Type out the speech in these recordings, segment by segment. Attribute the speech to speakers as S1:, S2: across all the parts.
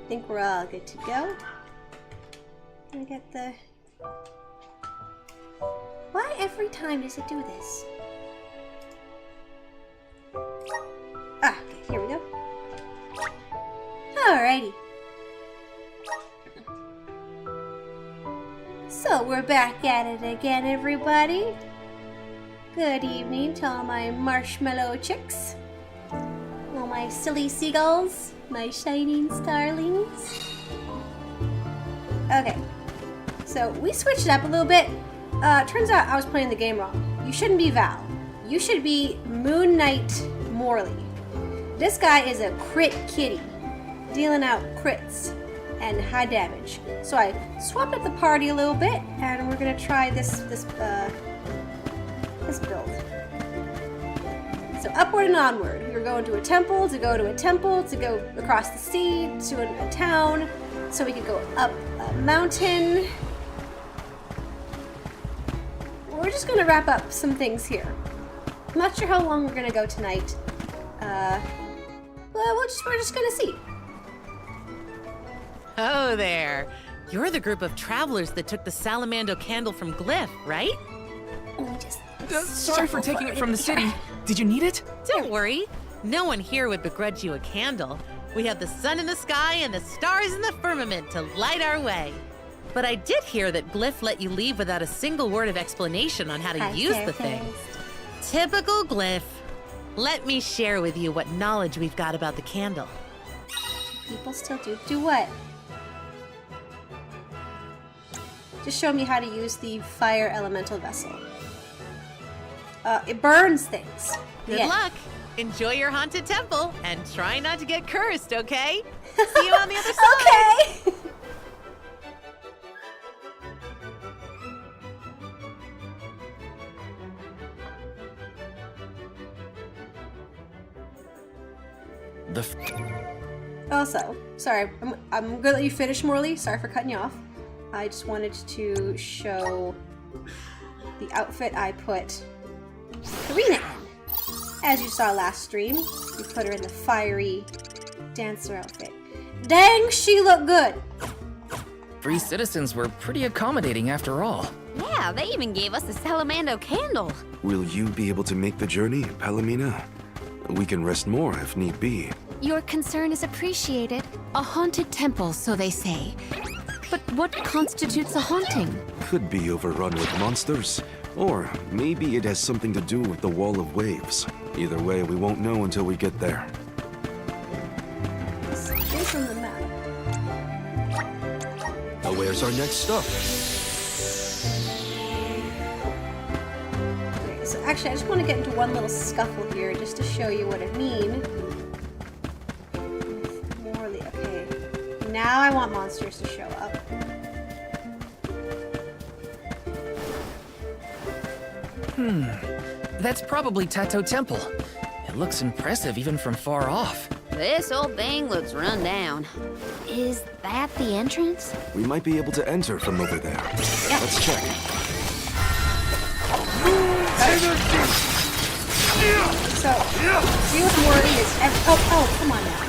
S1: I think we're all good to go. Can I get the... Why every time does it do this? Ah, okay, here we go. Alrighty. So we're back at it again, everybody. Good evening to all my marshmallow chicks. All my silly seagulls. My shining starlings. Okay. So we switched it up a little bit. Turns out I was playing the game wrong. You shouldn't be Val. You should be Moon Knight Morley. This guy is a crit kitty, dealing out crits and high damage. So I swapped up the party a little bit, and we're gonna try this build. So upward and onward. You're going to a temple, to go to a temple, to go across the sea, to a town. So we could go up a mountain. We're just gonna wrap up some things here. I'm not sure how long we're gonna go tonight. Well, we're just gonna see.
S2: Oh there. You're the group of travelers that took the Salamando candle from Glyph, right?
S1: Let me just
S3: Sorry for taking it from the city. Did you need it?
S2: Don't worry. No one here would begrudge you a candle. We have the sun in the sky and the stars in the firmament to light our way. But I did hear that Glyph let you leave without a single word of explanation on how to use the thing. Typical Glyph. Let me share with you what knowledge we've got about the candle.
S1: People still do. Do what? Just show me how to use the fire elemental vessel. It burns things.
S2: Good
S1: Yeah.
S2: luck. Enjoy your haunted temple and try not to get cursed, okay? See you on the other side.
S1: Okay. Also, sorry, I'm gonna let you finish, Morley. Sorry for cutting you off. I just wanted to show the outfit I put Karina in. As you saw last stream, we put her in the fiery dancer outfit. Dang, she looked good.
S3: Free citizens were pretty accommodating after all.
S4: Yeah, they even gave us the Salamando candle.
S5: Will you be able to make the journey, Palomina? We can rest more if need be.
S6: Your concern is appreciated. A haunted temple, so they say. But what constitutes a haunting?
S5: Could be overrun with monsters, or maybe it has something to do with the Wall of Waves. Either way, we won't know until we get there.
S1: Here's on the map.
S5: Now where's our next stop?
S1: Okay, so actually, I just want to get into one little scuffle here just to show you what I mean. Morley, okay. Now I want monsters to show up.
S3: That's probably Tato Temple. It looks impressive even from far off.
S4: This old thing looks run down.
S6: Is that the entrance?
S5: We might be able to enter from over there.
S1: Yeah.
S5: Let's check.
S1: So, see what Morley is. Oh, come on now.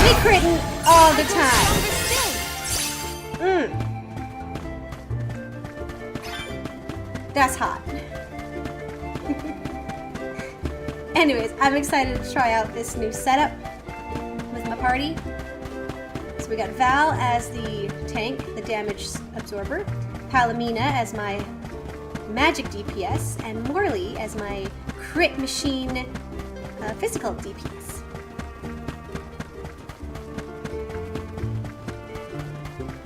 S1: We critting all the time. That's hot. Anyways, I'm excited to try out this new setup with my party. So we got Val as the tank, the damage absorber, Palomina as my magic DPS, and Morley as my crit machine physical DPS.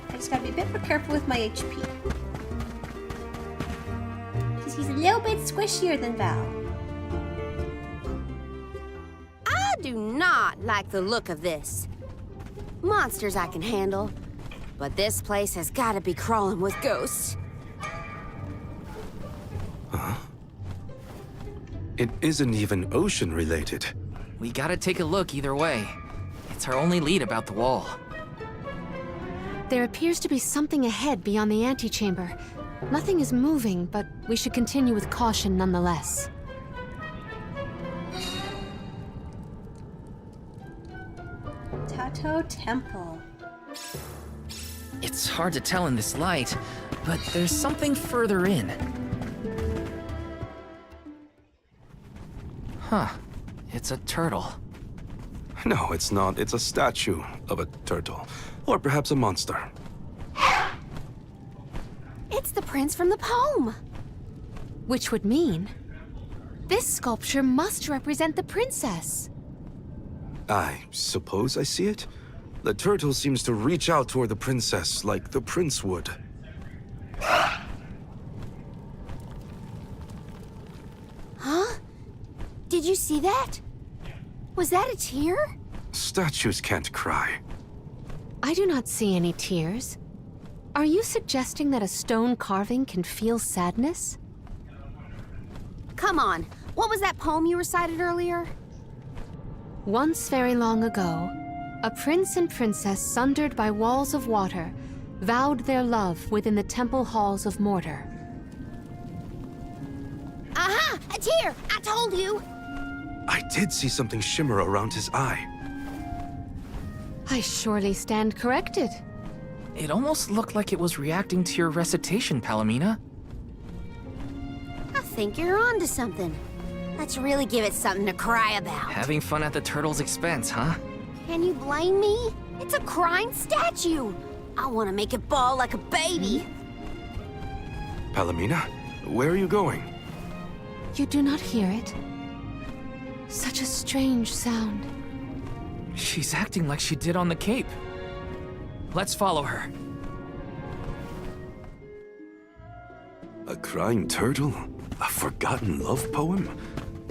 S1: I just gotta be a bit more careful with my HP. Because he's a little bit squishier than Val.
S4: I do not like the look of this. Monsters I can handle, but this place has got to be crawling with ghosts.
S5: It isn't even ocean related.
S3: We gotta take a look either way. It's our only lead about the wall.
S6: There appears to be something ahead beyond the antechamber. Nothing is moving, but we should continue with caution nonetheless.
S1: Tato Temple.
S3: It's hard to tell in this light, but there's something further in. Huh. It's a turtle.
S5: No, it's not. It's a statue of a turtle. Or perhaps a monster.
S4: It's the prince from the poem.
S6: Which would mean this sculpture must represent the princess.
S5: I suppose I see it. The turtle seems to reach out toward the princess like the prince would.
S4: Huh? Did you see that? Was that a tear?
S5: Statues can't cry.
S6: I do not see any tears. Are you suggesting that a stone carving can feel sadness?
S4: Come on. What was that poem you recited earlier?
S6: Once very long ago, a prince and princess sundered by walls of water vowed their love within the temple halls of Mordor.
S4: Aha! A tear! I told you!
S5: I did see something shimmer around his eye.
S6: I surely stand corrected.
S3: It almost looked like it was reacting to your recitation, Palomina.
S4: I think you're onto something. Let's really give it something to cry about.
S3: Having fun at the turtle's expense, huh?
S4: Can you blame me? It's a crying statue. I want to make it bawl like a baby.
S5: Palomina, where are you going?
S6: You do not hear it? Such a strange sound.
S3: She's acting like she did on the Cape. Let's follow her.
S5: A crying turtle? A forgotten love poem?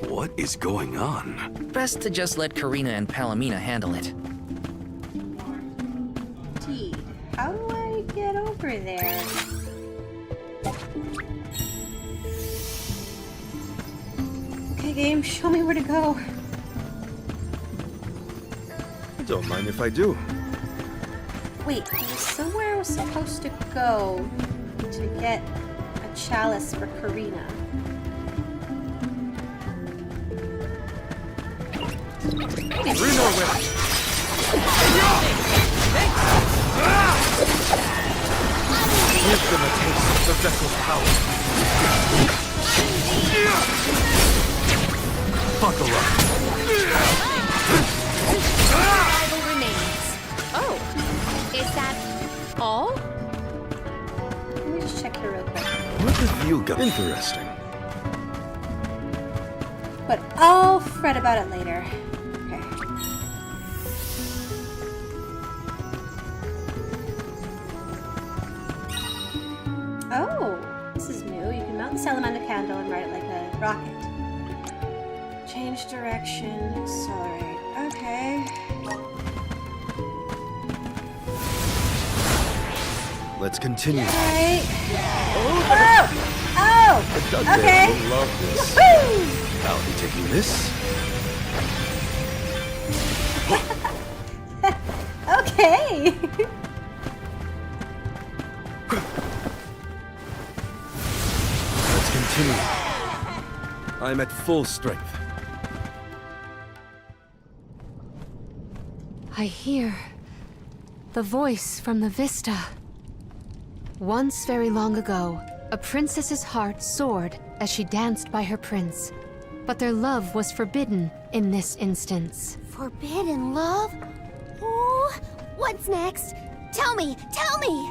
S5: What is going on?
S3: Best to just let Karina and Palomina handle it.
S1: Indeed. How do I get over there? Okay, game, show me where to go.
S5: Don't mind if I do.
S1: Wait, there's somewhere I was supposed to go to get a chalice for Karina.
S5: Give them a taste of the vessel's power. Buckle up.
S6: Rival remains. Oh, is that all?
S1: Let me just check here real quick.
S5: What have you got? Interesting.
S1: But I'll fret about it later. Okay. Oh, this is new. You can mount the salamander candle and ride it like a rocket. Change direction, accelerate. Okay.
S5: Let's continue.
S1: Alright. Oh! Okay.
S5: Will love this.
S1: Woo!
S5: I'll be taking this.
S1: Okay.
S5: Let's continue. I'm at full strength.
S6: I hear the voice from the vista. Once very long ago, a princess's heart soared as she danced by her prince. But their love was forbidden in this instance.
S4: Forbidden love? Ooh, what's next? Tell me, tell me!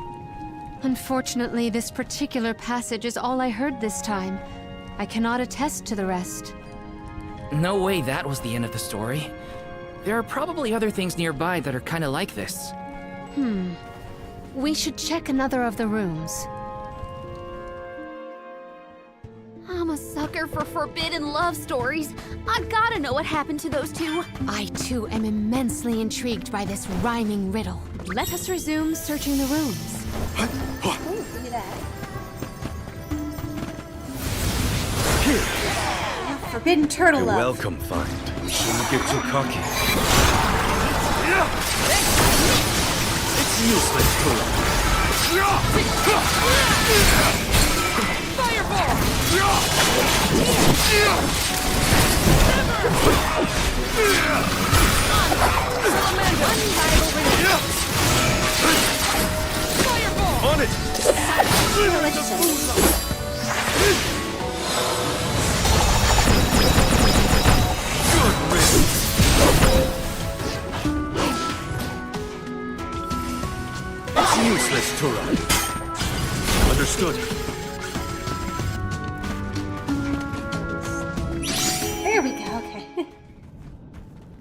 S6: Unfortunately, this particular passage is all I heard this time. I cannot attest to the rest.
S3: No way that was the end of the story. There are probably other things nearby that are kinda like this.
S6: We should check another of the rooms.
S4: I'm a sucker for forbidden love stories. I gotta know what happened to those two.
S6: I too am immensely intrigued by this rhyming riddle. Let us resume searching the rooms.
S1: Ooh, look at that. Forbidden turtle
S5: You're
S1: love.
S5: welcome, Find. You shouldn't get too cocky. It's useless to
S4: Unrivaled
S5: On it!
S1: Oh, let's just-
S5: It's useless to run. Understood.
S1: There we go, okay.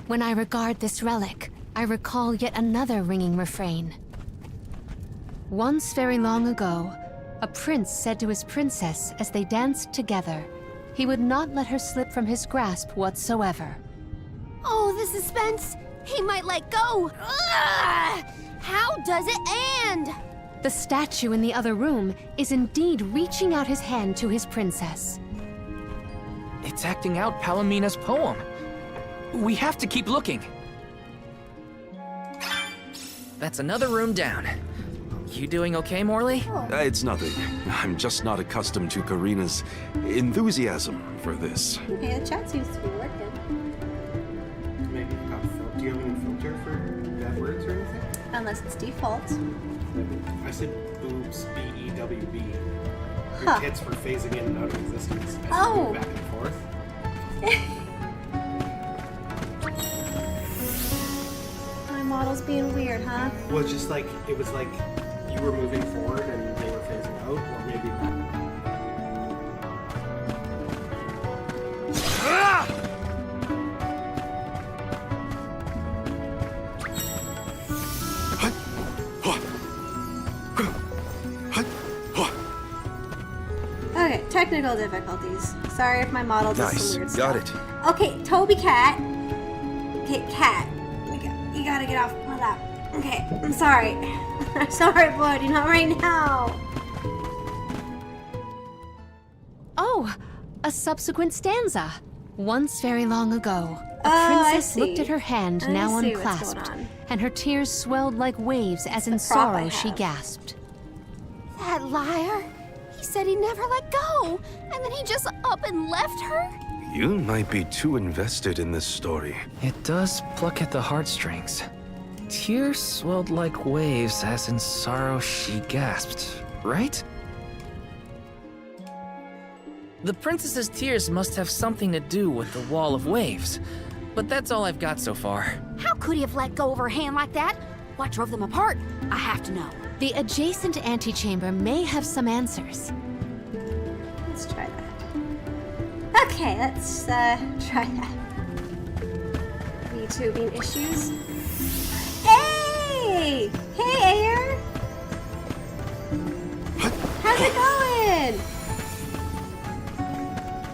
S6: When I regard this relic, I recall yet another ringing refrain. Once very long ago, a prince said to his princess as they danced together, he would not let her slip from his grasp whatsoever.
S4: Oh, the suspense! He might let go! Ugh! How does it end?
S6: The statue in the other room is indeed reaching out his hand to his princess.
S3: It's acting out Palamina's poem. We have to keep looking. That's another room down. You doing okay, Morley?
S5: It's nothing. I'm just not accustomed to Karina's enthusiasm for this.
S1: Okay, the chat seems to be working.
S7: Maybe do you have any filter for bad words or anything?
S1: Unless it's default.
S7: I said boobs, B-E-W-B. Your
S1: Huh.
S7: tits were phasing in and out of existence as
S1: Oh.
S7: you move back and forth.
S1: My model's being weird, huh?
S7: Well, it's just like, it was like you were moving forward and they were phasing out, or maybe...
S1: Okay, technical difficulties. Sorry if my model does
S5: Nice.
S1: some weird
S5: Got
S1: stuff.
S5: it.
S1: Okay, Toby Cat. Okay, Cat. You gotta get off my lap. Okay, I'm sorry. I'm sorry, buddy. Not right now.
S6: Oh, a subsequent stanza. Once very long ago, a
S1: I
S6: princess looked
S1: see.
S6: at her hand
S1: I
S6: now
S1: see what's going
S6: unclasped,
S1: on.
S6: and her tears swelled like waves as in
S1: the prop I
S6: sorrow she
S1: have.
S6: gasped.
S4: That liar! He said he never let go, and then he just up and left her?
S5: You might be too invested in this story.
S3: It does pluck at the heartstrings. Tears swelled like waves as in sorrow she gasped, right? The princess's tears must have something to do with the wall of waves, but that's all I've got so far.
S4: How could he have let go of her hand like that? What drove them apart? I have to know.
S6: The adjacent antechamber may have some answers.
S1: Let's try that. Okay, let's try that. VTubing issues. Hey! Hey, Ayer! How's it going?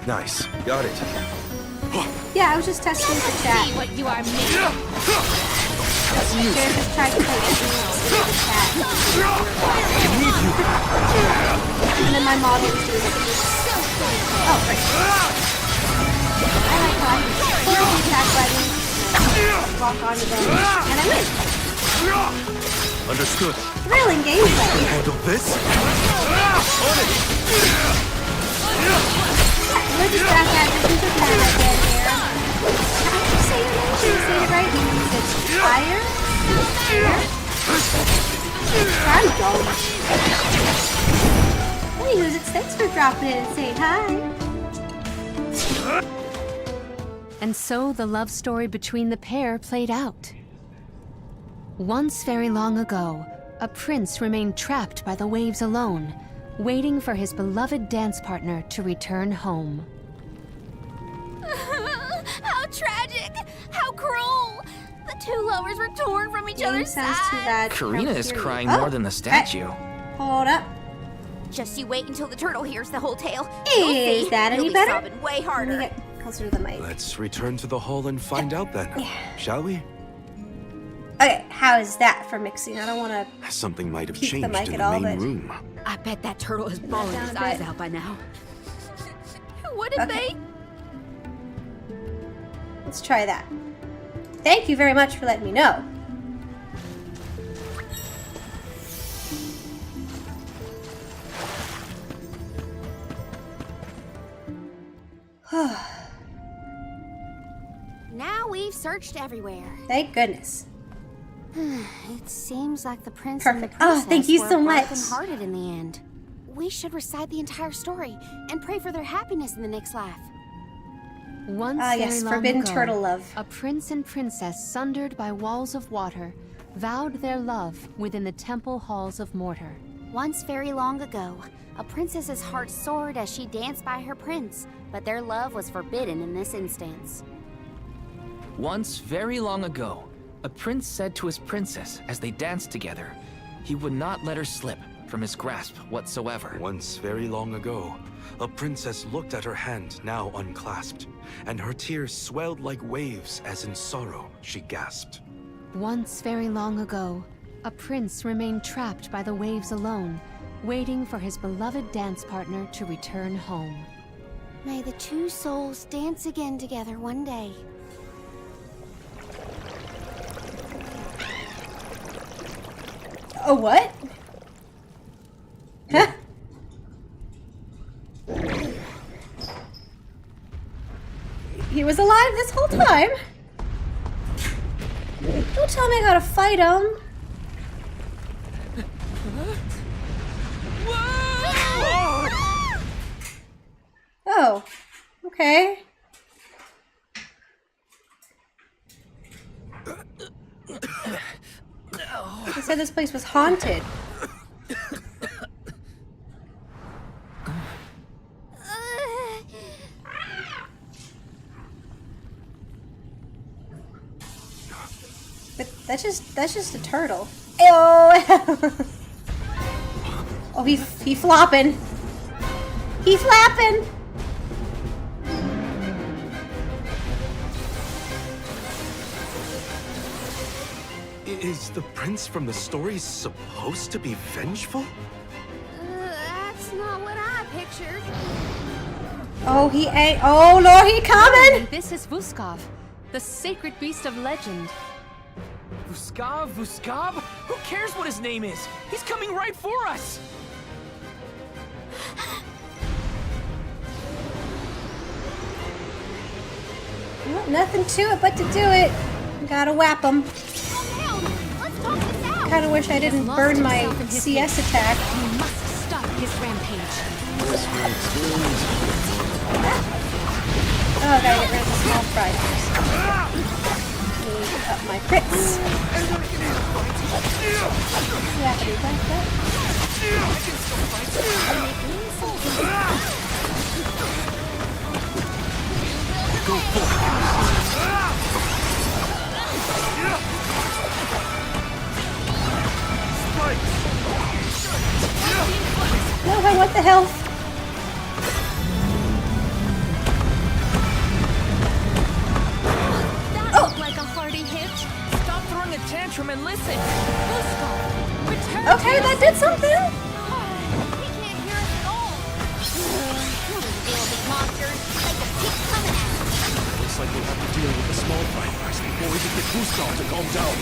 S5: Nice. Got it.
S1: Yeah, I was just testing the chat.
S4: What you are made of.
S1: Jared just tried to type something else into the chat. And then my model was doing it. Oh, right. I like how I can hold the attack button, and walk onto them, and I win.
S5: Understood.
S1: Thrilling gameplay.
S5: Handle this?
S1: We're just back at this is a bad again here. How do you say your name? Did you say it right? It's Fire? I'm going. Anywho's, it's thanks for dropping in and saying hi.
S6: And so the love story between the pair played out. Once very long ago, a prince remained trapped by the waves alone, waiting for his beloved dance partner to return home.
S4: How tragic! How cruel! The two lovers were torn from each
S1: Game
S4: other's
S1: sounds too
S4: sides.
S1: bad.
S3: Karina
S1: Don't
S3: is
S1: hear you.
S3: crying
S1: Oh,
S3: more than the statue.
S1: Hold up.
S4: Just you wait until the turtle hears the whole tale.
S1: Is
S4: You'll see.
S1: that any
S4: He'll be
S1: better?
S4: sobbing way
S1: Let me
S4: harder.
S1: get closer to the mic.
S5: Let's return to the hall and find out then. Shall we?
S1: Okay, how is that for mixing? I don't want to.
S5: Something might have
S1: Keep the
S5: changed
S1: mic
S5: in
S1: at
S5: the
S1: all,
S5: main
S1: but-
S5: room.
S4: I bet that turtle has bawled
S1: down
S4: his
S1: a
S4: eyes
S1: bit.
S4: out by now. What did
S1: Okay. Let's try that. Thank you very much for letting me know.
S4: Now we've searched everywhere.
S1: Thank goodness.
S4: It seems like the prince and the
S1: Perfect. Oh,
S4: princess
S1: thank you
S4: were
S1: so much.
S4: broken-hearted in the end. We should recite the entire story and pray for their happiness in the next life.
S6: Once
S1: Ah,
S6: very
S1: yes,
S6: long
S1: forbidden
S6: ago,
S1: turtle love.
S6: a prince and princess sundered by walls of water vowed their love within the temple halls of Mortar.
S4: Once very long ago, a princess's heart soared as she danced by her prince, but their love was forbidden in this instance.
S3: Once, very long ago, a prince said to his princess as they danced together, he would not let her slip from his grasp whatsoever.
S5: Once, very long ago, a princess looked at her hand, now unclasped, and her tears swelled like waves as in sorrow she gasped.
S6: Once very long ago, a prince remained trapped by the waves alone, waiting for his beloved dance partner to return home.
S4: May the two souls dance again together one day.
S1: Oh, what? Huh? He was alive this whole time? Don't tell me I gotta fight him. Oh, okay. They said this place was haunted. But that's just a turtle. Ew. Oh, he flopping. He flapping.
S5: Is the prince from the story supposed to be vengeful?
S4: That's not what I pictured.
S1: Oh, he ain't. Oh, Lord, he coming.
S6: And this is Vuskov, the sacred beast of legend.
S3: Vuskov? Who cares what his name is? He's coming right for us!
S1: Well, nothing to it but to do it. Gotta whap him.
S4: Let's talk this out.
S1: Kinda wish I didn't
S6: Lost
S1: burn my
S6: himself in his
S1: CS
S6: hate.
S1: attack.
S6: We must stop his rampage.
S1: Oh, gotta get rid of the small fry first. Need up my crits. Yappity like that. No, I want the health.
S6: That looked like a hearty hit.
S3: Stop throwing a tantrum and listen!
S6: Vuskov, return
S1: Okay, that did something.
S4: He can't hear us at all. What do we deal with these monsters? They just keep coming at us.
S5: Looks like we'll have to deal with the small fry first before we can get Gustav to calm down.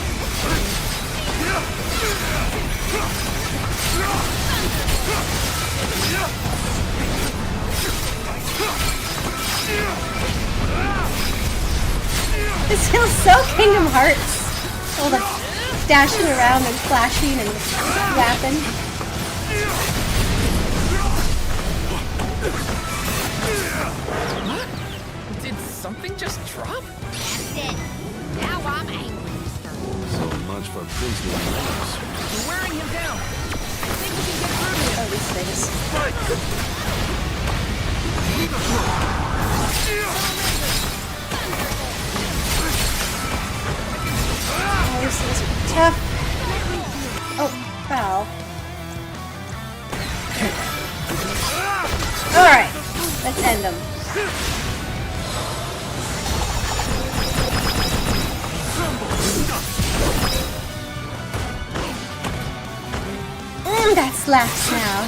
S1: This feels so Kingdom Hearts. All the dashing around and flashing and flapping.
S3: Did something just drop?
S4: That's it. Now I'm angry.
S5: So much for princely waves.
S3: We're wearing him down! I think we can get through to him!
S1: Oh, these things. Oh, this is tough. Oh, foul. Alright, let's end them. That slaps now.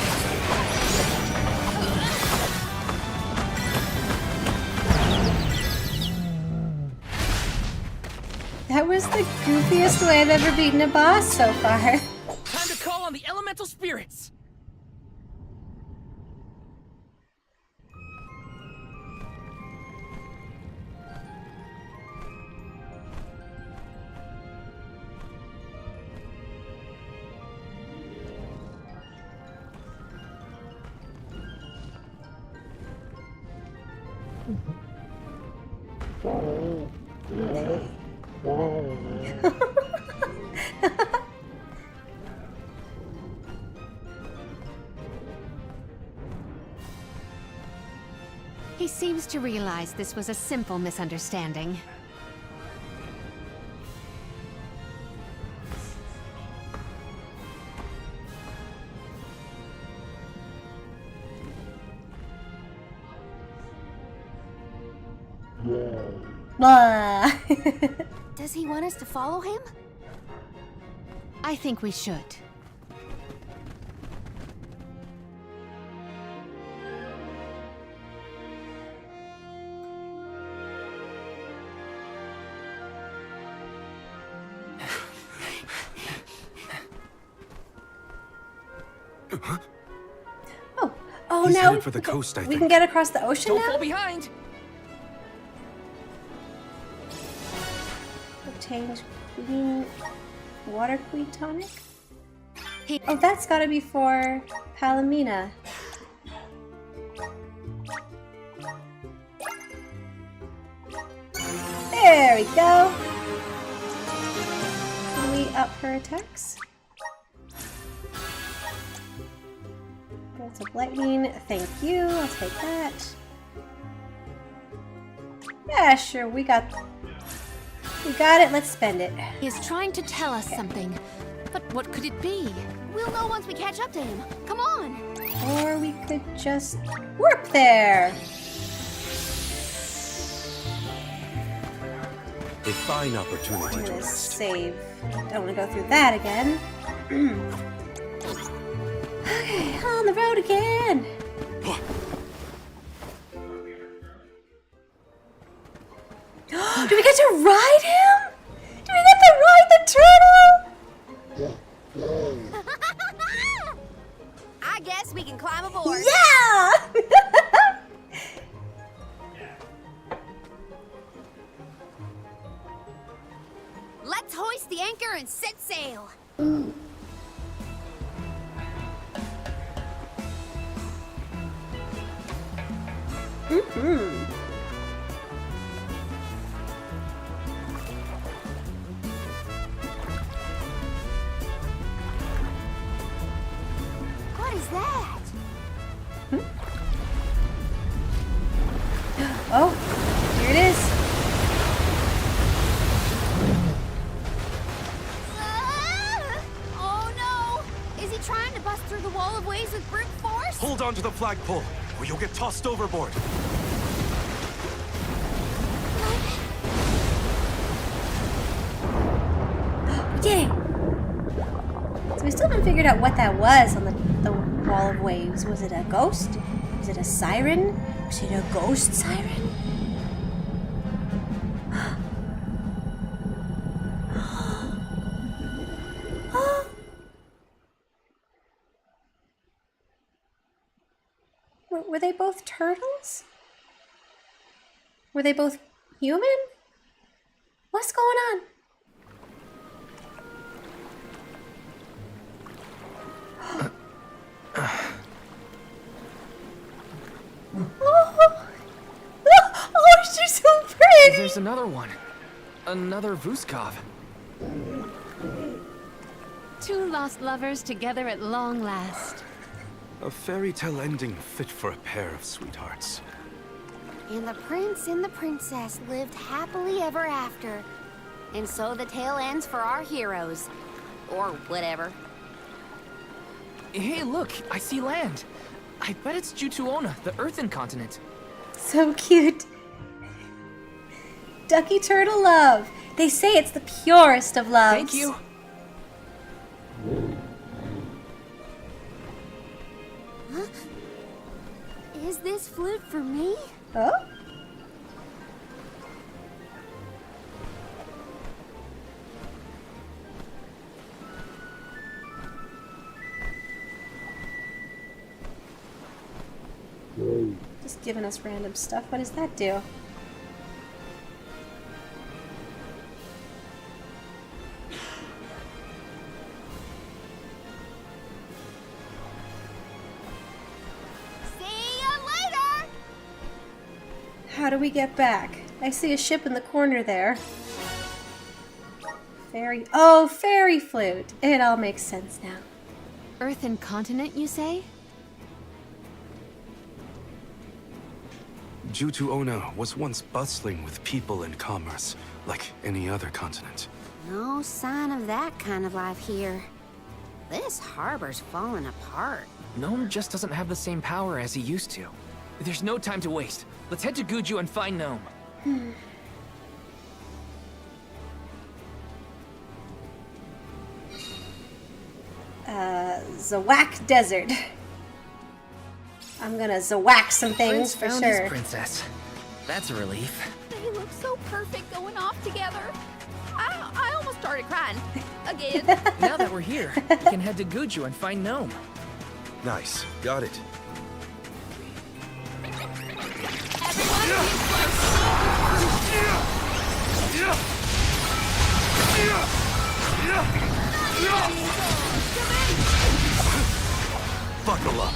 S1: That was the goofiest way I've ever beaten a boss so far.
S3: Time to call on the elemental spirits!
S6: He seems to realize this was a simple misunderstanding.
S1: Blah.
S4: Does he want us to follow him?
S6: I think we should.
S1: Oh,
S5: He's
S1: now
S5: headed for the coast, I
S1: we
S5: think.
S1: can get across the ocean
S3: Don't
S1: now?
S3: fall behind!
S1: Obtained queen water queen tonic.
S6: He-
S1: Oh, that's gotta be for Palomina. There we go. Can we up her attacks? Bolts of lightning. Thank you. I'll take that. Yeah, sure. We got it. Let's spend it.
S6: He is trying to tell us something. But what could it be?
S4: We'll know once we catch up to him. Come on.
S1: Or we could just warp there.
S5: A fine
S1: I'm
S5: opportunity to
S1: gonna
S5: rest.
S1: save. Don't want to go through that again. Okay, on the road again. Do we get to ride him? Do we get to ride the turtle?
S4: I guess we can climb aboard.
S1: Yeah!
S4: Let's hoist the anchor and set sail. What is that?
S1: Oh, here it is.
S4: Ah! Oh no! Is he trying to bust through the wall of waves with brute force?
S5: Hold on to the flagpole, or you'll get tossed overboard.
S1: We did it! So we still haven't figured out what that was on the wall of waves. Was it a ghost? Was it a siren? Was it a ghost siren? Were they both turtles? Were they both human? What's going on? Oh, she's so pretty!
S3: There's another one. Another Vuskov.
S6: Two lost lovers together at long last.
S5: A fairy tale ending fit for a pair of sweethearts.
S4: And the prince and the princess lived happily ever after. And so the tale ends for our heroes. Or whatever.
S3: Hey, look, I see land. I bet it's Jutuona, the earthen continent.
S1: So cute. Ducky turtle love. They say it's the purest of loves.
S3: Thank you.
S4: Is this flute for me?
S1: Oh? Just giving us random stuff. What does that do?
S4: See ya later!
S1: How do we get back? I see a ship in the corner there. Fairy. Oh, fairy flute. It all makes sense now.
S6: Earthen continent, you say?
S5: Jutu-Ona was once bustling with people and commerce, like any other continent.
S4: No sign of that kind of life here. This harbor's falling apart.
S3: Gnome just doesn't have the same power as he used to. There's no time to waste. Let's head to Guju and find Gnome.
S1: Zawak Desert. I'm gonna zawak some things
S3: Prince
S1: for
S3: found
S1: sure.
S3: his princess. That's a relief.
S8: They look so perfect going off together. I almost started crying. Again.
S3: Now that we're here, we can head to Guju and find Gnome.
S5: Nice. Got it. Buckle up.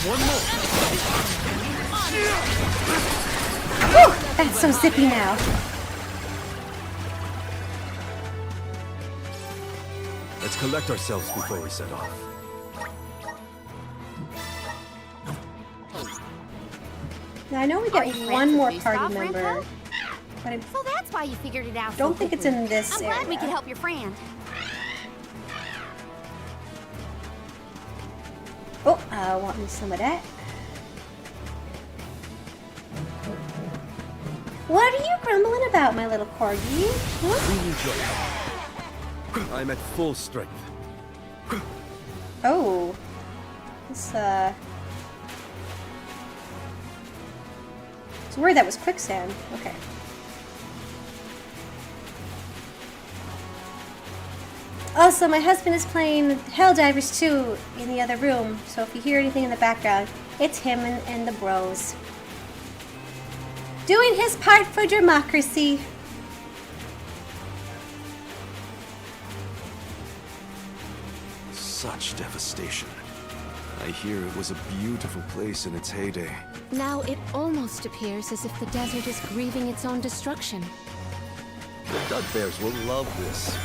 S5: One more.
S1: Whew, that's so zippy now.
S5: Let's collect ourselves before we set off.
S1: Now I know we
S4: Are
S1: get
S4: you
S1: one
S4: friends
S1: more
S4: with
S1: party
S4: Gustav,
S1: member,
S4: Grandpa?
S1: but I
S4: So that's why you figured it out.
S1: don't
S4: so
S1: think it's
S4: quickly.
S1: in this
S4: I'm
S1: area.
S4: glad we could help your friend.
S1: Oh, I want me some of that. What are you grumbling about, my little corgi? Huh?
S5: We need your help. I'm at full strength.
S1: Oh. This, I was worried that was quicksand. Okay. Also, my husband is playing Helldivers 2 in the other room, so if you hear anything in the background, it's him and the bros. Doing his part for democracy.
S5: Such devastation. I hear it was a beautiful place in its heyday.
S6: Now it almost appears as if the desert is grieving its own destruction.
S5: The Dugbears will love this.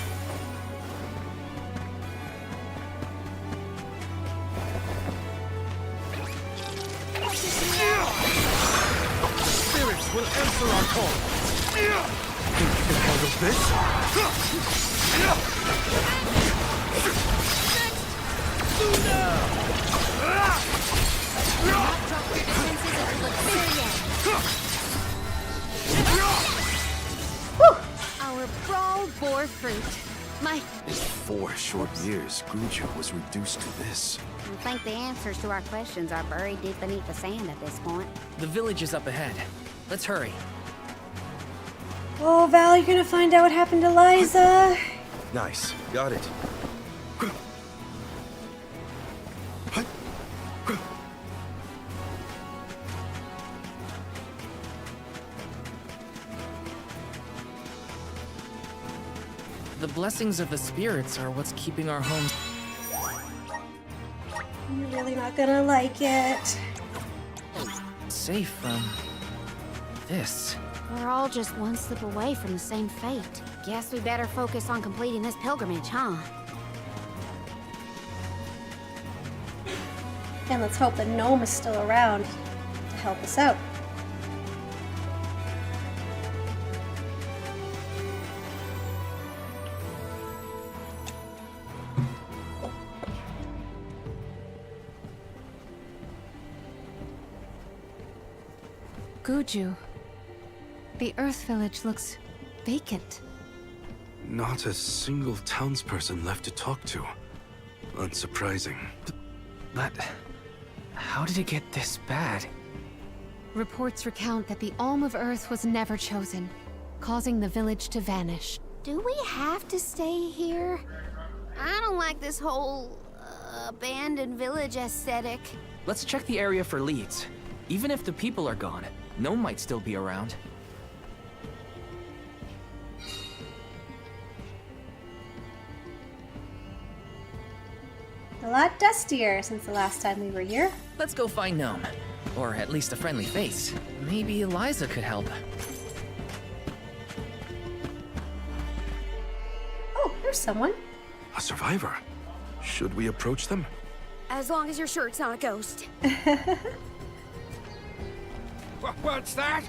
S5: Spirits will answer our call. Because of this?
S4: Our brawl bore fruit. My...
S5: In 4 short years, Guju was reduced to this.
S4: I think the answers to our questions are buried deep beneath the sand at this point.
S3: The village is up ahead. Let's hurry.
S1: Oh, Val, you're gonna find out what happened to Liza.
S5: Nice. Got it.
S3: The blessings of the spirits are what's keeping our home
S1: You're really not gonna like it.
S3: safe from this.
S4: We're all just one slip away from the same fate. Guess we better focus on completing this pilgrimage, huh?
S1: And let's hope the gnome is still around to help us out.
S6: Guju. The Earth Village looks vacant.
S5: Not a single townsperson left to talk to. Unsurprising.
S3: But how did it get this bad?
S6: Reports recount that the Alm of Earth was never chosen, causing the village to vanish.
S4: Do we have to stay here? I don't like this whole abandoned village aesthetic.
S3: Let's check the area for leads. Even if the people are gone, Gnome might still be around.
S1: A lot dustier since the last time we were here.
S3: Let's go find Gnome. Or at least a friendly face. Maybe Eliza could help.
S1: Oh, there's someone.
S5: A survivor. Should we approach them?
S4: As long as you're sure it's not a ghost.
S9: What's that?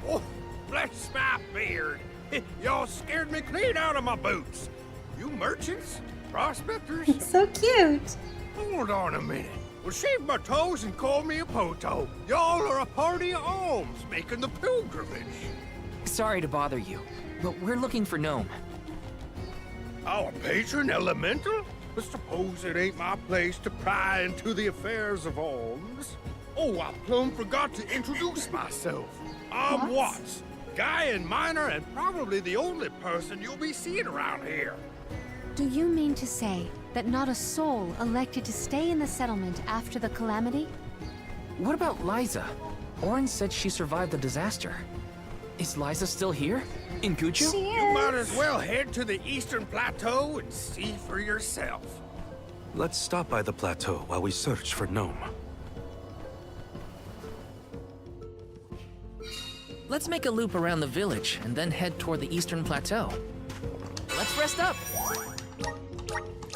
S9: Oh, bless my beard. Y'all scared me clean out of my boots. You merchants? Prospectors?
S1: So cute.
S9: Hold on a minute. Well, shave my toes and call me a poto. Y'all are a party of alms making the pilgrimage.
S3: Sorry to bother you, but we're looking for Gnome.
S9: Our patron elemental? But suppose it ain't my place to pry into the affairs of alms. Oh, I plumb forgot to introduce myself. I'm Watts, Gaian Minor, and probably the only person you'll be seeing around here.
S6: Do you mean to say that not a soul elected to stay in the settlement after the calamity?
S3: What about Liza? Orin said she survived the disaster. Is Liza still here? In Guju?
S1: She
S9: You might
S1: is.
S9: as well head to the Eastern Plateau and see for yourself.
S5: Let's stop by the plateau while we search for Gnome.
S3: Let's make a loop around the village and then head toward the Eastern Plateau. Let's rest up.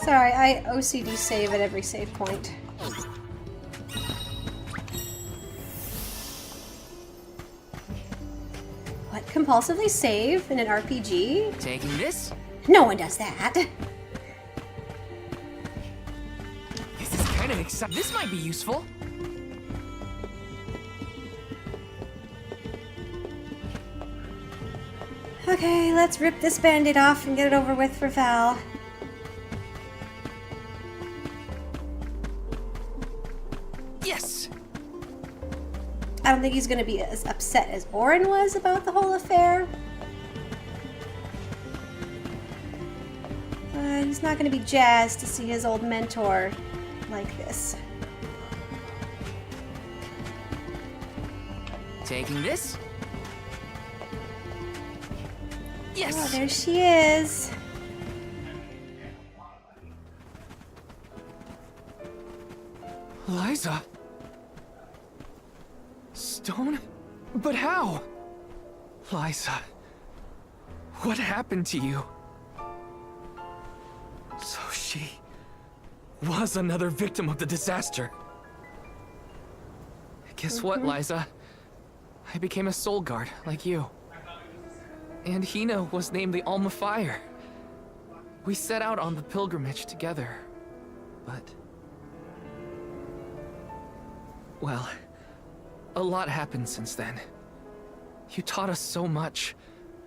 S1: Sorry, I OCD save at every save point. What? Compulsively save in an RPG?
S3: Taking this?
S1: No one does that.
S3: This is kind of exciting. This might be useful.
S1: Okay, let's rip this band-aid off and get it over with for Val.
S3: Yes!
S1: I don't think he's gonna be as upset as Orin was about the whole affair. He's not gonna be jazzed to see his old mentor like this.
S3: Taking this?
S1: Oh,
S3: Yes!
S1: there she is.
S3: Liza? Stone? But how? Liza, what happened to you? So she was another victim of the disaster. Guess what, Liza? I became a soul guard, like you. And Hina was named the Alma Fire. We set out on the pilgrimage together, but... well, a lot happened since then. You taught us so much,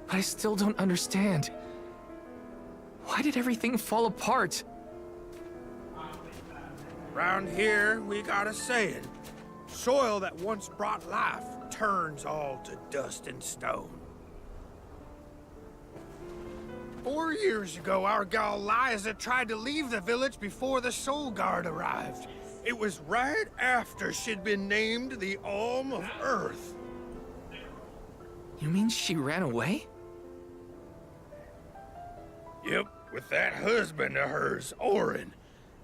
S3: but I still don't understand. Why did everything fall apart?
S9: Round here, we got a saying. Soil that once brought life turns all to dust and stone. 4 years ago, our gal Liza tried to leave the village before the Soul Guard arrived. It was right after she'd been named the Alm of Earth.
S3: You mean she ran away?
S9: Yep, with that husband of hers, Orin.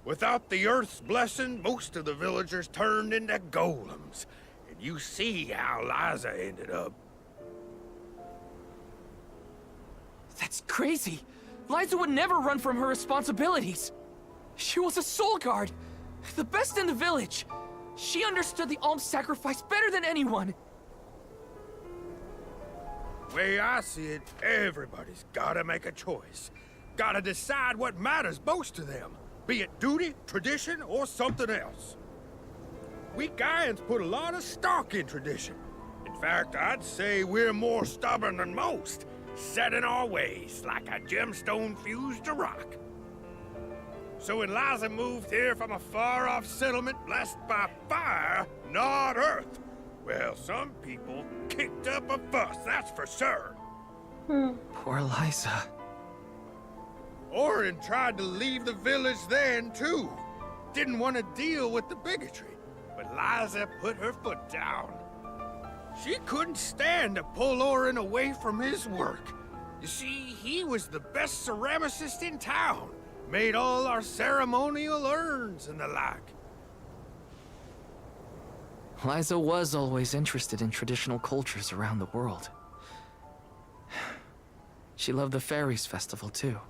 S9: Without the Earth's blessing, most of the villagers turned into golems. And you see how Liza ended up.
S3: That's crazy. Liza would never run from her responsibilities. She was a soul guard, the best in the village. She understood the alms sacrifice better than anyone.
S9: Way I see it, everybody's gotta make a choice. Gotta decide what matters most to them, be it duty, tradition, or something else. We Gaians put a lot of stock in tradition. In fact, I'd say we're more stubborn than most, set in our ways like a gemstone fused to rock. So when Liza moved here from a far-off settlement blessed by fire, not earth, well, some people kicked up a fuss, that's for sure.
S3: Poor Liza.
S9: Orin tried to leave the village then, too. Didn't want to deal with the bigotry, but Liza put her foot down. She couldn't stand to pull Orin away from his work. You see, he was the best ceramicist in town. made all our ceremonial urns and the like.
S3: Liza was always interested in traditional cultures around the world. She loved the Fairies Festival, too.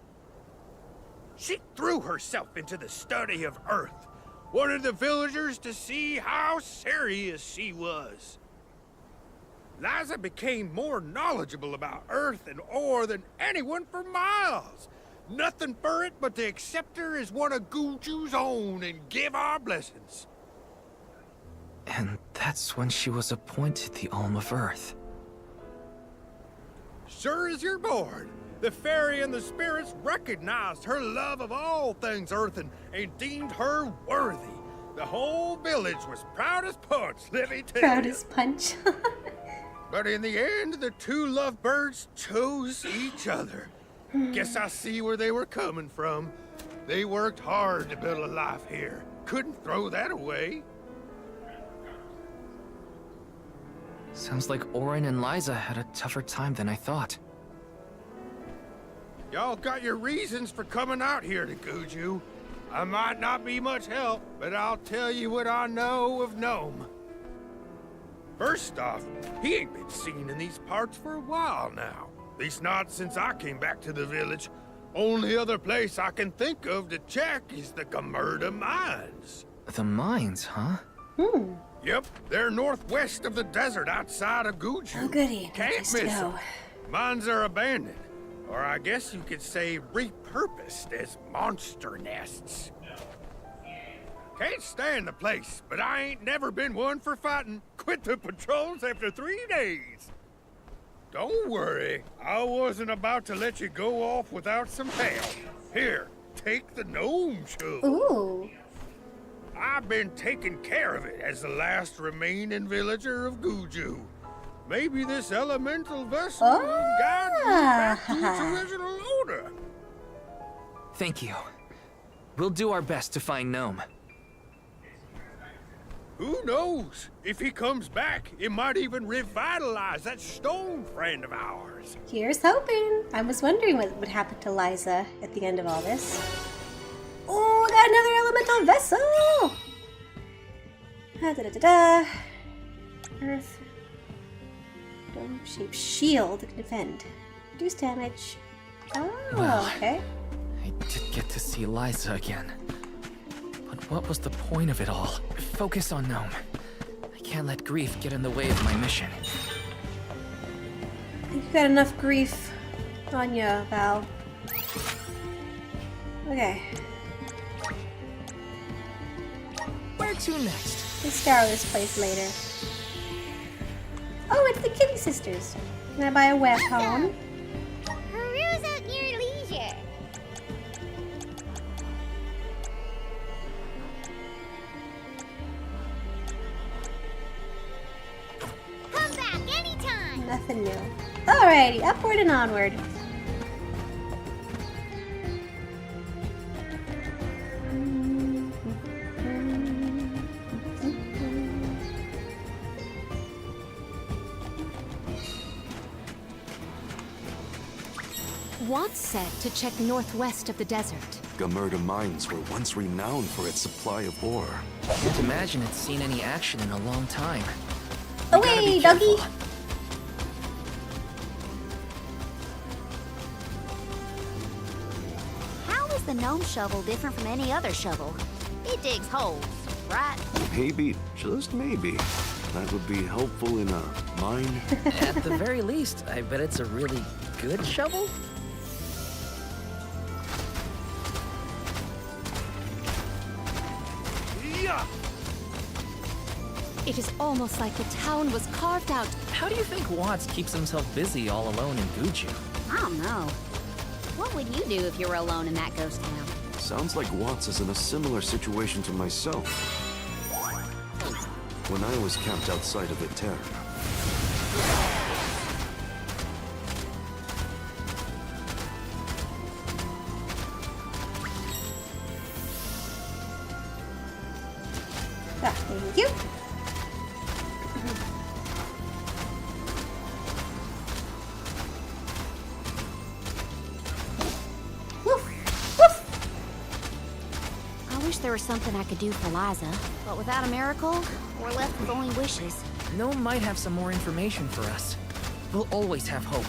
S9: She threw herself into the study of Earth, wanted the villagers to see how serious she was. Liza became more knowledgeable about Earth and ore than anyone for miles. Nothing for it but to accept her as one of Guju's own and give our blessings.
S3: And that's when she was appointed the Alm of Earth.
S9: Sure as you're born, the fairy and the spirits recognized her love of all things earthen and deemed her worthy. The whole village was proud as punch, let me tell
S1: Proud
S9: you.
S1: as punch.
S9: But in the end, the two lovebirds chose each other. Guess I see where they were coming from. They worked hard to build a life here. Couldn't throw that away.
S3: Sounds like Orin and Liza had a tougher time than I thought.
S9: Y'all got your reasons for coming out here to Guju. I might not be much help, but I'll tell you what I know of Gnome. First off, he ain't been seen in these parts for a while now. At least not since I came back to the village. Only other place I can think of to check is the Gamerda Mines.
S3: The mines, huh?
S9: Yep, they're northwest of the desert outside of Guju.
S1: Oh, goody. Good
S9: Can't
S1: place to
S9: miss
S1: go.
S9: 'em. Mines are abandoned, or I guess you could say repurposed as monster nests. Can't stand the place, but I ain't never been one for fighting. Quit the patrols after 3 days. Don't worry, I wasn't about to let you go off without some help. Here, take the gnome shoe.
S1: Ooh.
S9: I've been taking care of it as the last remaining villager of Guju. Maybe this elemental vessel will guide you back to its original owner.
S3: Thank you. We'll do our best to find Gnome.
S9: Who knows? If he comes back, it might even revitalize that stone friend of ours.
S1: Here's hoping. I was wondering what would happen to Liza at the end of all this. Oh, got another elemental vessel! Da-da-da-da-da. Earth. Dome-shaped shield to defend. Reduce damage. Oh,
S3: Well.
S1: okay.
S3: I did get to see Liza again. But what was the point of it all? Focus on Gnome. I can't let grief get in the way of my mission.
S1: I think you got enough grief on ya, Val. Okay.
S3: Where to next?
S1: We'll scour this place later. Oh, it's the Kitty Sisters. Can I buy a weapon?
S10: Peruse at your leisure. Come back anytime.
S1: Nothing new. Alrighty, upward and onward.
S6: Watt said to check northwest of the desert.
S5: Gamerda Mines were once renowned for its supply of ore.
S3: Can't imagine it's seen any action in a long time.
S1: Away, doggy!
S10: How is the gnome shovel different from any other shovel? It digs holes, right?
S5: Maybe, just maybe, that would be helpful in a mine.
S3: At the very least, I bet it's a really good shovel?
S9: Yeah.
S6: It is almost like the town was carved out.
S3: How do you think Watts keeps himself busy all alone in Guju?
S10: I don't know. What would you do if you were alone in that ghost town?
S5: Sounds like Watts is in a similar situation to myself. When I was camped outside of Eterna.
S1: Ah, thank you. Woof! Woof!
S10: there was something I could do for Liza. But without a miracle, we're left with only wishes.
S3: Gnome might have some more information for us. We'll always have hope.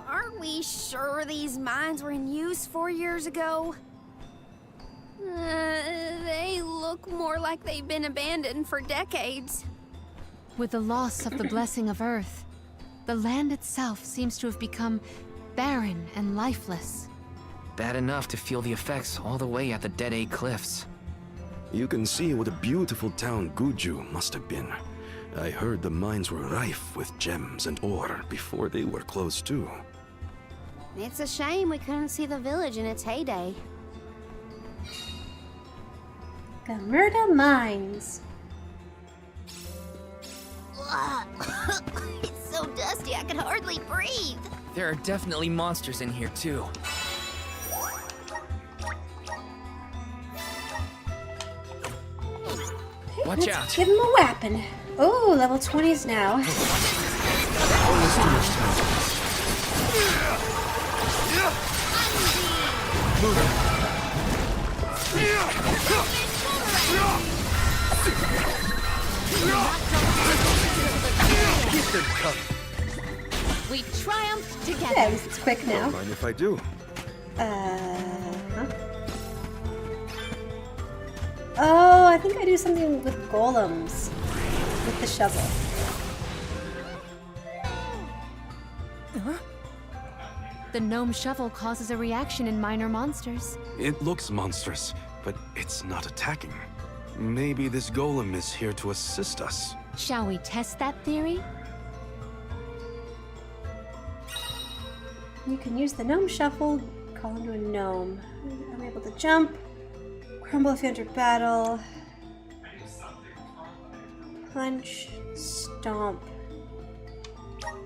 S4: Aren't we sure these mines were in use 4 years ago? They look more like they've been abandoned for decades.
S6: With the loss of the blessing of Earth, the land itself seems to have become barren and lifeless.
S3: Bad enough to feel the effects all the way at the Dead Egg Cliffs.
S5: You can see what a beautiful town Guju must have been. I heard the mines were rife with gems and ore before they were closed too.
S4: It's a shame we couldn't see the village in its heyday.
S1: Gamerda Mines.
S10: It's so dusty I can hardly breathe.
S3: There are definitely monsters in here too. Watch
S1: Let's
S3: out.
S1: give him a weapon. Oh, level 20s now.
S6: We triumphed together.
S1: Yeah, at least it's quick now.
S5: Don't mind if I do.
S1: Huh? Oh, I think I do something with golems. With the shovel.
S6: The gnome shovel causes a reaction in minor monsters.
S5: It looks monstrous, but it's not attacking. Maybe this golem is here to assist us.
S6: Shall we test that theory?
S1: You can use the gnome shuffle, call into a gnome. I'm able to jump, crumble if you enter battle, punch, stomp.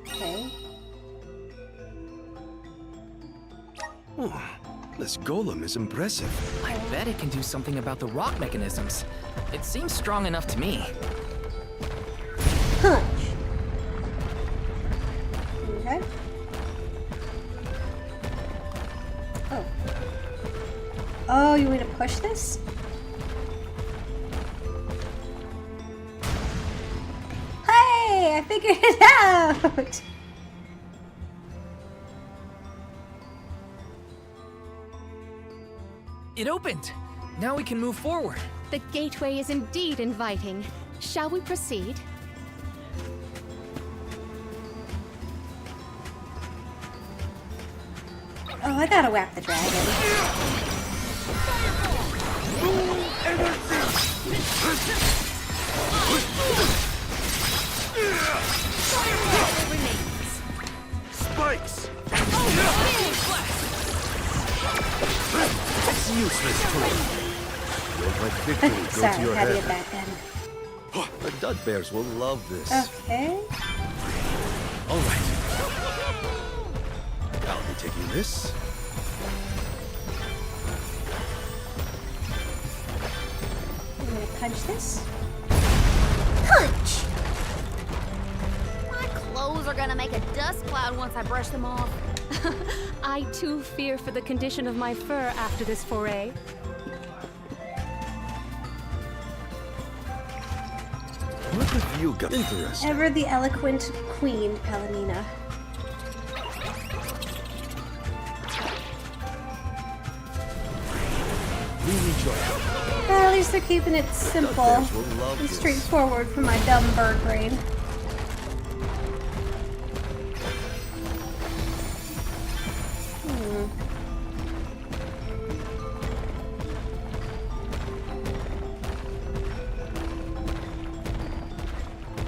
S1: Okay.
S5: Oh, this golem is impressive.
S3: I bet it can do something about the rock mechanisms. It seems strong enough to me.
S1: Punch. Okay. Oh. Oh, you want me to push this? Hey, I figured it out!
S3: It opened! Now we can move forward.
S6: The gateway is indeed inviting. Shall we proceed?
S1: Oh, I gotta whack the dragon.
S5: Spikes! It's useless tool. You'll let victory go to
S1: Sorry,
S5: your
S1: how do you
S5: head.
S1: get that
S5: The Dud Bears will love this.
S1: then? Okay.
S5: All right. I'll be taking this.
S1: I'm gonna punch this. Punch!
S10: My clothes are gonna make a dust cloud once I brush them off.
S6: I too fear for the condition of my fur after this foray.
S5: What have you got interesting?
S1: Ever the eloquent queen, Palamina. Well, at least they're keeping it simple
S5: Bears will love
S1: and
S5: this.
S1: straightforward for my dumb bird brain.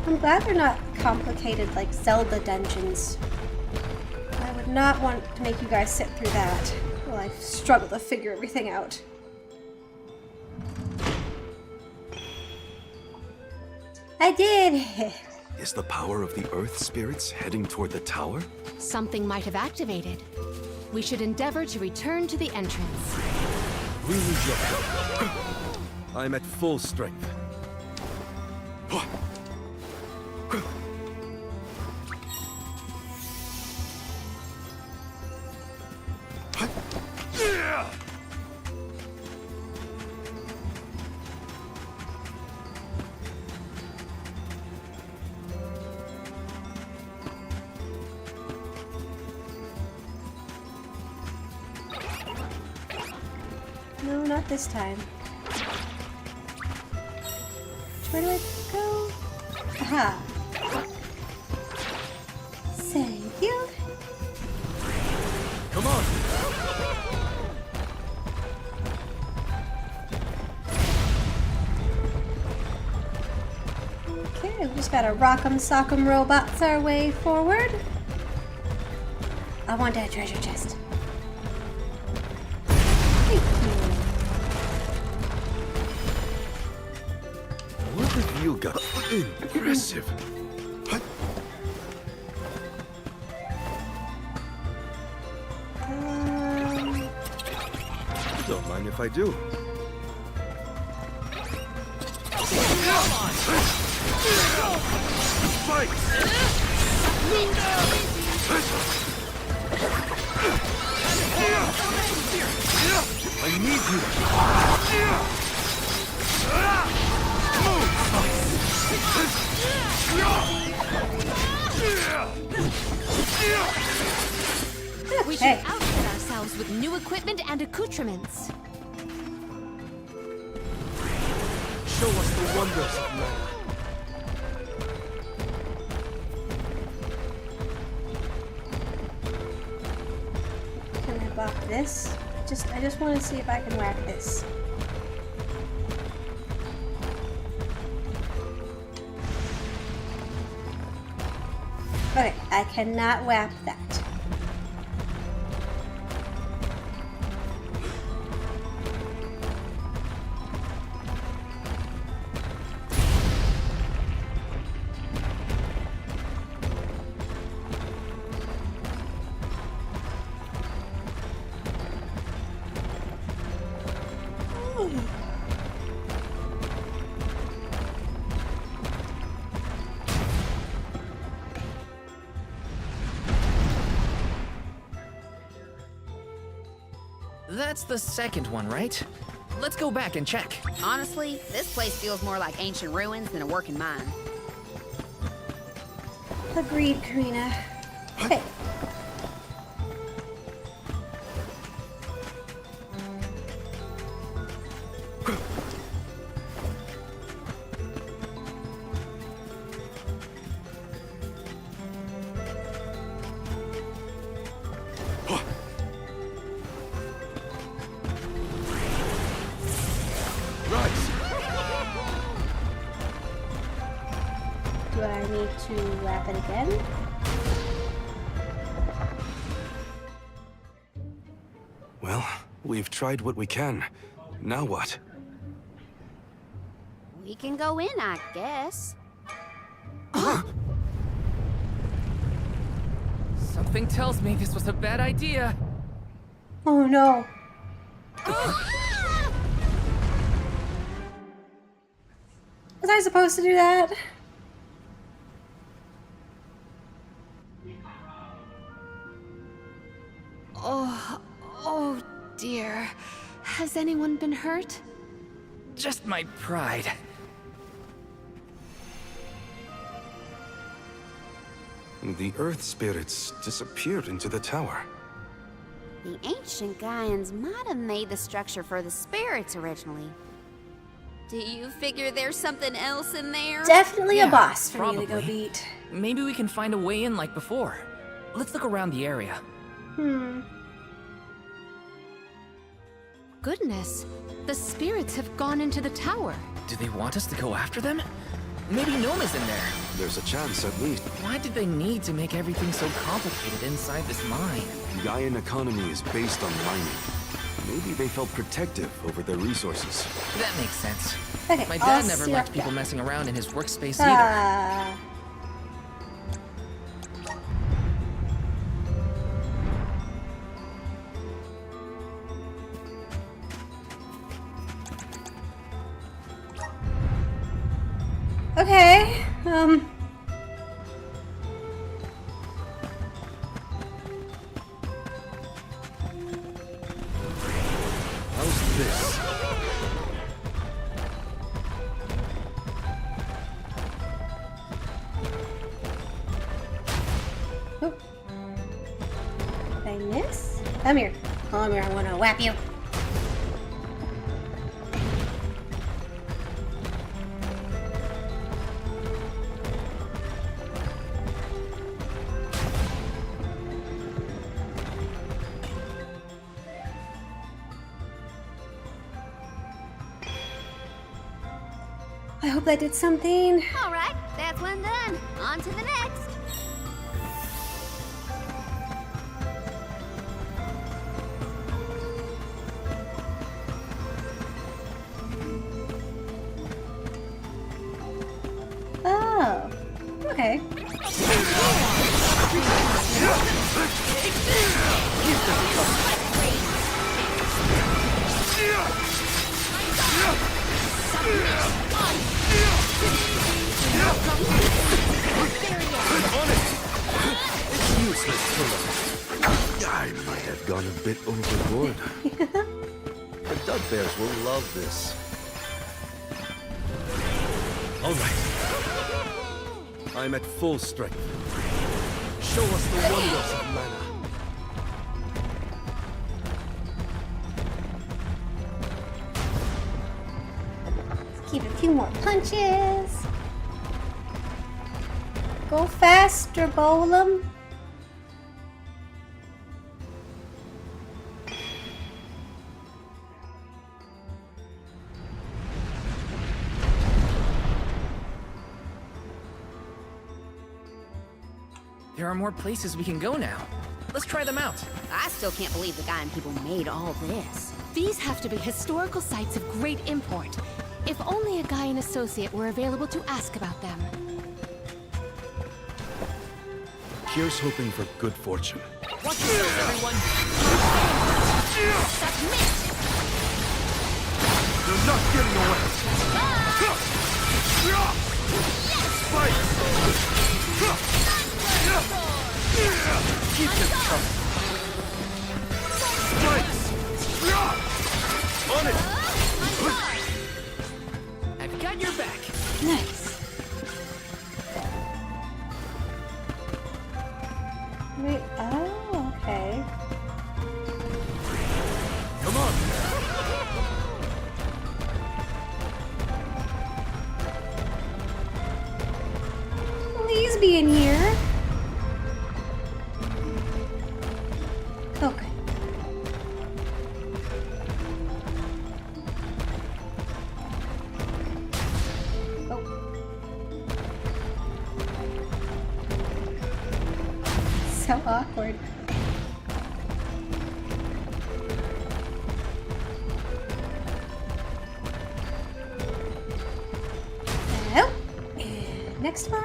S1: I'm glad they're not complicated like Zelda dungeons. I would not want to make you guys sit through that while I struggle to figure everything out. I did it!
S5: Is the power of the Earth spirits heading toward the tower?
S6: Something might have activated. We should endeavor to return to the entrance.
S5: We need your help. I'm at full strength.
S1: No, not this time. Where do I go? Aha. Thank you.
S5: Come on!
S1: Okay, we just gotta rock'em sock'em robots our way forward. I want that treasure chest. Thank you.
S5: What have you got? Impressive. Don't mind if I do. Fight! I need you.
S6: We should
S1: Hey.
S6: outfit ourselves with new equipment and accoutrements.
S5: Show us the wonders of man.
S1: Can I bop this? I just want to see if I can whack this. Okay, I cannot whap that.
S3: That's the second one, right? Let's go back and check.
S4: Honestly, this place feels more like ancient ruins than a working mine.
S1: Agreed, Karina. Okay. Do I need to wrap it again?
S5: Well, we've tried what we can. Now what?
S4: We can go in, I guess.
S3: Something tells me this was a bad idea.
S1: Oh no. Was I supposed to do that?
S6: Oh dear. Has anyone been hurt?
S3: Just my pride.
S5: The Earth spirits disappeared into the tower.
S4: The ancient Gaians might have made the structure for the spirits originally. Do you figure there's something else in there?
S1: Definitely
S3: Yeah,
S1: a boss for me to go
S3: probably.
S1: beat.
S3: Maybe we can find a way in like before. Let's look around the area.
S6: Goodness, the spirits have gone into the tower.
S3: Do they want us to go after them? Maybe Gnome is in there.
S5: There's a chance, at least.
S3: Why did they need to make everything so complicated inside this mine?
S5: The Gaian economy is based on mining. Maybe they felt protective over their resources.
S3: That makes sense.
S1: Okay,
S3: My
S1: all
S3: dad never liked
S1: syrup
S3: people
S1: down.
S3: messing around in his workspace either.
S1: Okay.
S5: How's this?
S1: Oh. Did I miss? Come here. Come here, I want to whap you. I hope that did something.
S10: All right, that's one done. On to the next.
S1: Oh. Okay.
S5: It's useless, Philip. I might have gone a bit overboard. The Dud Bears will love this. All right. I'm at full strength. Show us the wonders of mana.
S1: Keep a few more punches. Go faster, Golem.
S3: There are more places we can go now. Let's try them out.
S4: I still can't believe the Gaia people made all this.
S6: These have to be historical sites of great import. If only a Gaian associate were available to ask about them.
S5: Here's hoping for good fortune.
S2: Watch yourself, everyone.
S5: They're not getting away. Fight! Keep them coming. Strikes! On it!
S3: I've got your back.
S1: Nice. Wait, oh, okay.
S5: Come on!
S1: Please be in here. Okay. Oh. So awkward. Oh. And next one.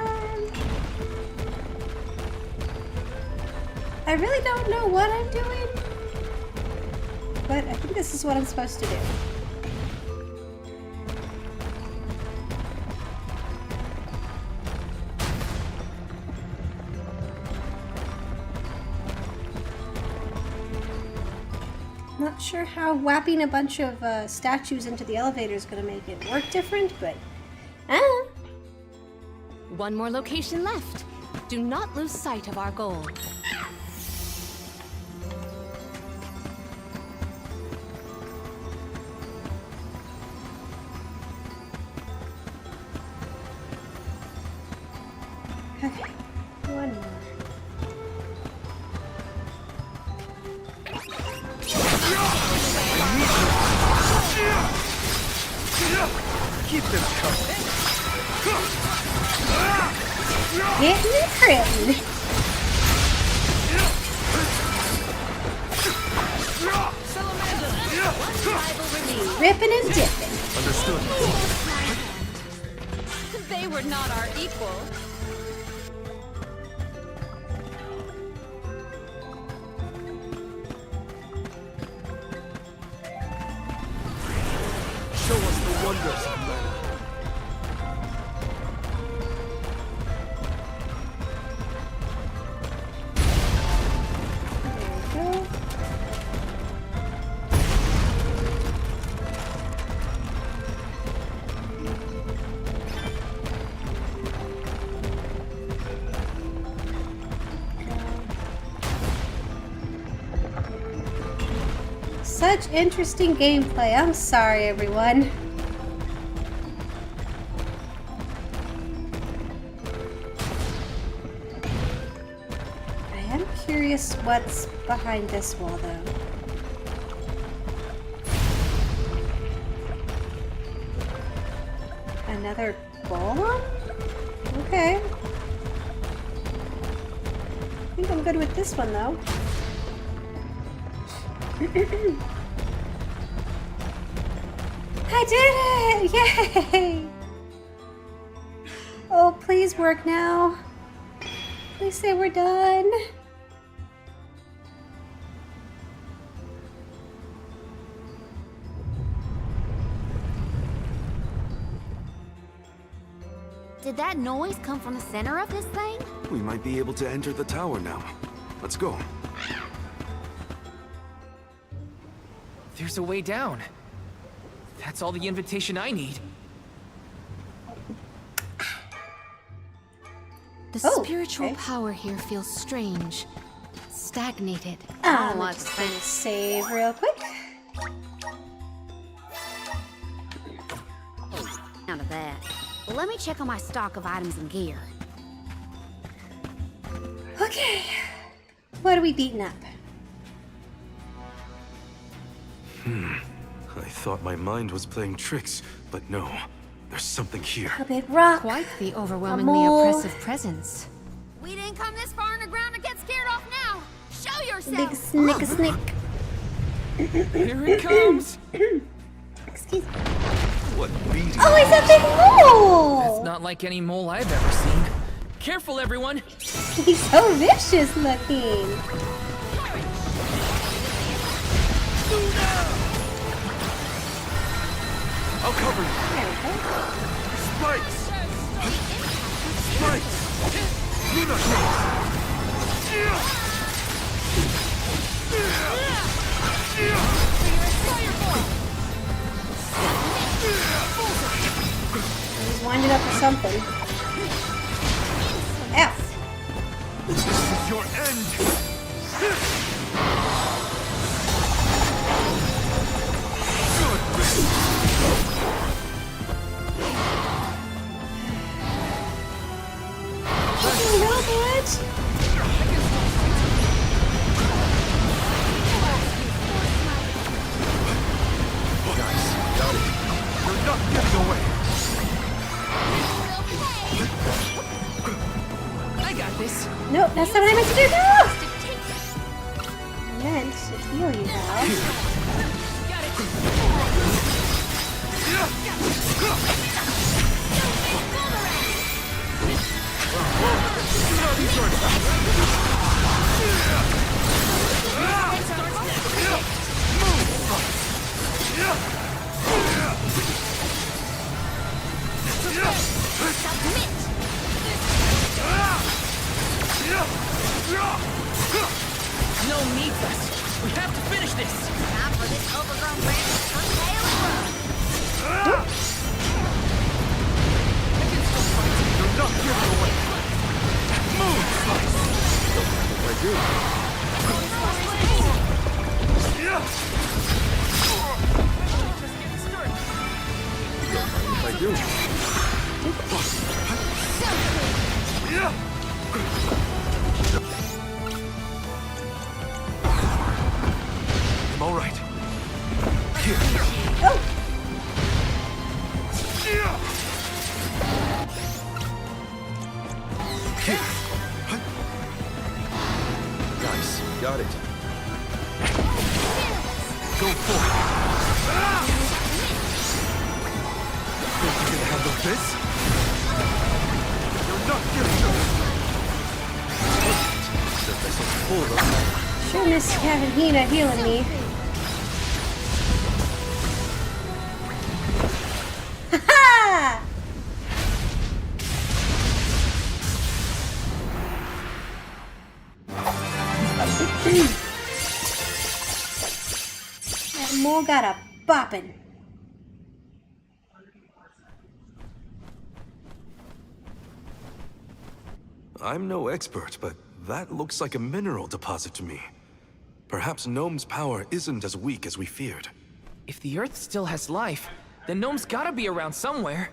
S1: I really don't know what I'm doing, but I think this is what I'm supposed to do. Not sure how whapping a bunch of statues into the elevator is going to make it work different, but
S6: One more location left. Do not lose sight of our goal.
S1: okay, one more.
S5: Keep them coming.
S1: Hitting and critting. Ripping and dipping.
S5: Understood.
S8: They were not our equal.
S5: Show us the wonders of mana.
S1: Such interesting gameplay. I'm sorry, everyone. I am curious what's behind this wall, though. Another golem? Okay. I think I'm good with this one, though. I did it! Yay! Oh, please work now. Please say we're done.
S10: Did that noise come from the center of this thing?
S5: We might be able to enter the tower now. Let's go.
S3: There's a way down. That's all the invitation I need.
S6: The
S1: Oh,
S6: spiritual
S1: okay.
S6: power here feels strange, stagnated.
S1: I'm
S4: like
S1: just gonna save real quick.
S4: Out of that. Well, let me check on my stock of items and gear.
S1: Okay. What are we beating up?
S5: I thought my mind was playing tricks, but no. There's something here.
S1: A big rock.
S6: Quite the overwhelmingly
S1: mole.
S6: oppressive presence.
S4: We didn't come this far underground to get scared off now. Show
S1: Big
S4: yourself.
S1: snake, a snake.
S3: Here it comes!
S1: Excuse me.
S5: What beating?
S1: Oh, it's a big mole!
S3: It's not like any mole I've ever seen. Careful, everyone!
S1: He's so vicious looking.
S5: I'll cover you.
S1: There we go.
S5: Spikes! Spikes! Lunar
S1: He's winding up for something. Ow.
S5: This is your end!
S1: Robot!
S5: Got it. You're not getting away.
S3: I got this.
S1: Nope, that's not what I meant to do. No! I meant to heal you now.
S3: No need us. We have to finish this.
S10: Time for this overgrown branch to turn tail and run.
S5: You're not getting away. Move, Slice! What do I do? If I do. I'm all right. Here. Here. Nice. Got it. Go for it. Think you can handle this? You're not getting away. The vessel's full of...
S1: Sure miss having Hina healing me. Ha-ha! That mole got a boppin'.
S5: I'm no expert, but that looks like a mineral deposit to me. Perhaps Gnome's power isn't as weak as we feared.
S3: If the Earth still has life, then Gnome's gotta be around somewhere.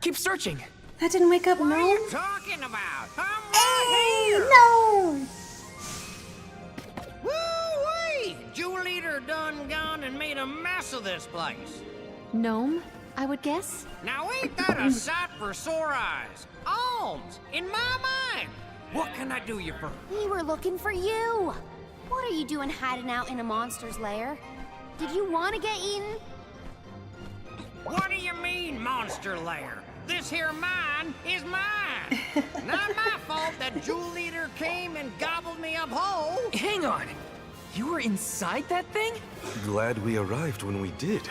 S3: Keep searching.
S1: That didn't wake up Gnome.
S11: Talking about?
S1: Hey, no!
S11: Woo-wee! Jewel Eater done gone and made a mess of this place.
S6: Gnome, I would guess?
S11: Now ain't that a sight for sore eyes? Alms, in my mind. What can I do you for?
S10: We were looking for you. What are you doing hiding out in a monster's lair? Did you want to get eaten?
S11: What do you mean, monster lair? This here mine is mine. Not my fault that Jewel Eater came and gobbled me up whole.
S3: Hang on. You were inside that thing?
S5: Glad we arrived when we did.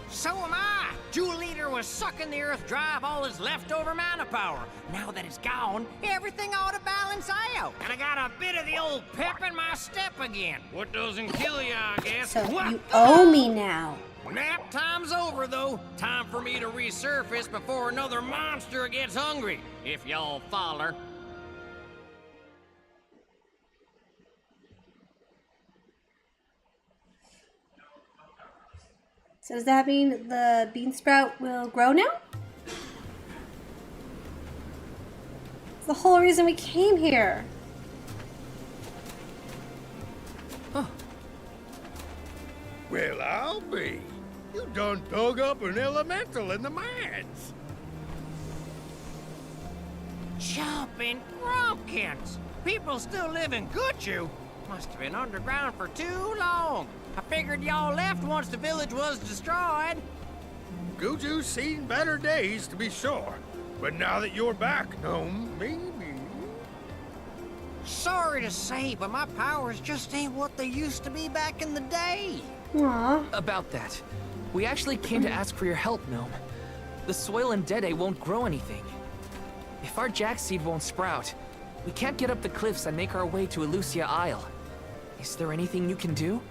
S11: So am I. Jewel Eater was sucking the earth dry of all his leftover mana power. Now that it's gone, everything ought to balance out. And I got a bit of the old pep in my step again. What doesn't kill you, I guess.
S1: So
S11: What?
S1: you owe me now.
S11: Nap time's over, though. Time for me to resurface before another monster gets hungry. If y'all follow.
S1: So does that mean the bean sprout will grow now? It's the whole reason we came here.
S9: Well, I'll be. You done dug up an elemental in the mines.
S11: Jumping Grumpkins! People still live in Guju. Must have been underground for too long. I figured y'all left once the village was destroyed.
S9: Guju's seen better days, to be sure. But now that you're back, Gnome, maybe...
S11: Sorry to say, but my powers just ain't what they used to be back in the day.
S1: Aw.
S3: About that. We actually came to ask for your help, Gnome. The soil in Dede won't grow anything. If our jack seed won't sprout, we can't get up the cliffs and make our way to Elusia Isle. Is there anything you can do?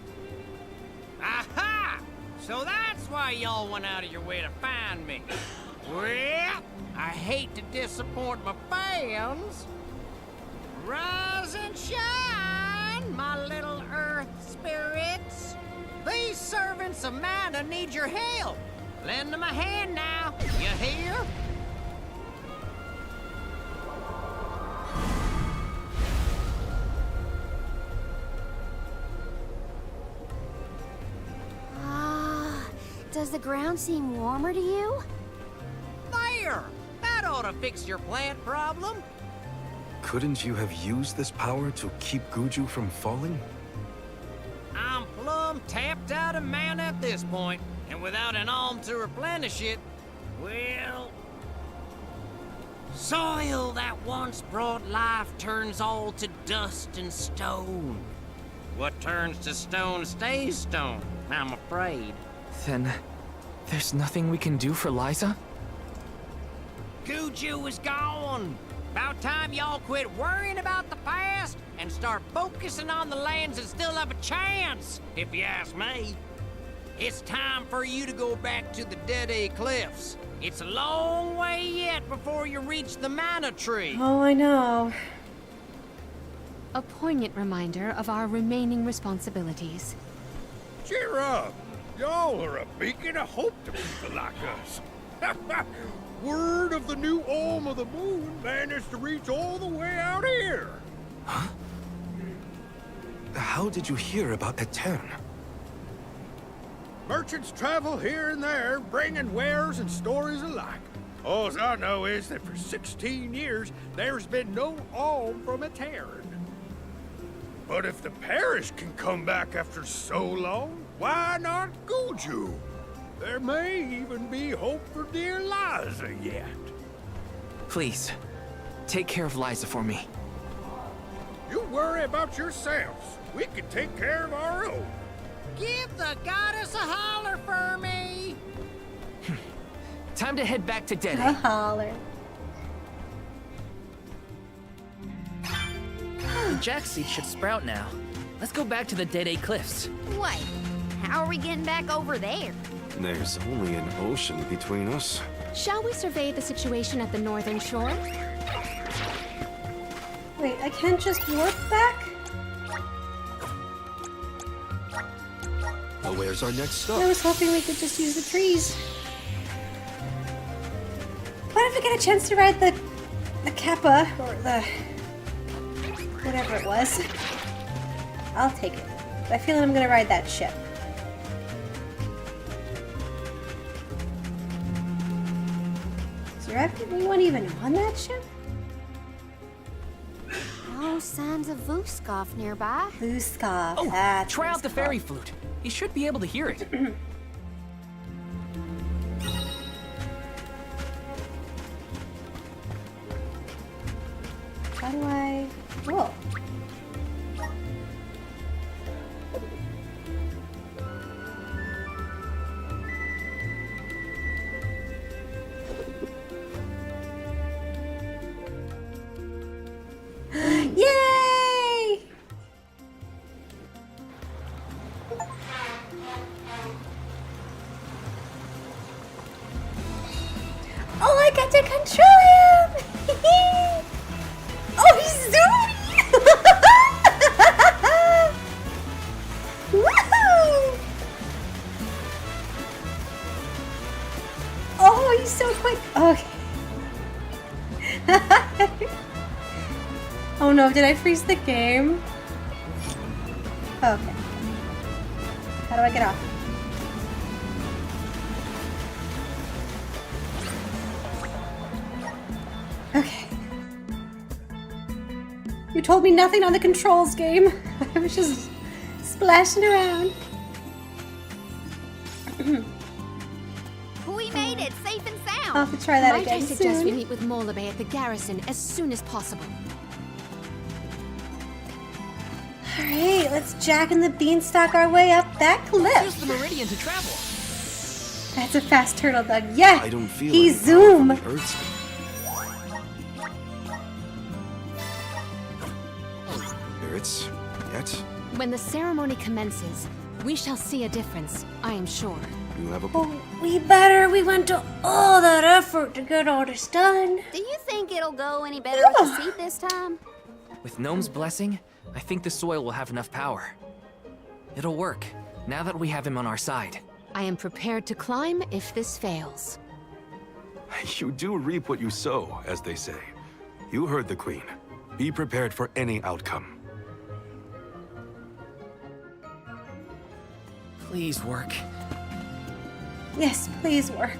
S11: Aha! So that's why y'all went out of your way to find me. Well, I hate to disappoint my fans. Rise and shine, my little earth spirits. These servants of mana need your help. Lend them a hand now, you hear?
S10: Does the ground seem warmer to you?
S11: There! That ought to fix your plant problem.
S5: Couldn't you have used this power to keep Guju from falling?
S11: I'm plumb tapped out of mana at this point, and without an alm to replenish it, well... Soil that once brought life turns all to dust and stone. What turns to stone stays stone, I'm afraid.
S3: Then, there's nothing we can do for Liza?
S11: Guju is gone. About time y'all quit worrying about the past and start focusing on the lands that still have a chance, if you ask me. It's time for you to go back to the Dede Cliffs. It's a long way yet before you reach the Mana Tree.
S1: Oh, I know.
S6: A poignant reminder of our remaining responsibilities.
S9: Cheer up! Y'all are a beacon of hope to people like us. Word of the new Alm of the Moon managed to reach all the way out here.
S5: Huh? How did you hear about Etern?
S9: Merchants travel here and there, bringing wares and stories alike. All I know is that for 16 years, there's been no alm from Etern. But if the parish can come back after so long, why not Guju? There may even be hope for dear Liza yet.
S3: Please, take care of Liza for me.
S9: You worry about yourselves. We can take care of our own.
S11: Give the goddess a holler for me!
S3: Time to head back to Dede.
S1: A holler.
S12: The jack seed should sprout now. Let's go back to the Dede Cliffs.
S10: Wait, how are we getting back over there?
S5: There's only an ocean between us.
S6: Shall we survey the situation at the northern shore?
S1: Wait, I can't just warp back?
S5: Well, where's our next stop?
S1: I was hoping we could just use the trees. What if we get a chance to ride the Kappa or the whatever it was? I'll take it. I feel I'm gonna ride that ship. Is there anyone even on that ship?
S10: No signs of Vuskov nearby.
S1: Vuskov.
S3: Oh,
S1: that's
S3: try
S1: what
S3: out the
S1: it's
S3: fairy
S1: called.
S3: flute. You should be able to hear it.
S1: How do I... Whoa. Yay! Oh, I got to control him! Oh, he's zooming! Woohoo! Oh, he's so quick. Okay. Oh no, did I freeze the game? Okay. How do I get off? Okay. You told me nothing on the controls game. I was just splashing around.
S8: We made it safe and sound.
S1: I'll have to try that
S6: Might
S1: again
S6: I suggest
S1: soon.
S6: we meet with Molabay at the garrison as soon as possible?
S1: Alright, let's Jack and the Beanstalk our way up that
S3: Use
S1: cliff.
S3: the meridian to travel.
S1: That's a fast turtle, Doug. Yeah!
S5: I don't feel
S1: He
S5: any power
S1: zoom!
S5: from the Earth Sphere. Spirits, yet
S6: When the ceremony commences, we shall see a difference, I am sure.
S5: you have a
S1: Oh, we better. We went to all that effort to get all this done.
S10: Do you think it'll go any better with the seed this time?
S12: With Gnome's blessing, I think the soil will have enough power. It'll work, now that we have him on our side.
S6: I am prepared to climb if this fails.
S5: You do reap what you sow, as they say. You heard the Queen. Be prepared for any outcome.
S12: Please work.
S1: Yes, please work.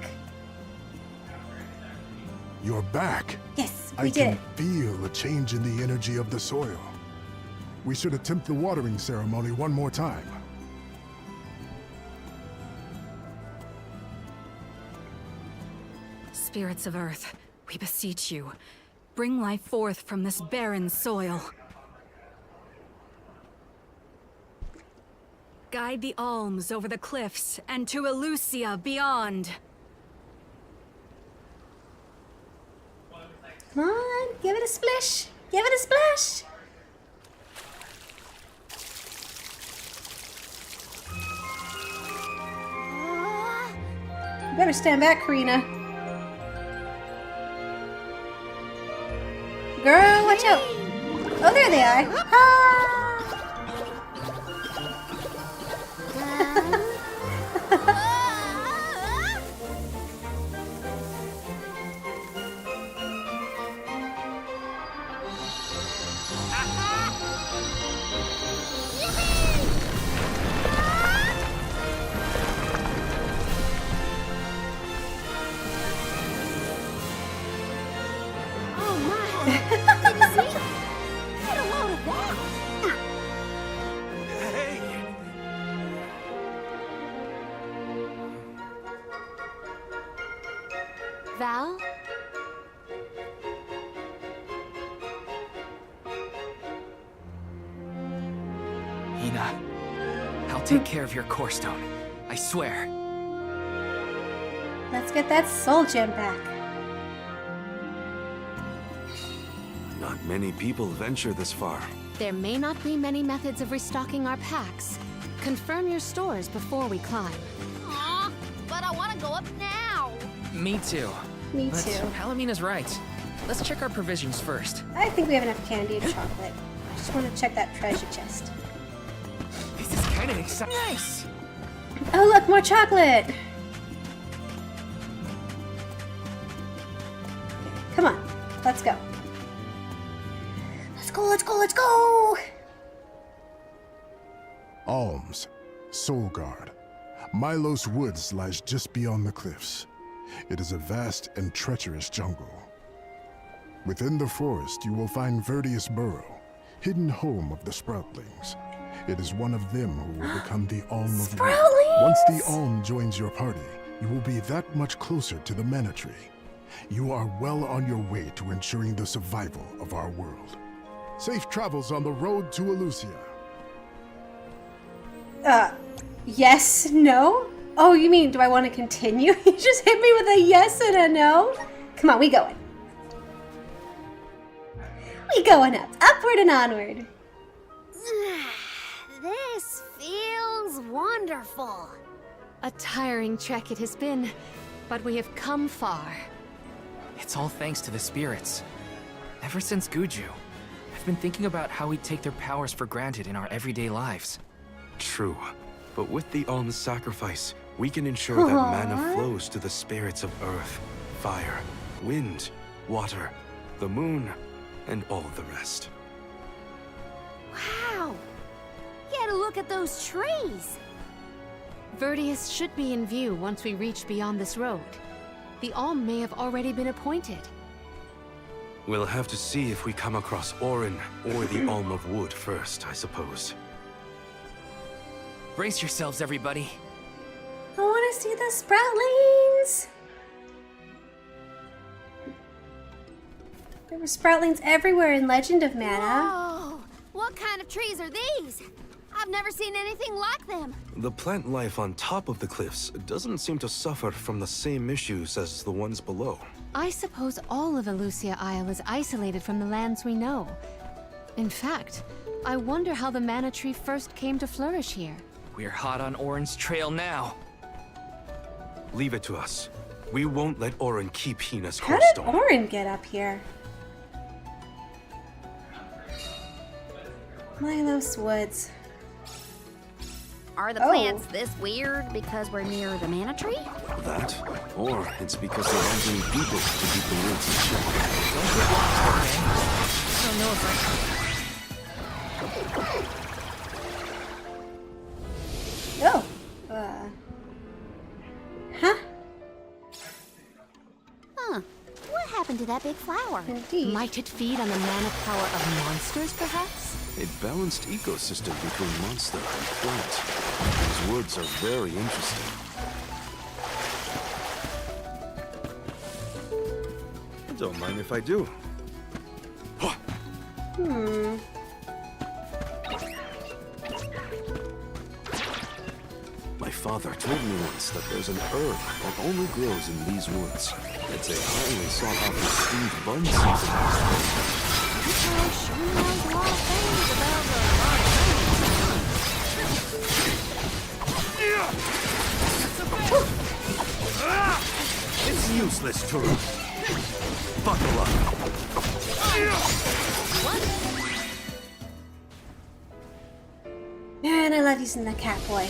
S13: You're back.
S1: Yes,
S13: I
S1: we did
S13: can
S1: it.
S13: feel a change in the energy of the soil. We should attempt the watering ceremony one more time.
S14: Spirits of Earth, we beseech you, bring life forth from this barren soil. Guide the alms over the cliffs and to Elusia beyond.
S1: Come on, give it a splish. Give it a splash. You better stand back, Karina. Girl, watch out. Oh, there they are. Ah!
S10: Oh my! Did you see? Get a load of that!
S5: Hey!
S6: Val?
S12: Hina, I'll take care of your core stone. I swear.
S1: Let's get that soul gem back.
S5: Not many people venture this far.
S6: There may not be many methods of restocking our packs. Confirm your stores before we climb.
S8: Aw, but I want to go up now.
S12: Me too.
S1: Me
S12: But
S1: too.
S12: Palomina's right. Let's check our provisions first.
S1: I think we have enough candy and chocolate. I just want to check that treasure chest.
S3: This is kind of exciting. Nice.
S1: Oh, look, more chocolate. Come on, let's go. Let's go, let's go, let's go!
S13: Alms, Soulguard. Milos Woods lies just beyond the cliffs. It is a vast and treacherous jungle. Within the forest, you will find Verdius Burrow, hidden home of the Sproutlings. It is one of them who will become the Alm of Wood. Once the Alm joins your party, you will be that much closer to the Mana Tree. You are well on your way to ensuring the survival of our world. Safe travels on the road to Elusia.
S1: Yes, no? Oh, you mean, do I want to continue? You just hit me with a yes and a no? Come on, we going. We going up, upward and onward.
S10: This feels wonderful.
S6: A tiring trek it has been, but we have come far.
S12: It's all thanks to the spirits. Ever since Guju, I've been thinking about how we take their powers for granted in our everyday lives.
S5: True, but with the Alm's sacrifice, we can ensure that mana flows to the spirits of earth, fire, wind, water, the moon, and all the rest.
S10: Wow! Get a look at those trees!
S6: Verdius should be in view once we reach beyond this road. The Alm may have already been appointed.
S5: We'll have to see if we come across Orin or the Alm of Wood first, I suppose.
S12: Brace yourselves, everybody.
S1: I want to see the Sproutlings! There were Sproutlings everywhere in Legend of Mana.
S10: Whoa! What kind of trees are these? I've never seen anything like them.
S5: The plant life on top of the cliffs doesn't seem to suffer from the same issues as the ones below.
S6: I suppose all of Elusia Isle is isolated from the lands we know. In fact, I wonder how the Mana Tree first came to flourish here.
S12: We're hot on Orin's trail now.
S5: Leave it to us. We won't let Orin keep Hina's
S1: How
S5: core
S1: did
S5: stone.
S1: Orin get up here? Milos Woods.
S10: Are the plants this weird because we're near the Mana Tree?
S5: That, or it's because they don't need people to keep the woods in check.
S12: Don't get lost, okay? I don't know if
S1: Oh. Huh?
S10: Huh. What happened to that big flower?
S1: Indeed.
S6: Might it feed on the mana power of monsters, perhaps?
S5: A balanced ecosystem between monster and plant. These woods are very interesting. Don't mind if I do. My father told me once that there's an herb that only grows in these woods. It's a highly sought-after steamed bun season. It's useless, Turu. Buckle up.
S1: Man, I love using that cat boy.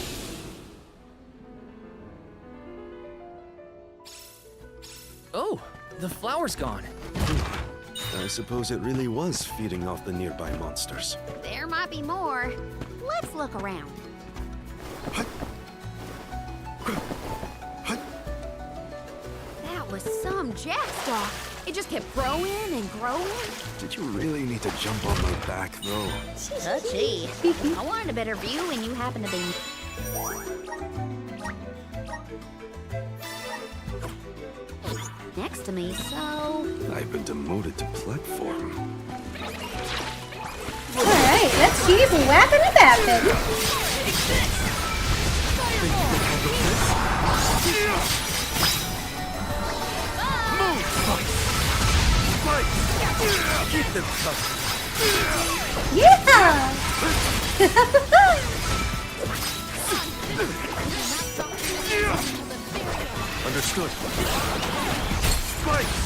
S12: Oh, the flower's gone.
S5: I suppose it really was feeding off the nearby monsters.
S10: There might be more. Let's look around. That was some jackstock. It just kept growing and growing.
S5: Did you really need to jump on my back, though?
S10: Gee, I wanted a better view and you happened to be... next to me, so...
S5: I've been demoted to platform.
S1: Alright, let's keep whapping and bapping.
S5: Keep them covered.
S1: Yeah!
S5: Understood. Spikes!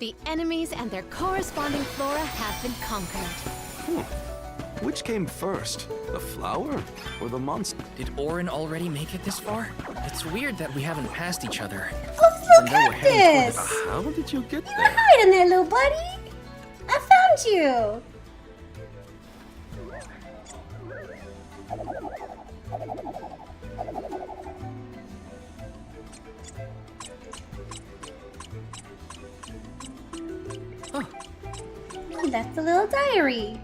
S6: The enemies and their corresponding flora have been conquered.
S5: Which came first, the flower or the monster?
S12: Did Orin already make it this far? It's weird that we haven't passed each other.
S1: Oh, look
S12: Even though we're
S1: at
S12: heading toward
S1: this!
S5: How did you get
S1: You were
S5: there?
S1: hiding there, little buddy. I found you. You left a little diary.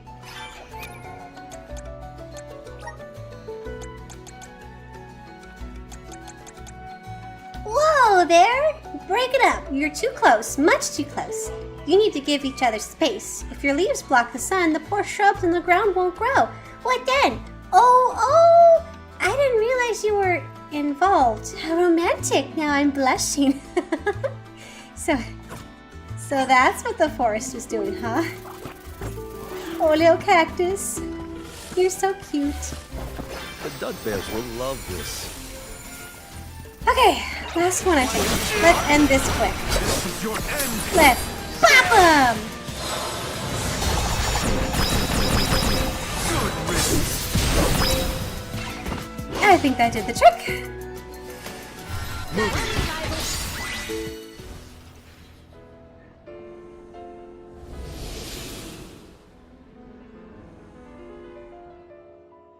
S1: Whoa there! Break it up. You're too close, much too close. You need to give each other space. If your leaves block the sun, the poor shrubs in the ground won't grow. What then? Oh, I didn't realize you were involved. How romantic. Now I'm blushing. So that's what the forest was doing, huh? Oh, little cactus. You're so cute.
S5: The Dud Bears will love this.
S1: Okay, last one I think. Let's end this quick.
S9: This is your end.
S1: Let's pop them! I think that did the trick.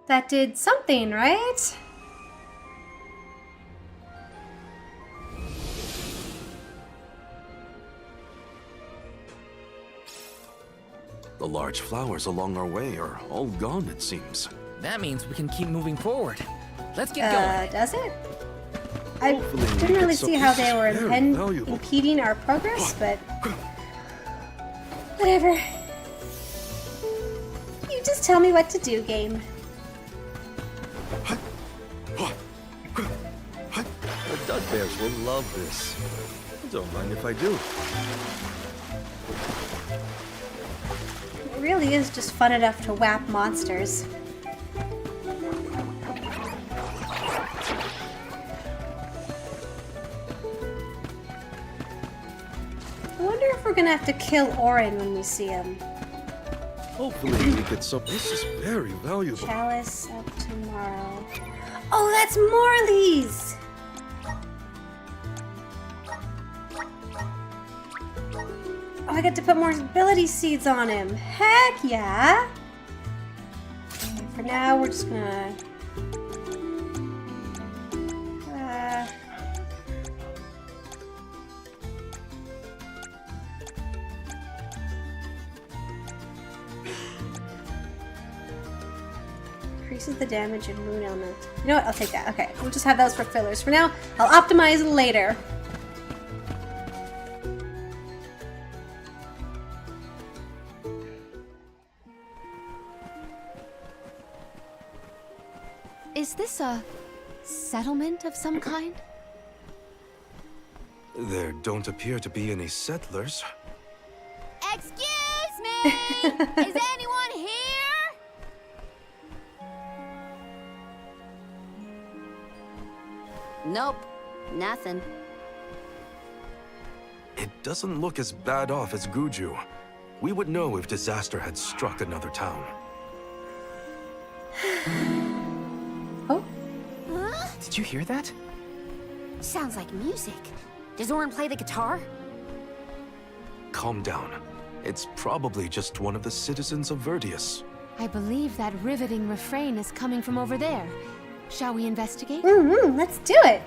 S1: That did something, right?
S5: The large flowers along our way are all gone, it seems.
S12: That means we can keep moving forward. Let's get going.
S1: Does it? I
S5: Hopefully we
S1: didn't really
S5: get
S1: see how
S5: some-
S1: they were
S5: very valuable.
S1: impeding our progress, but whatever. You just tell me what to do, game.
S5: The Dud Bears will love this. Don't mind if I do.
S1: It really is just fun enough to whap monsters. I wonder if we're gonna have to kill Orin when we see him.
S5: Hopefully we get some. This is very valuable.
S1: Chalice of tomorrow. Oh, that's Morley's! Oh, I get to put more ability seeds on him. Heck yeah! Okay, for now, we're just gonna... increases the damage and moon element. You know what? I'll take that. Okay, we'll just have those for fillers. For now, I'll optimize later.
S6: Is this a settlement of some kind?
S5: There don't appear to be any settlers.
S10: Excuse me! Is anyone here? Nope, nothing.
S5: It doesn't look as bad off as Guju. We would know if disaster had struck another town.
S1: Oh?
S10: Huh?
S12: Did you hear that?
S10: Sounds like music. Does Orin play the guitar?
S5: Calm down. It's probably just one of the citizens of Verdius.
S6: I believe that riveting refrain is coming from over there. Shall we investigate?
S1: Let's do it.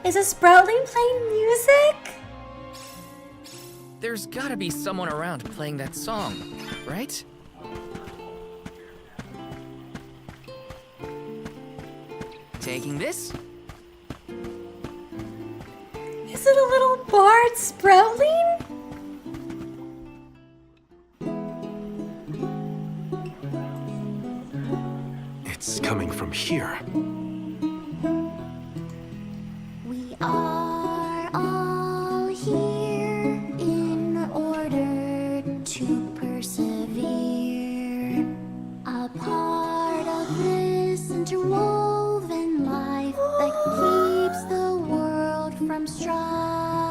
S1: Is a Sproutling playing music?
S12: There's gotta be someone around playing that song, right? Taking this?
S1: Is it a little bard Sproutling?
S5: It's coming from here.
S10: We are all here in order to persevere. A part of this interwoven life that keeps the world from strife.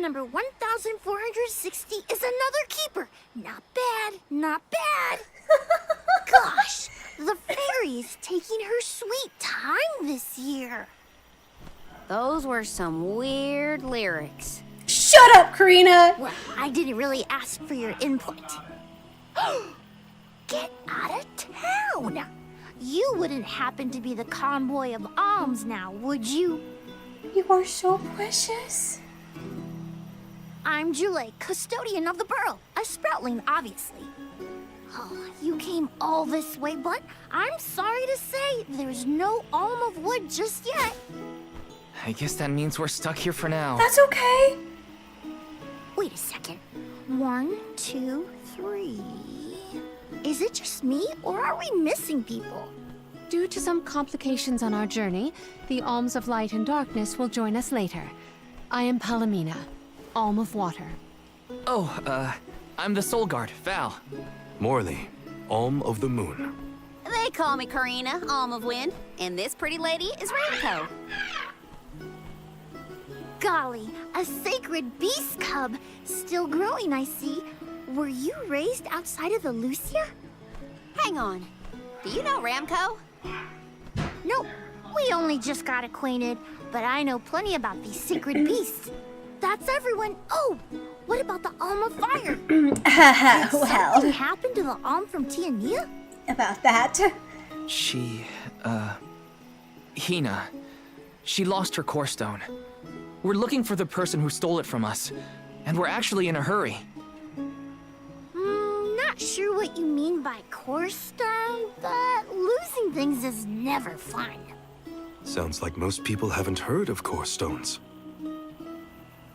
S10: number 1460 is another keeper. Not bad, not bad. Gosh, the fairy is taking her sweet time this year.
S4: Those were some weird lyrics.
S1: Shut up, Karina!
S10: Well, I didn't really ask for your input. Get out of town! You wouldn't happen to be the convoy of alms now, would you?
S1: You are so precious.
S10: I'm Julie, custodian of the burrow. A sproutling, obviously. Oh, you came all this way, but I'm sorry to say there's no alm of wood just yet.
S12: I guess that means we're stuck here for now.
S1: That's okay.
S10: Wait a second. 1, 2, 3. Is it just me, or are we missing people?
S6: Due to some complications on our journey, the Alms of Light and Darkness will join us later. I am Palomina, Alm of Water.
S12: Oh, I'm the Soul Guard, Val.
S5: Morley, Alm of the Moon.
S4: They call me Karina, Alm of Wind, and this pretty lady is Ramco.
S10: Golly, a sacred beast cub. Still growing, I see. Were you raised outside of the Lucia?
S4: Hang on. Do you know Ramco?
S10: Nope. We only just got acquainted, but I know plenty about these sacred beasts. That's everyone. Oh, what about the Alm of Fire? Did something happen to the Alm from Tiania?
S1: About that?
S12: She, Hina. She lost her core stone. We're looking for the person who stole it from us, and we're actually in a hurry.
S10: Not sure what you mean by core stone, but losing things is never fun.
S5: Sounds like most people haven't heard of core stones.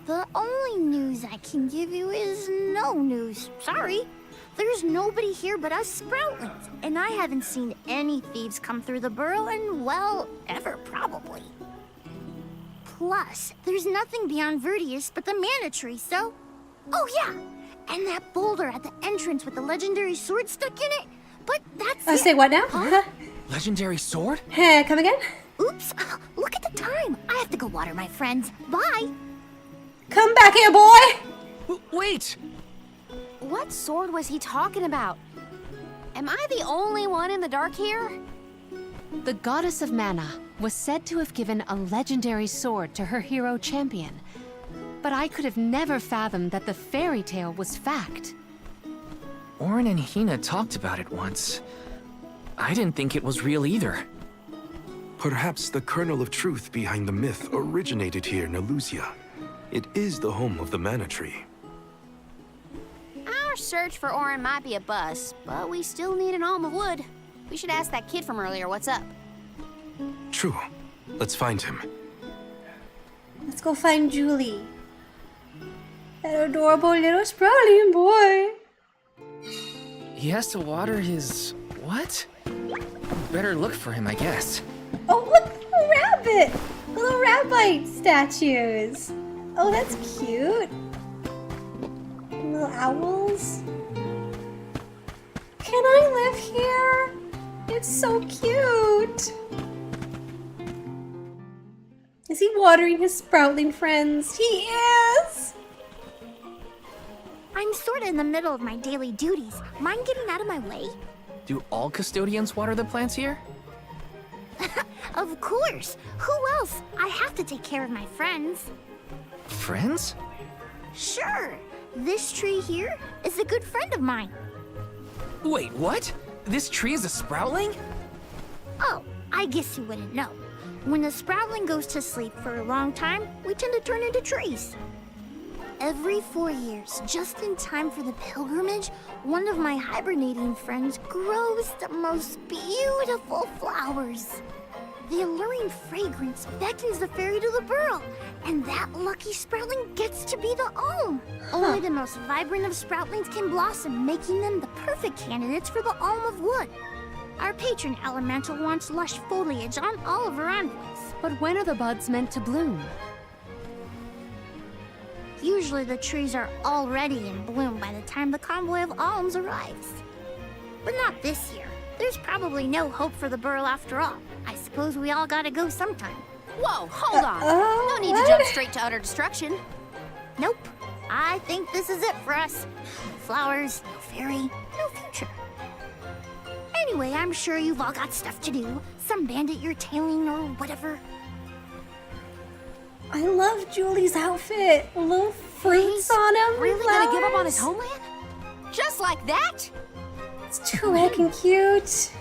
S10: The only news I can give you is no news. Sorry. There's nobody here but us Sproutlings, and I haven't seen any thieves come through the burrow in, well, ever probably. Plus, there's nothing beyond Vertius but the mana tree, so... Oh yeah, and that boulder at the entrance with the legendary sword stuck in it. But that's it.
S1: Say what now?
S10: Huh?
S12: Legendary sword?
S1: Come again?
S10: Oops, look at the time. I have to go water my friends. Bye.
S1: Come back here, boy!
S12: Wait!
S4: What sword was he talking about? Am I the only one in the dark here?
S6: The goddess of mana was said to have given a legendary sword to her hero champion. But I could have never fathomed that the fairy tale was fact.
S12: Orin and Hina talked about it once. I didn't think it was real either.
S5: Perhaps the kernel of truth behind the myth originated here in Elusia. It is the home of the mana tree.
S4: Our search for Orin might be a bust, but we still need an alm of wood. We should ask that kid from earlier what's up.
S5: True. Let's find him.
S1: Let's go find Julie. That adorable little sprouting boy.
S12: He has to water his... what? Better look for him, I guess.
S1: Oh, look! A rabbit! Little rabbite statues. Oh, that's cute. Little owls. Can I live here? It's so cute. Is he watering his sproutling friends? He is!
S10: I'm sorta in the middle of my daily duties. Mind getting out of my way?
S12: Do all custodians water the plants here?
S10: Of course. Who else? I have to take care of my friends.
S12: Friends?
S10: Sure. This tree here is a good friend of mine.
S12: Wait, what? This tree is a sproutling?
S10: Oh, I guess you wouldn't know. When the sproutling goes to sleep for a long time, we tend to turn into trees. Every 4 years, just in time for the pilgrimage, one of my hibernating friends grows the most beautiful flowers. The alluring fragrance beckons the fairy to the burrow, and that lucky sproutling gets to be the alm. Only the most vibrant of sproutlings can blossom, making them the perfect candidates for the alm of wood. Our patron elemental wants lush foliage on all of her envoys.
S6: But when are the buds meant to bloom?
S10: Usually the trees are already in bloom by the time the convoy of alms arrives. But not this year. There's probably no hope for the burrow after all. I suppose we all gotta go sometime.
S4: Whoa, hold on. No need to jump straight to utter destruction.
S10: Nope. I think this is it for us. No flowers, no fairy, no future. Anyway, I'm sure you've all got stuff to do. Some bandit you're tailing or whatever.
S1: I love Julie's outfit. Little fruits on him.
S4: Really gonna give up on his
S1: flowers.
S4: homeland? Just like that?
S1: It's too heckin' cute.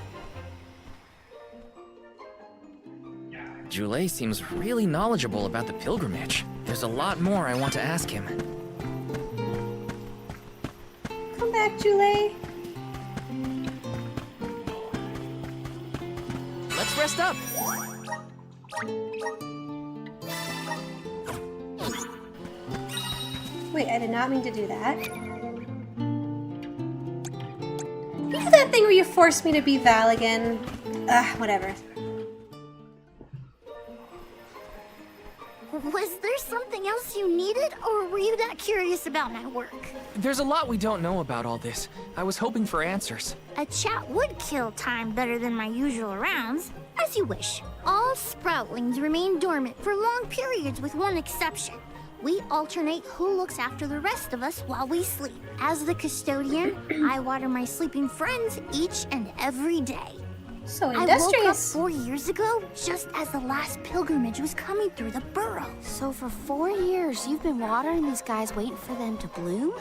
S12: Jule seems really knowledgeable about the pilgrimage. There's a lot more I want to ask him.
S1: Come back, Julie.
S12: Let's rest up.
S1: Wait, I did not mean to do that. You do that thing where you force me to be Val again. Whatever.
S10: Was there something else you needed, or were you that curious about my work?
S12: There's a lot we don't know about all this. I was hoping for answers.
S10: A chat would kill time better than my usual rounds. As you wish. All Sproutlings remain dormant for long periods with one exception. We alternate who looks after the rest of us while we sleep. As the custodian, I water my sleeping friends each and every day.
S1: So
S10: I woke up
S1: industrious.
S10: 4 years ago, just as the last pilgrimage was coming through the burrow.
S4: So for 4 years, you've been watering these guys waiting for them to bloom?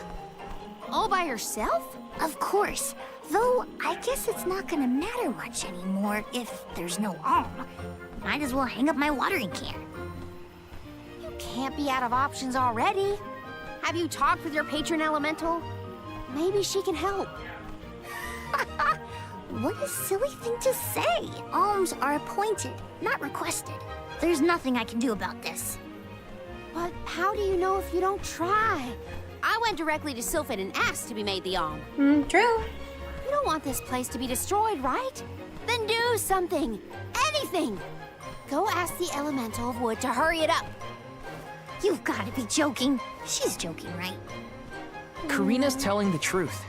S4: All by yourself?
S10: Of course. Though, I guess it's not gonna matter much anymore if there's no alm. Might as well hang up my watering can.
S4: You can't be out of options already. Have you talked with your patron elemental? Maybe she can help.
S10: What a silly thing to say. Alms are appointed, not requested. There's nothing I can do about this.
S4: But how do you know if you don't try? I went directly to Sylphin and asked to be made the alm.
S1: True.
S4: You don't want this place to be destroyed, right? Then do something. Anything. Go ask the elemental of wood to hurry it up.
S10: You've got to be joking. She's joking, right?
S12: Karina's telling the truth.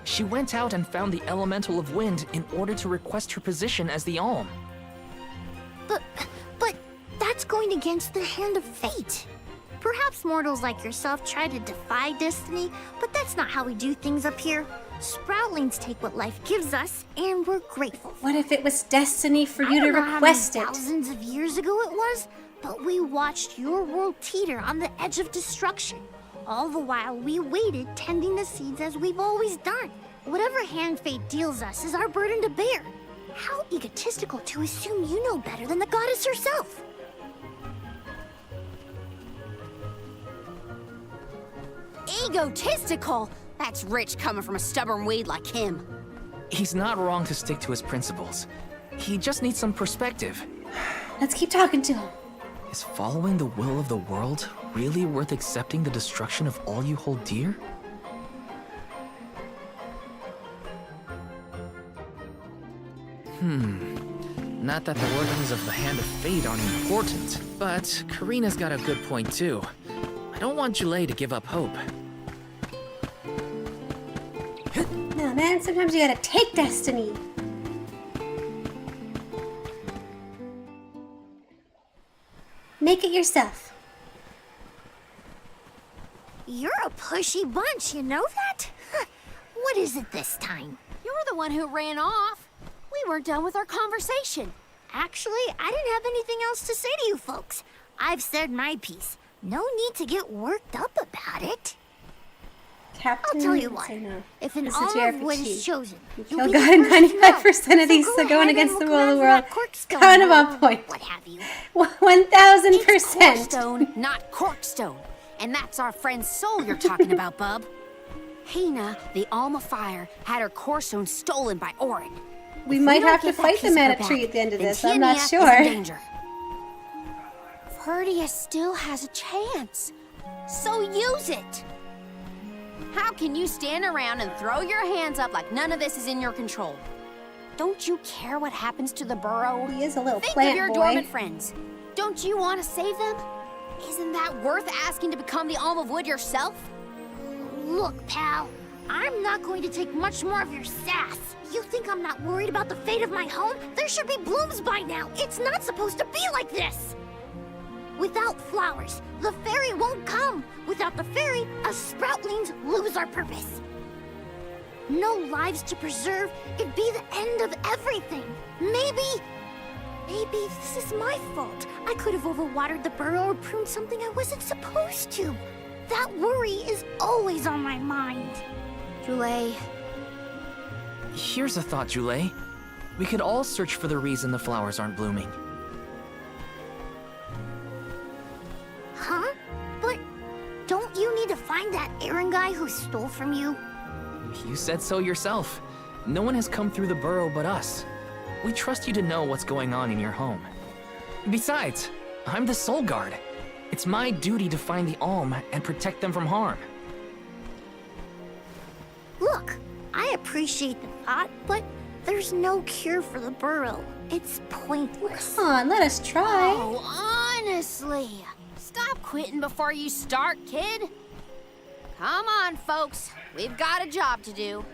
S12: She went out and found the elemental of wind in order to request her position as the alm.
S10: But that's going against the hand of fate. Perhaps mortals like yourself try to defy destiny, but that's not how we do things up here. Sproutlings take what life gives us, and we're grateful.
S1: What if it was destiny for you to
S10: I don't know how
S1: request
S10: many
S1: it?
S10: thousands of years ago it was, but we watched your world teeter on the edge of destruction. All the while we waited, tending the seeds as we've always done. Whatever hand fate deals us is our burden to bear. How egotistical to assume you know better than the goddess herself.
S4: Egotistical? That's rich coming from a stubborn weed like him.
S12: He's not wrong to stick to his principles. He just needs some perspective.
S1: Let's keep talking to him.
S12: Is following the will of the world really worth accepting the destruction of all you hold dear? Not that the workings of the Hand of Fate aren't important, but Karina's got a good point too. I don't want Jule to give up hope.
S1: No, man, sometimes you gotta take destiny. Make it yourself.
S10: You're a pushy bunch, you know that? What is it this time?
S4: You're the one who ran off. We weren't done with our conversation.
S10: Actually, I didn't have anything else to say to you folks. I've said my piece. No need to get worked up about it.
S1: Captain,
S10: I'll tell you what.
S1: say no.
S10: If an
S1: This is
S10: alm
S1: your
S10: of wood is
S1: RPG.
S10: chosen,
S1: You
S10: you'll
S1: kill
S10: be
S1: God
S10: the
S1: in
S10: first to know.
S1: 95% of these,
S10: go
S1: so going
S10: ahead
S1: against
S10: and
S1: the
S10: look
S1: will of the
S10: around
S1: world.
S10: for that corkstone
S1: Kind of
S10: or
S1: on point.
S10: What have you?
S1: 1000%.
S4: Corkstone, not corkstone. And that's our friend's soul you're talking about, bub. Hina, the Alma Fire, had her corkstone stolen by Orin.
S1: We
S4: If
S1: might
S4: don't
S1: have to
S4: get that
S1: fight the
S4: piece of her
S1: mana
S4: back,
S1: tree at the end of
S4: then
S1: this. I'm not
S4: Tinia is
S1: sure.
S4: in danger. Verdia still has a chance, so use it. How can you stand around and throw your hands up like none of this is in your control? Don't you care what happens to the burrow?
S1: He is a little
S4: Think
S1: plant
S4: of your
S1: boy.
S4: dormant friends. Don't you want to save them? Isn't that worth asking to become the Alm of Wood yourself?
S10: Look, pal, I'm not going to take much more of your sass. You think I'm not worried about the fate of my home? There should be blooms by now. It's not supposed to be like this. Without flowers, the fairy won't come. Without the fairy, us sproutlings lose our purpose. No lives to preserve, it'd be the end of everything. Maybe this is my fault. I could have overwatered the burrow or pruned something I wasn't supposed to. That worry is always on my mind.
S4: Jule,
S12: Here's a thought, Jule. We could all search for the reason the flowers aren't blooming.
S10: Huh? But don't you need to find that Aaron guy who stole from you?
S12: You said so yourself. No one has come through the burrow but us. We trust you to know what's going on in your home. Besides, I'm the Soul Guard. It's my duty to find the Alm and protect them from harm.
S10: Look, I appreciate the thought, but there's no cure for the burrow. It's pointless.
S1: Come on, let us try.
S4: oh, honestly. Stop quitting before you start, kid. Come on, folks. We've got a job to do.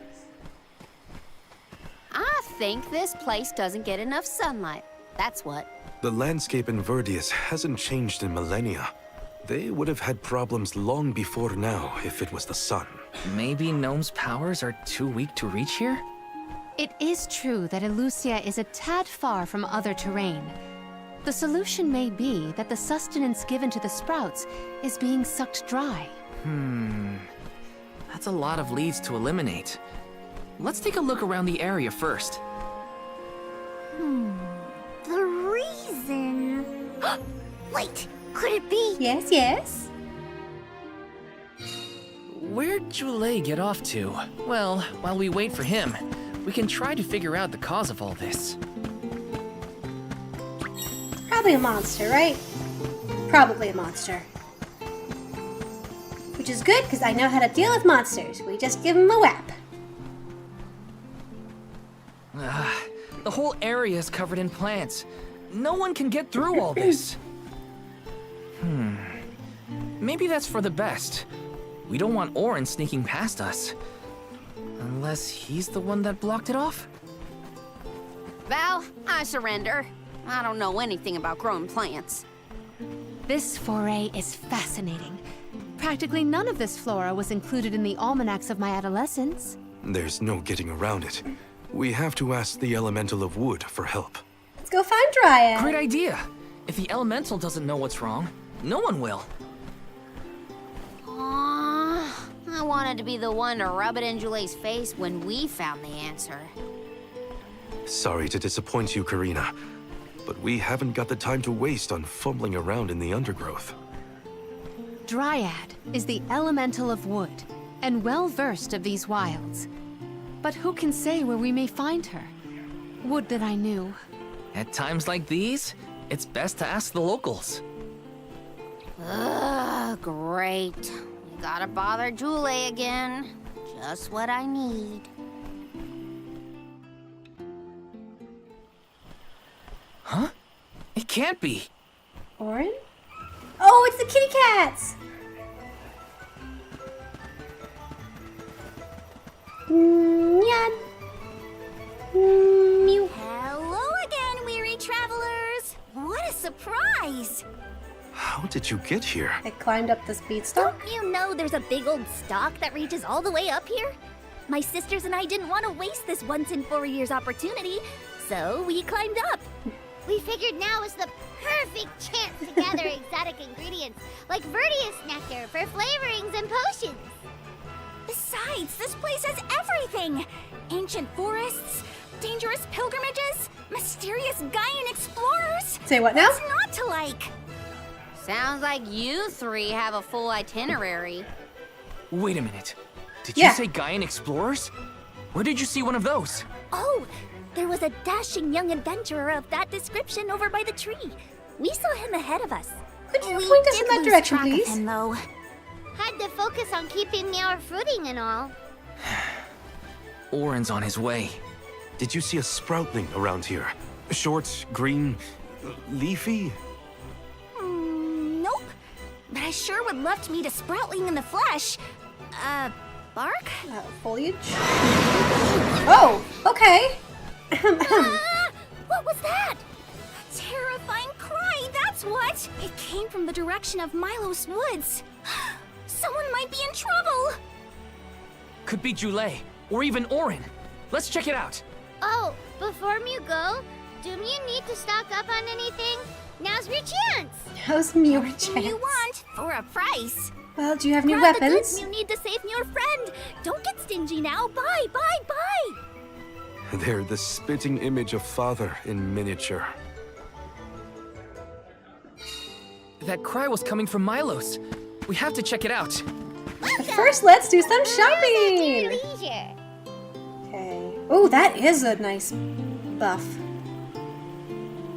S4: I think this place doesn't get enough sunlight. That's what.
S5: The landscape in Verdius hasn't changed in millennia. They would have had problems long before now if it was the sun.
S12: Maybe Gnome's powers are too weak to reach here?
S6: It is true that Elusia is a tad far from other terrain. The solution may be that the sustenance given to the sprouts is being sucked dry.
S12: That's a lot of leads to eliminate. Let's take a look around the area first.
S10: The reason... Wait, could it be?
S1: Yes, yes.
S12: Where'd Jule get off to? Well, while we wait for him, we can try to figure out the cause of all this.
S1: Probably a monster, right? Probably a monster. Which is good, because I know how to deal with monsters. We just give them a whap.
S12: The whole area is covered in plants. No one can get through all this. Maybe that's for the best. We don't want Orin sneaking past us. Unless he's the one that blocked it off?
S4: Val, I surrender. I don't know anything about growing plants.
S6: This foray is fascinating. Practically none of this flora was included in the almanacs of my adolescence.
S5: There's no getting around it. We have to ask the Elemental of Wood for help.
S1: Let's go find Dryad.
S12: Great idea! If the Elemental doesn't know what's wrong, no one will.
S4: Aww, I wanted to be the one to rub it in Jule's face when we found the answer.
S5: Sorry to disappoint you, Karina, but we haven't got the time to waste on fumbling around in the undergrowth.
S6: Dryad is the elemental of wood, and well-versed of these wilds. But who can say where we may find her? Would that I knew.
S12: At times like these, it's best to ask the locals.
S4: Ugh, great. We gotta bother Jule again. Just what I need.
S12: Huh? It can't be.
S1: Orin? Oh, it's the kitty cats! Nyan. Mew.
S10: Hello again, weary travelers. What a surprise!
S5: How did you get here?
S1: I climbed up this beanstalk.
S10: Don't you know there's a big old stalk that reaches all the way up here? My sisters and I didn't want to waste this once in 4 years opportunity, so we climbed up.
S15: We figured now is the perfect chance to gather exotic ingredients like Verdius nectar for flavorings and potions.
S10: Besides, this place has everything! Ancient forests, dangerous pilgrimages, mysterious Gaian explorers.
S1: Say what now?
S10: What's not to like?
S4: Sounds like you three have a full itinerary.
S12: Wait a minute. Did
S1: Yeah.
S12: you say Gaian explorers? Where did you see one of those?
S10: Oh, there was a dashing young adventurer of that description over by the tree. We saw him ahead of us.
S1: Could you
S10: We
S1: point us
S10: did
S1: in that
S10: lose
S1: direction,
S10: track of
S1: please?
S10: him, though.
S15: Had to focus on keeping our footing and all.
S12: Orin's on his way.
S5: Did you see a sproutling around here? Short, green, leafy?
S10: Nope. But I sure would love to meet a sproutling in the flesh. Bark?
S1: Foliage? Oh, okay.
S10: Ah! What was that? A terrifying cry, that's Guess what? It came from the direction of Milos Woods. Someone might be in trouble.
S12: Could be Jule, or even Orin. Let's check it out.
S15: Oh, before you go, do you need to stock up on anything? Now's your chance.
S1: How's me your
S10: Anything
S1: chance?
S10: you want for a price.
S1: Well, do you have new
S10: Grab the
S1: weapons?
S10: goods you need to save your friend. Don't get stingy now. Bye, bye, bye.
S5: They're the spitting image of Father in miniature.
S12: That cry was coming from Milos. We have to check it out.
S1: But first, let's do some shopping.
S15: Leisure.
S1: Okay. Oh, that is a nice buff.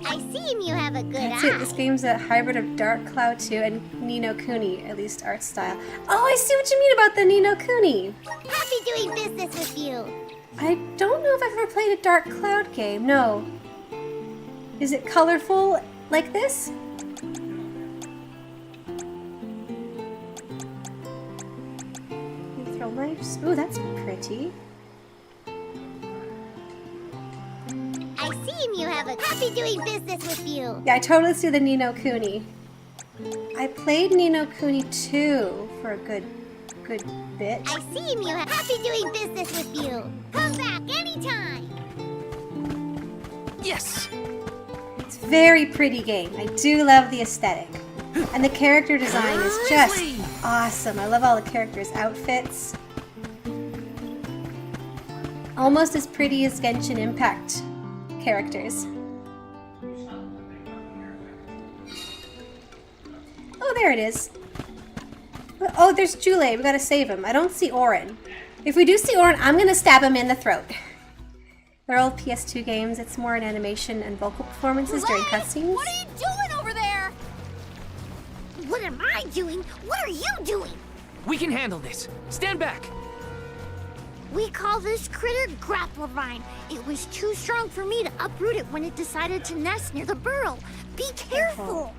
S15: I see you have a good
S1: That's
S15: eye.
S1: it. This game's a hybrid of Dark Cloud 2 and Ni no Kuni, at least art style. Oh, I see what you mean about the Ni no Kuni.
S15: Happy doing business with you.
S1: I don't know if I've ever played a Dark Cloud game. No. Is it colorful like this? You throw knives. Ooh, that's pretty.
S15: I see you have a happy doing business with you.
S1: Yeah, I totally see the Ni no Kuni. I played Ni no Kuni 2 for a good bit.
S15: I see you have happy doing business with you. Come back anytime.
S12: Yes!
S1: It's a very pretty game. I do love the aesthetic. And the character design is just awesome. I love all the characters' outfits. Almost as pretty as Genshin Impact characters. Oh, there it is. Oh, there's Jule. We gotta save him. I don't see Orin. If we do see Orin, I'm gonna stab him in the throat. They're old PS2 games. It's more in animation and vocal performances during cutscenes.
S10: What are you doing over there? What am I doing? What are you doing?
S12: We can handle this. Stand back.
S10: We call this critter Grapplervine. It was too strong for me to uproot it when it decided to nest near the burrow. Be careful.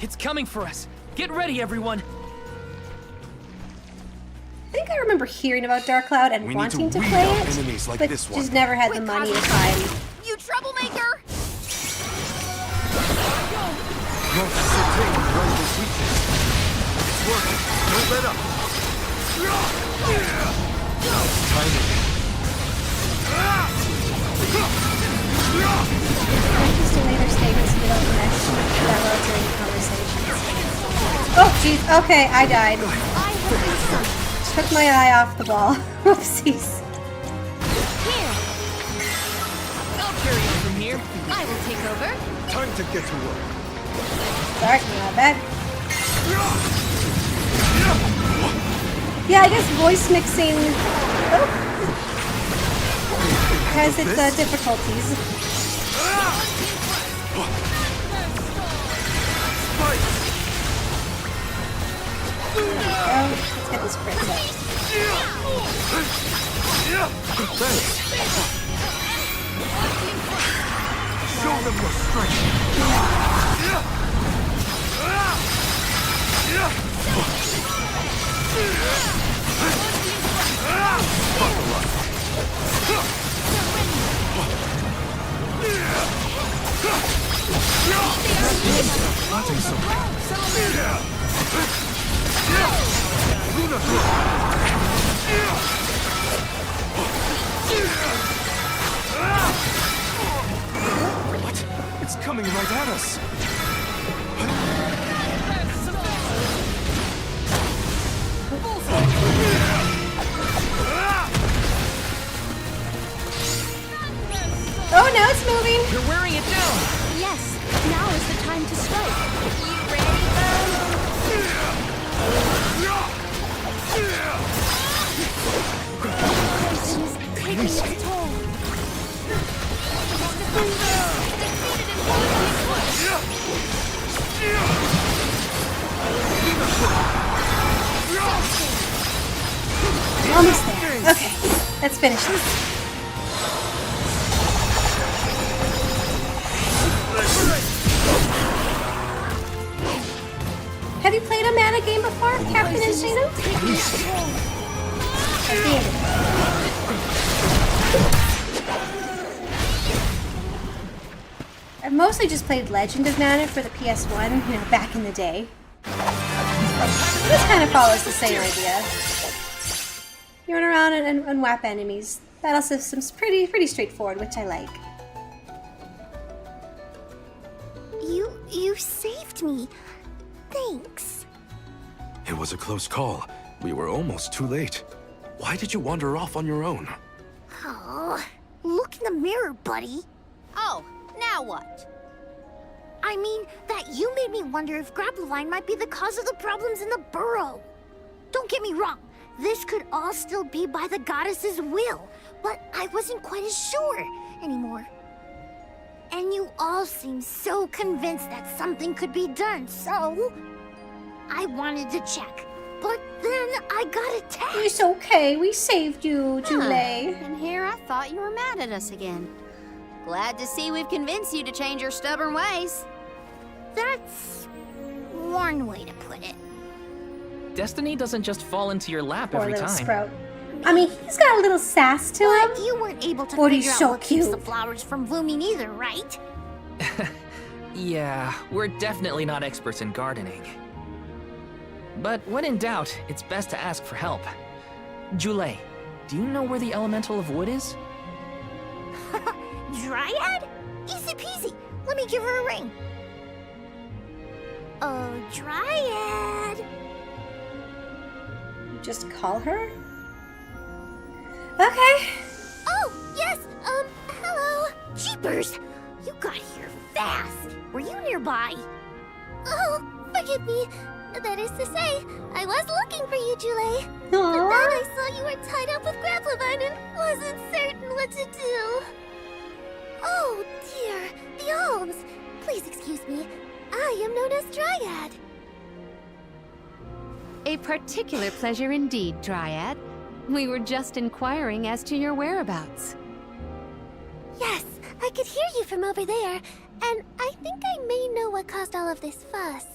S12: It's coming for us. Get ready, everyone.
S1: I think I remember hearing about Dark Cloud and
S5: We need
S1: wanting
S5: to
S1: to
S5: weed
S1: play
S5: out
S1: it,
S5: enemies like
S1: but
S5: this one.
S1: just never had the money or time.
S8: You troublemaker!
S5: North is so big with rival weakness. It's working. Don't let up. Timing.
S1: Interesting later statements you don't mesh that well during conversations. Oh, jeez. Okay, I died. Took my eye off the ball. Whoopsies.
S12: I'll carry you from here.
S14: I will take over.
S9: Time to get to work.
S1: Sorry, my bad. Yeah, I guess voice mixing has its difficulties. Let's get this crit up.
S9: Show them your strength.
S5: What? It's coming right at us.
S1: Oh, now it's moving.
S12: You're wearing it down.
S14: Yes, now is the time to strike.
S15: You ready,
S10: She's taking its toll.
S1: Almost there. Okay, let's finish this. Have you played a mana game before, Captain Insano? I did. mostly just played Legend of Mana for the PS1, you know, back in the day. This kind of follows the same idea. You run around and whap enemies. Battle system's pretty straightforward, which I like.
S10: You saved me. Thanks.
S5: It was a close call. We were almost too late. Why did you wander off on your own?
S10: Oh, look in the mirror, buddy.
S4: Oh, now what?
S10: I mean, that you made me wonder if Grappevine might be the cause of the problems in the burrow. Don't get me wrong, this could all still be by the goddess's will, but I wasn't quite as sure anymore. And you all seem so convinced that something could be done, so I wanted to check. But then I got attacked.
S1: It's okay, we saved you, Jule.
S4: And here I thought you were mad at us again. Glad to see we've convinced you to change your stubborn ways.
S10: That's one way to put it.
S12: Destiny doesn't just fall into your lap
S1: Poor
S12: every
S1: little
S12: time.
S1: Sprout. I mean, he's got a little sass to him.
S10: But you weren't able to
S1: But
S10: figure
S1: he's
S10: out
S1: so
S10: what keeps the
S1: cute.
S10: flowers from blooming either, right?
S12: Yeah, we're definitely not experts in gardening. But when in doubt, it's best to ask for help. Jule, do you know where the elemental of wood is?
S10: Dryad? Easy peasy. Let me give her a ring. Oh, Dryad.
S1: Just call her? Okay.
S10: Oh, yes, hello. Jeepers, you got here fast. Were you nearby?
S15: Oh, forgive me. That is to say, I was looking for you, Jule. But then I saw you were tied up with Grappevine and wasn't certain what to do. Oh, dear. The alms. Please excuse me. I am known as Dryad.
S6: A particular pleasure indeed, Dryad. We were just inquiring as to your whereabouts.
S15: Yes, I could hear you from over there, and I think I may know what caused all of this fuss.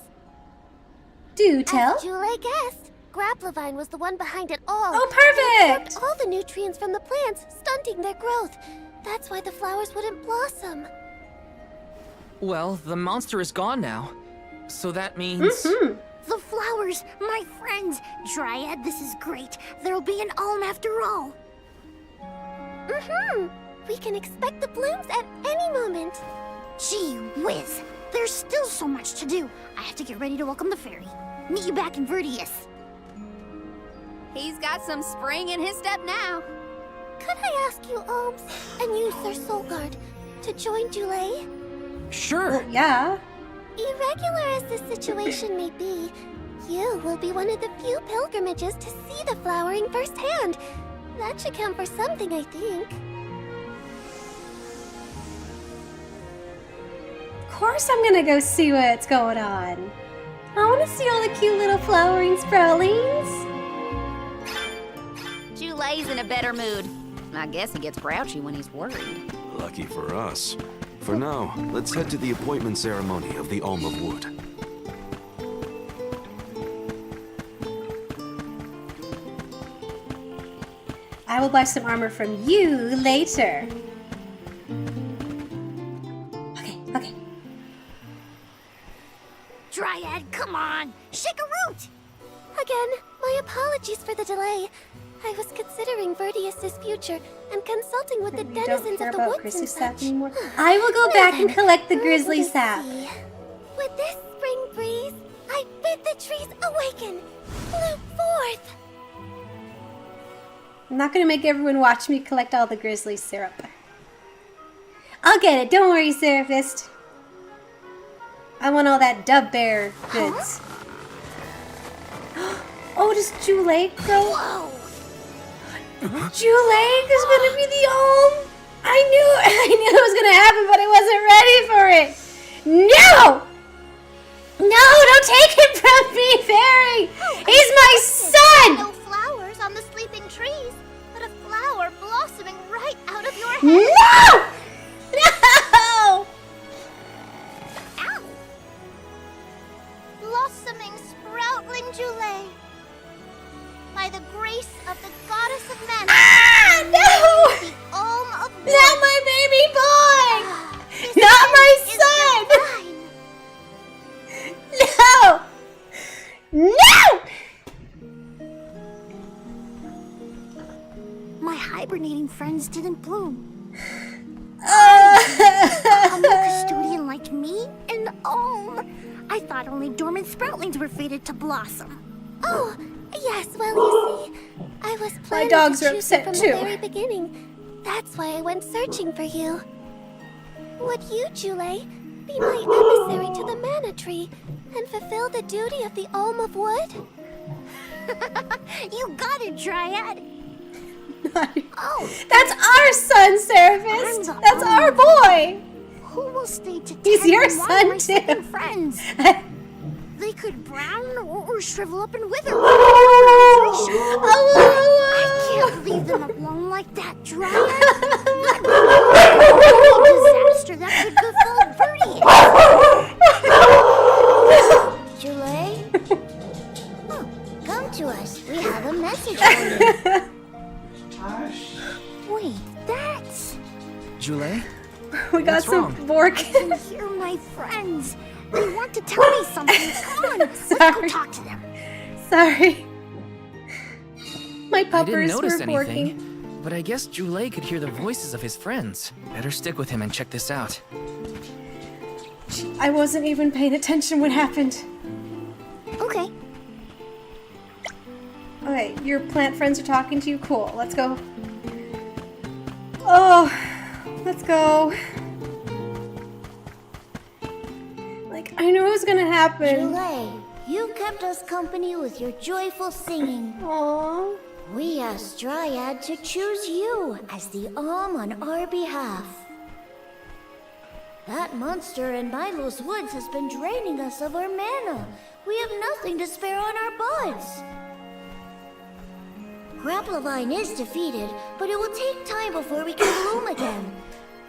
S1: Do tell.
S15: As Jule guessed, Grappevine was the one behind it all.
S1: Oh,
S15: It
S1: perfect!
S15: absorbed all the nutrients from the plants, stunting their growth. That's why the flowers wouldn't blossom.
S12: Well, the monster is gone now. So that means...
S10: The flowers, my friends. Dryad, this is great. There'll be an alm after all.
S15: We can expect the blooms at any moment.
S10: Gee whiz. There's still so much to do. I have to get ready to welcome the fairy. Meet you back in Verdius.
S4: He's got some spring in his step now.
S15: Could I ask you, Alms, and you, Sir Solgard, to join Jule?
S12: Sure.
S1: Yeah.
S15: Irregular as this situation may be, you will be one of the few pilgrimages to see the flowering firsthand. That should count for something, I think.
S1: Of course I'm gonna go see what's going on. I wanna see all the cute little flowering sproutlings.
S4: Jule's in a better mood. I guess he gets grouchy when he's worried.
S5: Lucky for us. For now, let's head to the appointment ceremony of the Alm of Wood.
S1: I will buy some armor from you later. Okay.
S10: Dryad, come on. Shake a root.
S15: Again, my apologies for the delay. I was considering Verdius' future and consulting with the
S1: You don't
S15: denizens
S1: care
S15: of the
S1: about
S15: woods
S1: Grizzly
S15: and
S1: Sap
S15: such.
S1: anymore? I will go back and collect the Grizzly
S15: Let's
S1: Sap.
S15: see. With this spring breeze, I bid the trees awaken, bloom forth.
S1: I'm not gonna make everyone watch me collect all the Grizzly syrup. I'll get it, don't worry, Seraphist. I want all that Dove Bear goods. Oh, does Jule grow?
S10: Whoa.
S1: Jule is gonna be the Alm. I knew it was gonna happen, but I wasn't ready for it. No! No, don't take him from me, Fairy! He's my son!
S15: No flowers on the sleeping trees, but a flower blossoming right out of your head.
S1: No! No!
S15: Ow! Blossoming sproutling Jule. By the grace of the goddess of men.
S1: Ah, no!
S15: The Alm of Wood.
S1: Not my baby boy! Not my son!
S10: my hibernating friends didn't bloom. A new custodian like me? And I thought only dormant sproutlings were fated to blossom.
S15: Oh, yes, well, you see, I was planning
S1: dogs
S15: to
S1: are
S15: choose you
S1: upset
S15: from
S1: too.
S15: the very beginning. That's why I went searching for you. Would you, Jule, be my emissary to the Mana Tree and fulfill the duty of the Alm of Wood?
S10: You got it, Dryad. Oh,
S1: That's our son, Seraphis. That's our boy.
S10: Who will stay to
S1: He's
S10: tend
S1: your
S10: and water my
S1: son,
S10: sleeping
S1: too.
S10: friends? They could brown or shrivel up and wither. I can't leave them alone like that, Dryad. Disaster that could befall Verdius. Jule? Oh, come to us. We have a message for you. Wait, that's...
S12: Jule?
S1: We got
S12: What's
S1: some
S12: wrong?
S1: Vorkins.
S10: You're my friends. They want to tell me something. Come on, let's go talk to them.
S1: Sorry. My
S12: I didn't
S1: puppers
S12: notice
S1: were
S12: anything,
S1: borking.
S12: but I guess Jule could hear the voices of his friends. Better stick with him and check this out.
S1: I wasn't even paying attention what happened.
S10: Okay.
S1: Okay, your plant friends are talking to you? Cool, let's go. Oh, let's go. Like, I knew it was gonna happen.
S10: Jule, you kept us company with your joyful singing.
S1: Aww.
S10: We asked Dryad to choose you as the Alm on our behalf. That monster in Milo's woods has been draining us of our mana. We have nothing to spare on our buds. Grapplavine is defeated, but it will take time before we can bloom again.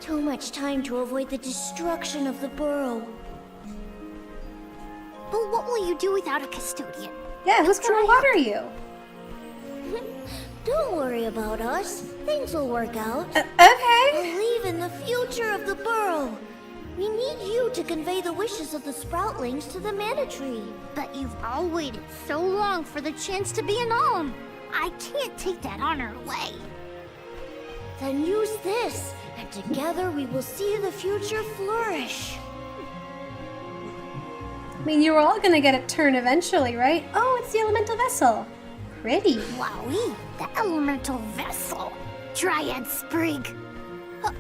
S10: Too much time to avoid the destruction of the burrow. But what will you do without a custodian?
S1: Yeah, who's gonna water you?
S10: Don't worry about us. Things will work out.
S1: Okay.
S10: Believe in the future of the burrow. We need you to convey the wishes of the Sproutlings to the Mana Tree. But you've all waited so long for the chance to be an Alm. I can't take that honor away. Then use this, and together we will see the future flourish.
S1: I mean, you were all gonna get a turn eventually, right? Oh, it's the elemental vessel. Pretty.
S10: Wowie, the elemental vessel. Dryad Sprig.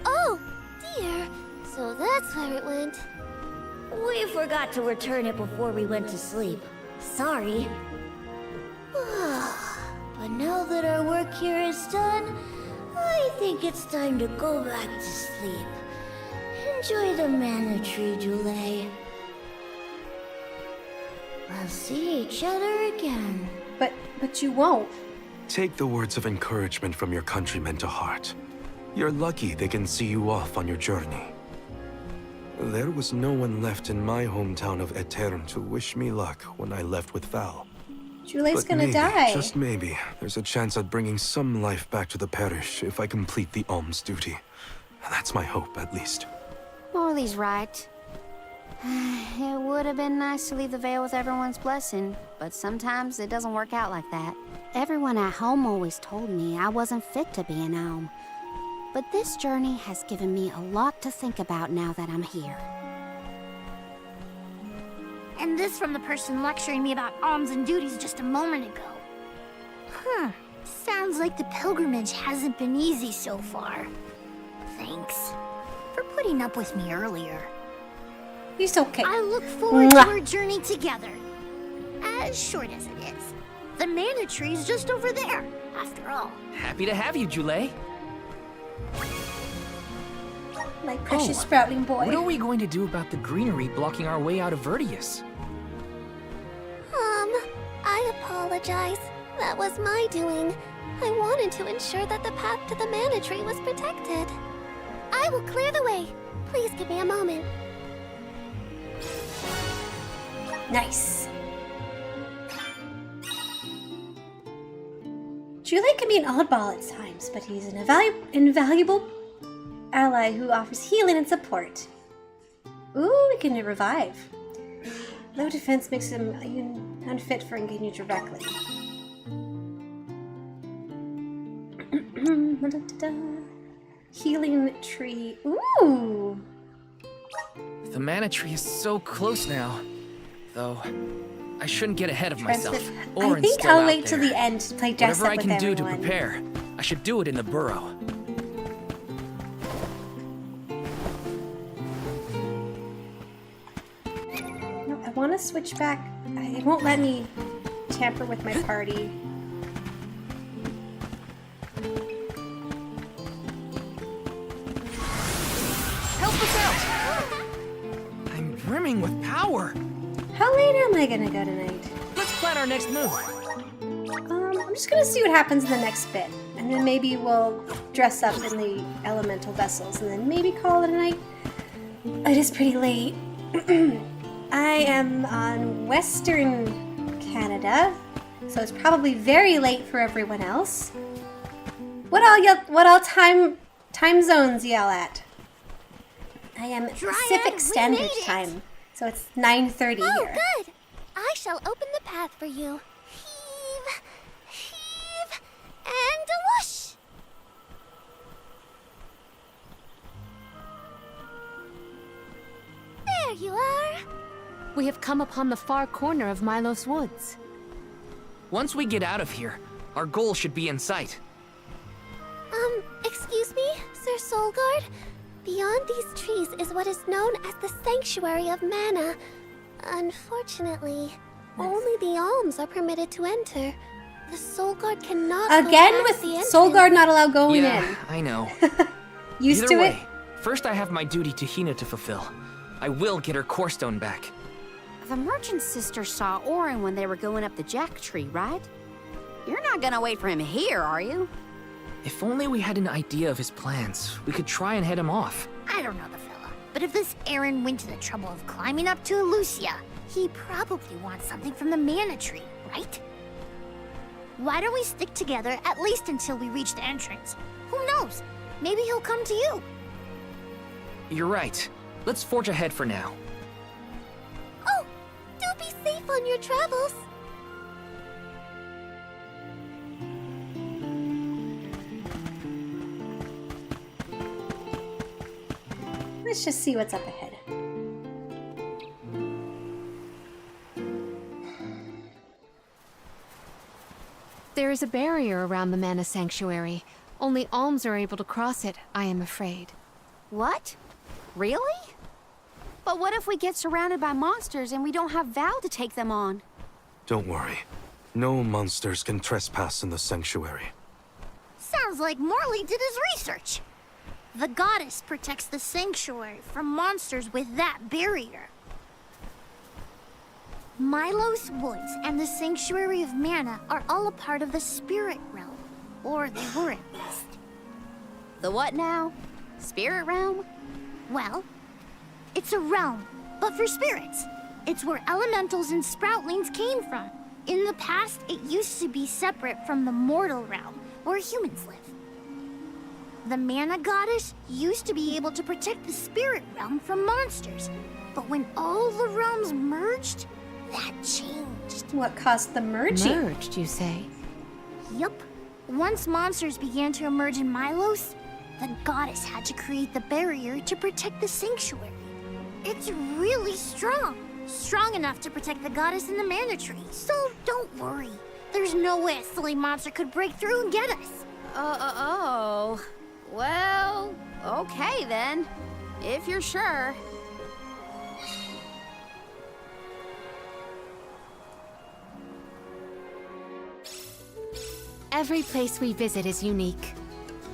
S15: Oh, dear. So that's where it went.
S10: We forgot to return it before we went to sleep. Sorry. But now that our work here is done, I think it's time to go back to sleep. Enjoy the Mana Tree, Jule. We'll see each other again.
S1: But you won't.
S5: Take the words of encouragement from your countrymen to heart. You're lucky they can see you off on your journey. There was no one left in my hometown of Aetern to wish me luck when I left with Val.
S1: Jule's
S5: But
S1: gonna
S5: maybe,
S1: die.
S5: just maybe, there's a chance at bringing some life back to the parish if I complete the alms duty. That's my hope, at least.
S4: Morley's right. It would have been nice to leave the veil with everyone's blessing, but sometimes it doesn't work out like that. Everyone at home always told me I wasn't fit to be an Alm. But this journey has given me a lot to think about now that I'm here.
S10: And this from the person lecturing me about alms and duties just a moment ago. Sounds like the pilgrimage hasn't been easy so far. Thanks for putting up with me earlier.
S1: He's okay.
S10: I look forward to our journey together. As short as it is. The Mana Tree's just over there, after all.
S12: Happy to have you, Jule.
S1: My precious sprouting boy.
S12: What are we going to do about the greenery blocking our way out of Verdius?
S15: I apologize. That was my doing. I wanted to ensure that the path to the Mana Tree was protected. I will clear the way. Please give me a moment.
S1: Nice. Jule can be an oddball at times, but he's an invaluable ally who offers healing and support. Ooh, we can revive. Low defense makes him unfit for engaging directly. Healing tree. Ooh.
S12: The mana tree is so close now. Though, I shouldn't get ahead of myself.
S1: I think I'll wait till the end to play dress
S12: Whatever
S1: up
S12: I
S1: with
S12: can do to
S1: everyone.
S12: prepare, I should do it in the burrow.
S1: No, I want to switch back. It won't let me tamper with my party.
S12: Help us out! I'm brimming with power.
S1: How late am I gonna go tonight?
S12: Let's plan our next move.
S1: I'm just gonna see what happens in the next bit, and then maybe we'll dress up in the elemental vessels, and then maybe call it a night. It is pretty late. I am on Western Canada, so it's probably very late for everyone else. What all time zones y'all at? I am Pacific Standard Time, so it's 9:30
S15: Oh,
S1: here.
S15: good. I shall open the path for you. Heave, heave, and whoosh. There you are.
S6: We have come upon the far corner of Milos Woods.
S12: Once we get out of here, our goal should be in sight.
S15: Excuse me, Sir Soulguard? Beyond these trees is what is known as the Sanctuary of Mana. Unfortunately, only the alms are permitted to enter. The Soulguard cannot go
S1: Again
S15: past
S1: with
S15: the entrance.
S1: Soulguard not allowed going
S12: Yeah,
S1: in.
S12: I know.
S1: Used
S12: Either
S1: to
S12: way,
S1: it?
S12: first I have my duty to Hina to fulfill. I will get her core stone back.
S4: The merchant sisters saw Orin when they were going up the jack tree, right? You're not gonna wait for him here, are you?
S12: If only we had an idea of his plans, we could try and head him off.
S10: I don't know the fella, but if this Aaron went to the trouble of climbing up to Elucia, he probably wants something from the mana tree, right? Why don't we stick together at least until we reach the entrance? Who knows? Maybe he'll come to you.
S12: You're right. Let's forge ahead for now.
S15: Oh, do be safe on your travels.
S1: Let's just see what's up ahead.
S6: There is a barrier around the Mana Sanctuary. Only alms are able to cross it, I am afraid.
S4: What? Really? But what if we get surrounded by monsters and we don't have Val to take them on?
S5: Don't worry. No monsters can trespass in the sanctuary.
S10: Sounds like Morley did his research. The goddess protects the sanctuary from monsters with that barrier. Milos Woods and the Sanctuary of Mana are all a part of the spirit realm. Or they were at least.
S4: The what now? Spirit realm?
S10: Well, it's a realm, but for spirits. It's where elementals and sproutlings came from. In the past, it used to be separate from the mortal realm, where humans live. The Mana Goddess used to be able to protect the spirit realm from monsters. But when all the realms merged, that changed.
S1: What caused the merging?
S6: Merged, you say?
S10: Yup. Once monsters began to emerge in Milos, the goddess had to create the barrier to protect the sanctuary. It's really strong. Strong enough to protect the goddess and the mana tree. So don't worry. There's no way a silly monster could break through and get us.
S4: Oh. Well, okay then. If you're sure.
S6: Every place we visit is unique.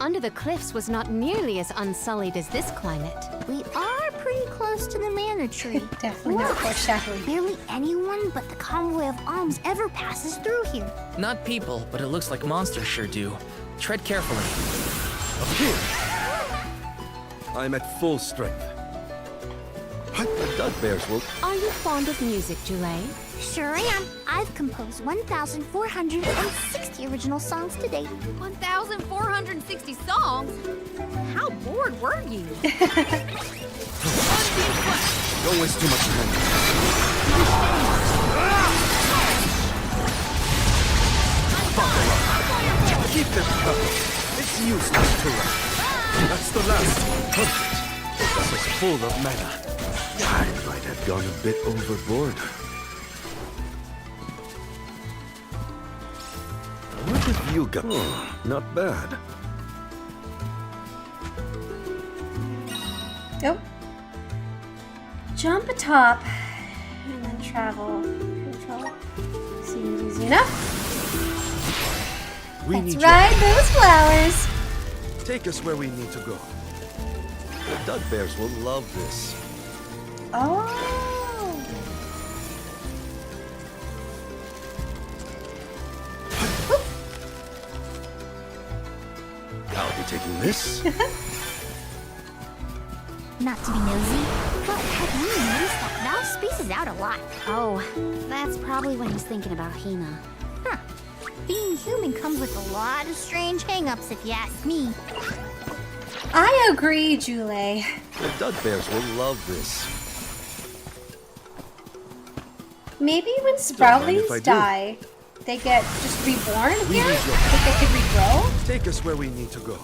S6: Under the Cliffs was not nearly as unsullied as this climate.
S10: We are pretty close to the mana tree.
S1: Definitely not foreshadowing.
S10: Barely anyone but the convoy of alms ever passes through here.
S12: Not people, but it looks like monsters sure do. Tread carefully.
S5: Up here! I'm at full strength. The Dugbears will...
S6: Are you fond of music, Julay?
S10: Sure am. I've composed 1,460 original songs to date.
S8: 1,460 songs? How bored were you?
S5: Don't waste too much time. Buckle up. Keep them coming. It's useless to run. That's the last. Perfect. The vessel's full of mana. I might have gone a bit overboard. What have you got? Oh, not bad.
S1: Oh. Jump atop and then travel. Control. Seems easy enough. Let's ride those flowers.
S5: Take us where we need to go. The Dugbears will love this.
S1: Oh.
S5: I'll be taking this.
S10: Not to be nosy, but have you noticed that Val spaces out a lot?
S4: Oh, that's probably when he's thinking about Hina.
S10: Huh. Being human comes with a lot of strange hang-ups, if you ask me.
S1: I agree, Jule.
S5: The Dugbears will love this.
S1: Maybe when Sproutlies die, they get just reborn here? Like they could regrow?
S5: Take us where we need to go.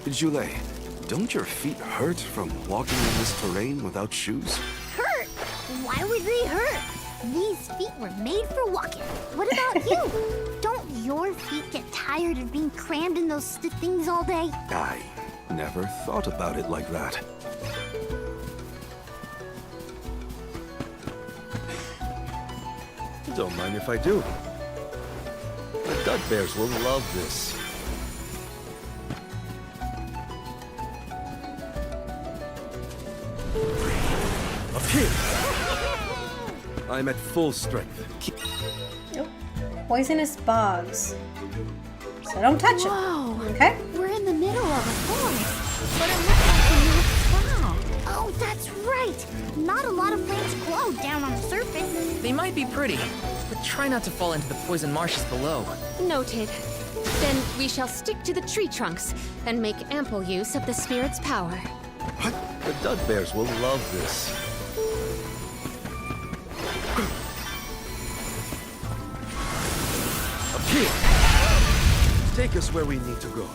S5: Jule, don't your feet hurt from walking in this terrain without shoes?
S10: Hurt? Why would they hurt? These feet were made for walking. What about you? Don't your feet get tired of being crammed in those stiff things all day?
S5: I never thought about it like that. Don't mind if I do. The Dugbears will love this. Up here! I'm at full strength.
S1: Nope. Poisonous bogs. So don't touch
S4: Whoa.
S1: it. Okay?
S4: We're in the middle of a forest, but it looks like a new spot.
S10: Oh, that's right. Not a lot of plants glow down on the surface.
S12: They might be pretty, but try not to fall into the poison marshes below.
S6: Noted. Then we shall stick to the tree trunks and make ample use of the spirit's power.
S5: The Dugbears will love this. Up here! Take us where we need to go.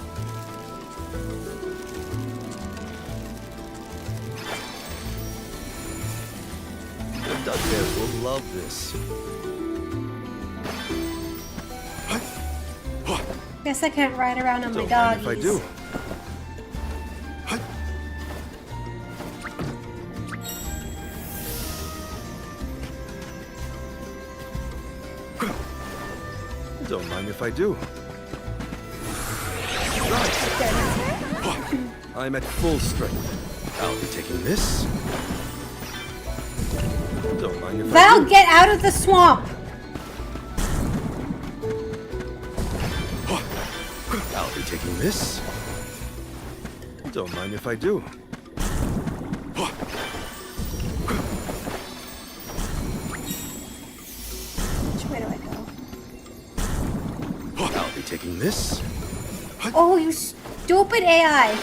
S5: The Dugbears will love this.
S1: Guess I can't ride around on my
S5: Don't mind
S1: doggies.
S5: if I do. Don't mind if I do. Right. I'm at full strength. I'll be taking this. Don't mind if I
S1: Val,
S5: do.
S1: get out of the swamp!
S5: I'll be taking this. Don't mind if I do.
S1: Which way do I go?
S5: I'll be taking this.
S1: Oh, you stupid AI!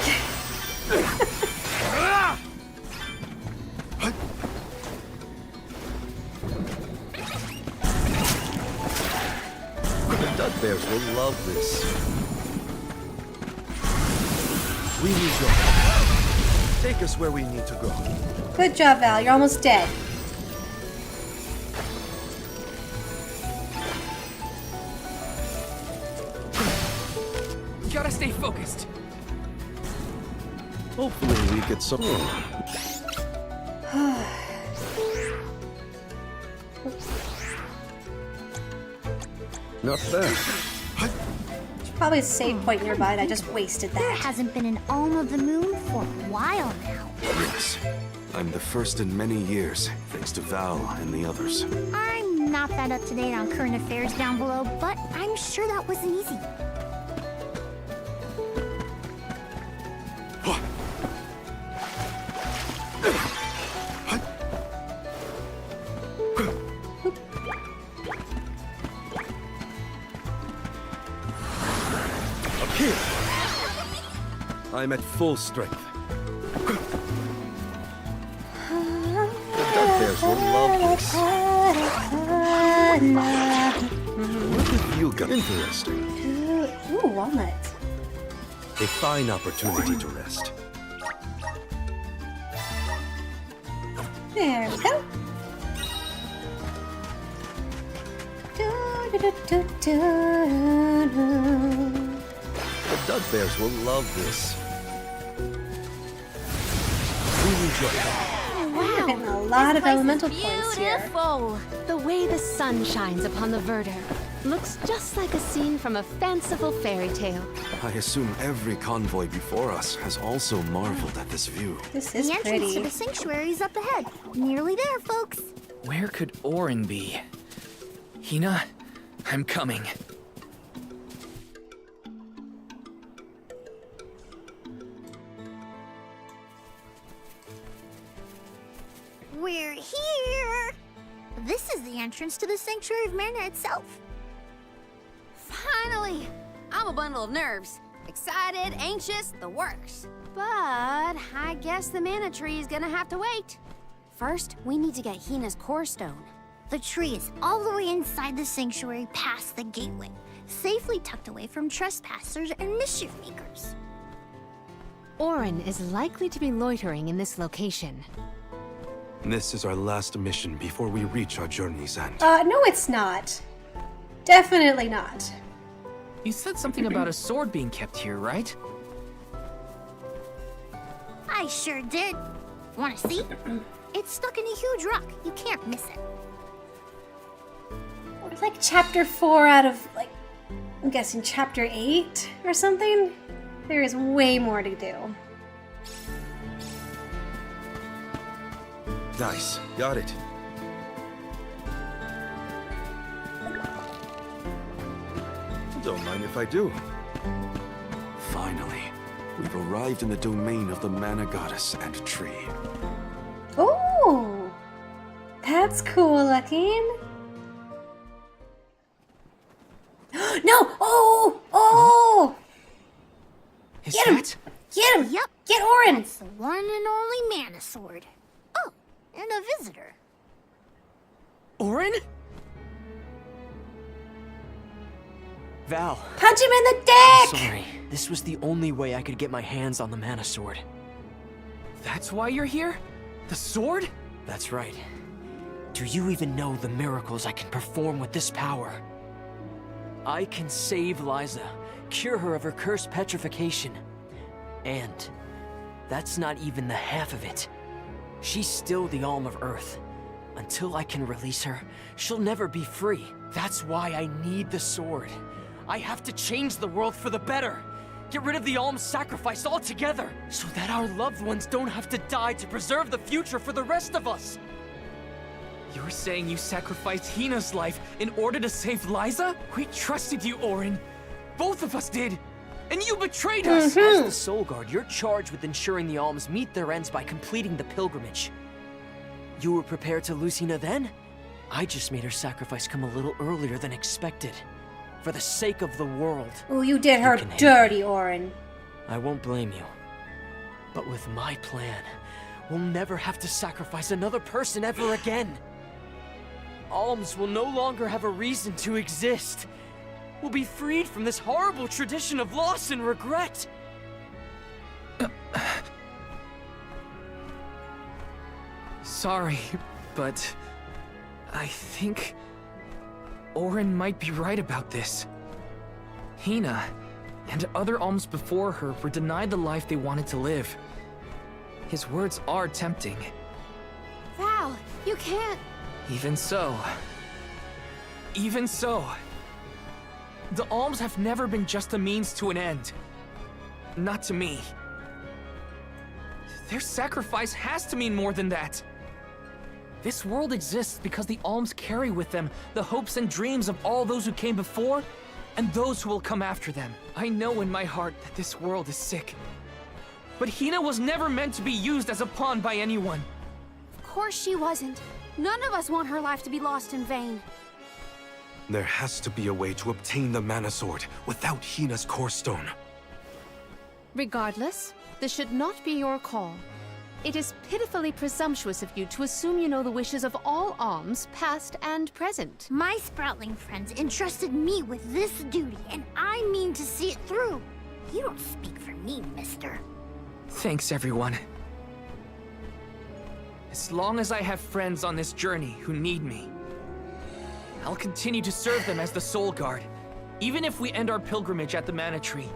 S5: The Dugbears will love this. We need your help. Take us where we need to go.
S1: Good job, Val. You're almost dead.
S3: Gotta stay focused.
S5: Hopefully we get some. Not bad.
S1: There's probably a save point nearby and I just wasted
S10: There
S1: that.
S10: hasn't been an Alm of the Moon for a while now.
S5: Yes. I'm the first in many years, thanks to Val and the others.
S10: I'm not that up to date on current affairs down below, but I'm sure that wasn't easy.
S5: Up here! I'm at full strength. The Dugbears will love this. What if you got interesting?
S1: Ooh, walnuts.
S5: A fine opportunity to rest.
S1: There we go.
S5: The Dugbears will love this.
S1: We're getting a lot of elemental points here.
S6: Beautiful! The way the sun shines upon the verdure looks just like a scene from a fanciful fairy tale.
S5: I assume every convoy before us has also marveled at this view.
S1: This
S10: The entrance to the sanctuary is up ahead. Nearly there, folks.
S12: Where could Orin be? Hina, I'm coming.
S10: We're here. This is the entrance to the Sanctuary of Mana itself.
S4: Finally! I'm a bundle of nerves. Excited, anxious, the works. But I guess the mana tree is gonna have to wait. First, we need to get Hina's core stone.
S10: The tree is all the way inside the sanctuary past the gateway, safely tucked away from trespassers and mischief makers.
S6: Orin is likely to be loitering in this location.
S5: This is our last mission before we reach our journey's end.
S1: No, it's not. Definitely not.
S12: You said something about a sword being kept here, right?
S10: I sure did. Want to see? It's stuck in a huge rock. You can't miss it.
S1: It's like chapter 4 out of, like, I'm guessing chapter 8 or something. There is way more to do.
S5: Nice. Got it. Don't mind if I do. Finally, we've arrived in the domain of the Mana Goddess and tree.
S1: Ooh! That's cool looking. No! Oh! Oh! Get him! Get him!
S10: Yep.
S1: Get Orin!
S10: That's the one and only Mana Sword. Oh, and a visitor.
S12: Orin?
S16: Val.
S1: Punch him in the dick!
S16: Sorry, this was the only way I could get my hands on the Mana Sword.
S12: That's why you're here? The sword?
S16: That's right. Do you even know the miracles I can perform with this power? I can save Liza, cure her of her cursed petrification. And that's not even the half of it. She's still the Alm of Earth. Until I can release her, she'll never be free. That's why I need the sword. I have to change the world for the better. Get rid of the Alm sacrifice altogether, so that our loved ones don't have to die to preserve the future for the rest of us.
S12: You're saying you sacrificed Hina's life in order to save Liza? We trusted you, Orin. Both of us did. And you betrayed us!
S16: As the Soul Guard, you're charged with ensuring the Alms meet their ends by completing the pilgrimage. You were prepared to lose Hina then? I just made her sacrifice come a little earlier than expected. For the sake of the world.
S1: Oh, you did her dirty, Orin.
S16: I won't blame you. But with my plan, we'll never have to sacrifice another person ever again. Alms will no longer have a reason to exist. We'll be freed from this horrible tradition of loss and regret.
S12: Sorry, but I think Orin might be right about this. Hina and other Alms before her were denied the life they wanted to live. His words are tempting.
S4: Val, you can't...
S12: Even so. Even so. The Alms have never been just a means to an end. Not to me. Their sacrifice has to mean more than that. This world exists because the Alms carry with them the hopes and dreams of all those who came before and those who will come after them. I know in my heart that this world is sick. But Hina was never meant to be used as a pawn by anyone.
S4: Of course she wasn't. None of us want her life to be lost in vain.
S5: There has to be a way to obtain the Mana Sword without Hina's core stone.
S6: Regardless, this should not be your call. It is pitifully presumptuous of you to assume you know the wishes of all alms, past and present.
S10: My Sproutling friends entrusted me with this duty, and I mean to see it through. You don't speak for me, mister.
S12: Thanks, everyone. As long as I have friends on this journey who need me, I'll continue to serve them as the Soul Guard. Even if we end our pilgrimage at the Mana Tree,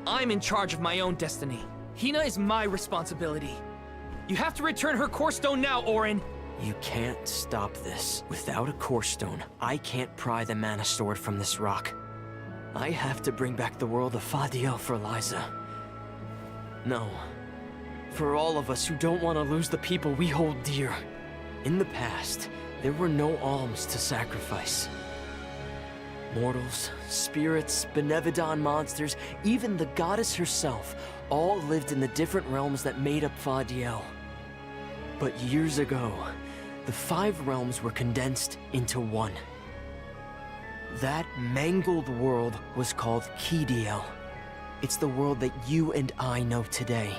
S12: I'm in charge of my own destiny. Hina is my responsibility. You have to return her core stone now, Auron!
S16: You can't stop this. Without a core stone, I can't pry the Mana Sword from this rock. I have to bring back the world of Fadiel for Liza. No. For all of us who don't want to lose the people we hold dear. In the past, there were no alms to sacrifice. Mortals, spirits, Benevodon monsters, even the goddess herself, all lived in the different realms that made up Fadiel. But years ago, the 5 realms were condensed into one. That mangled world was called Kidiel. It's the world that you and I know today.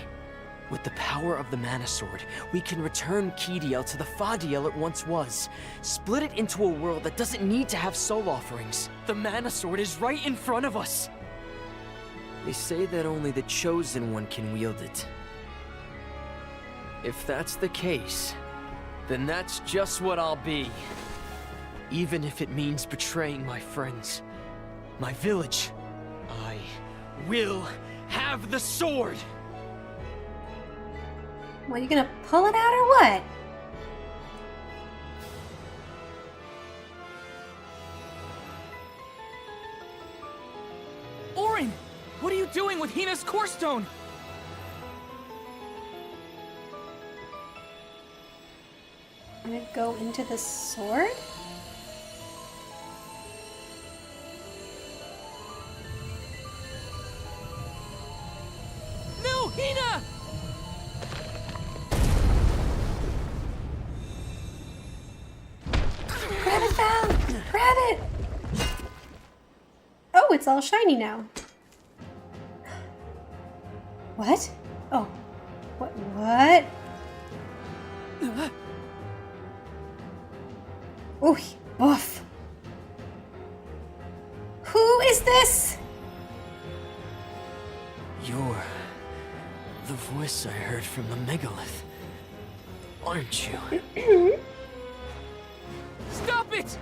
S16: With the power of the Mana Sword, we can return Kidiel to the Fadiel it once was. Split it into a world that doesn't need to have soul offerings. The Mana Sword is right in front of us. They say that only the Chosen One can wield it. If that's the case, then that's just what I'll be. Even if it means betraying my friends, my village. I will have the sword!
S1: What, are you gonna pull it out or what?
S3: Auron! What are you doing with Hina's core stone?
S1: I'm gonna go into the sword?
S3: No, Hina!
S1: Grab it, Val! Grab it! Oh, it's all shiny now. What? Oh. What? Ooh, woof. Who is this?
S16: You're the voice I heard from the megalith, aren't you?
S3: Stop it!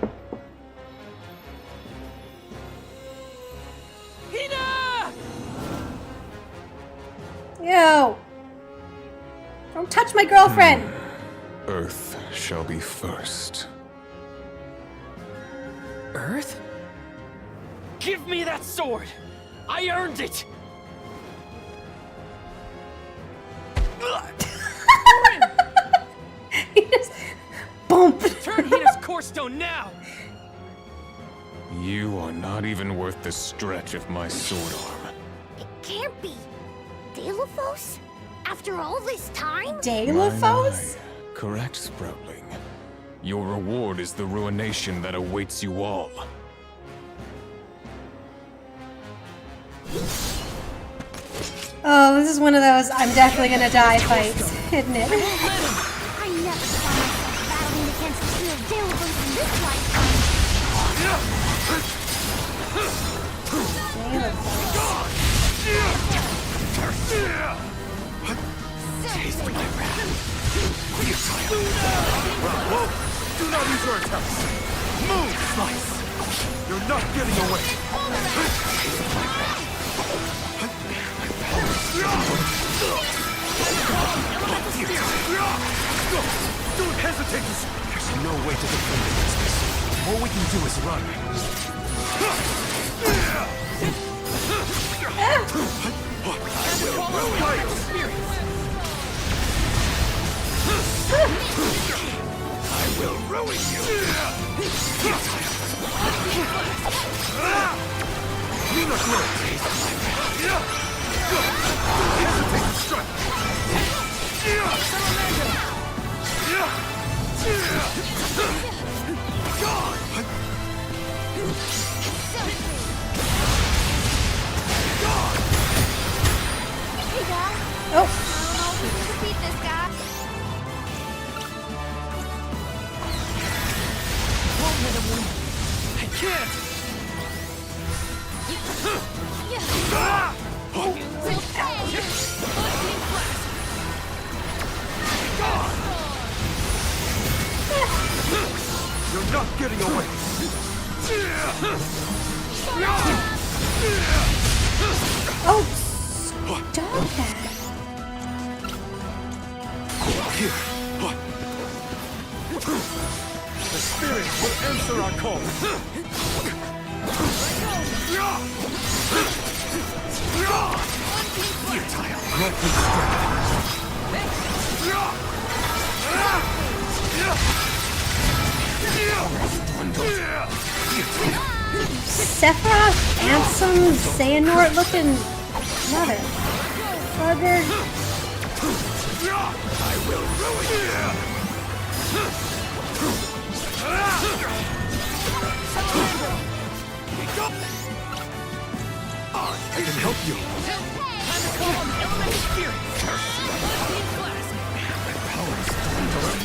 S3: Hina!
S1: Ew. Don't touch my girlfriend.
S5: Earth shall be first.
S12: Earth? Give me that sword! I earned it!
S1: He just bump.
S3: Turn Hina's core stone now!
S5: You are not even worth the stretch of my sword arm.
S10: It can't be. Delophos? After all this time?
S1: Delophos?
S5: Correct, Sproutling. Your reward is the ruination that awaits you all.
S1: Oh, this is one of those I'm definitely gonna die fights, isn't it?
S10: I never saw myself battling against the fear of Delophos in this lifetime.
S9: Taste my wrath. Whoa! Do not use your attacks! Move, Slice! You're not getting away! Don't hesitate to... There's no way to defend against this. All we can do is run. I will ruin you! Hina Glow! Don't hesitate to strike!
S8: Hey, Val.
S1: Oh.
S8: I don't know if we can defeat this guy,
S1: Oh, stop that.
S9: The spirit will answer our call. Futile. Broken
S1: Sephiroth, Ansem, Xehanort looking mother. Fugger.
S9: I will ruin you. I can help you.
S3: Time to call on the elemental spirit.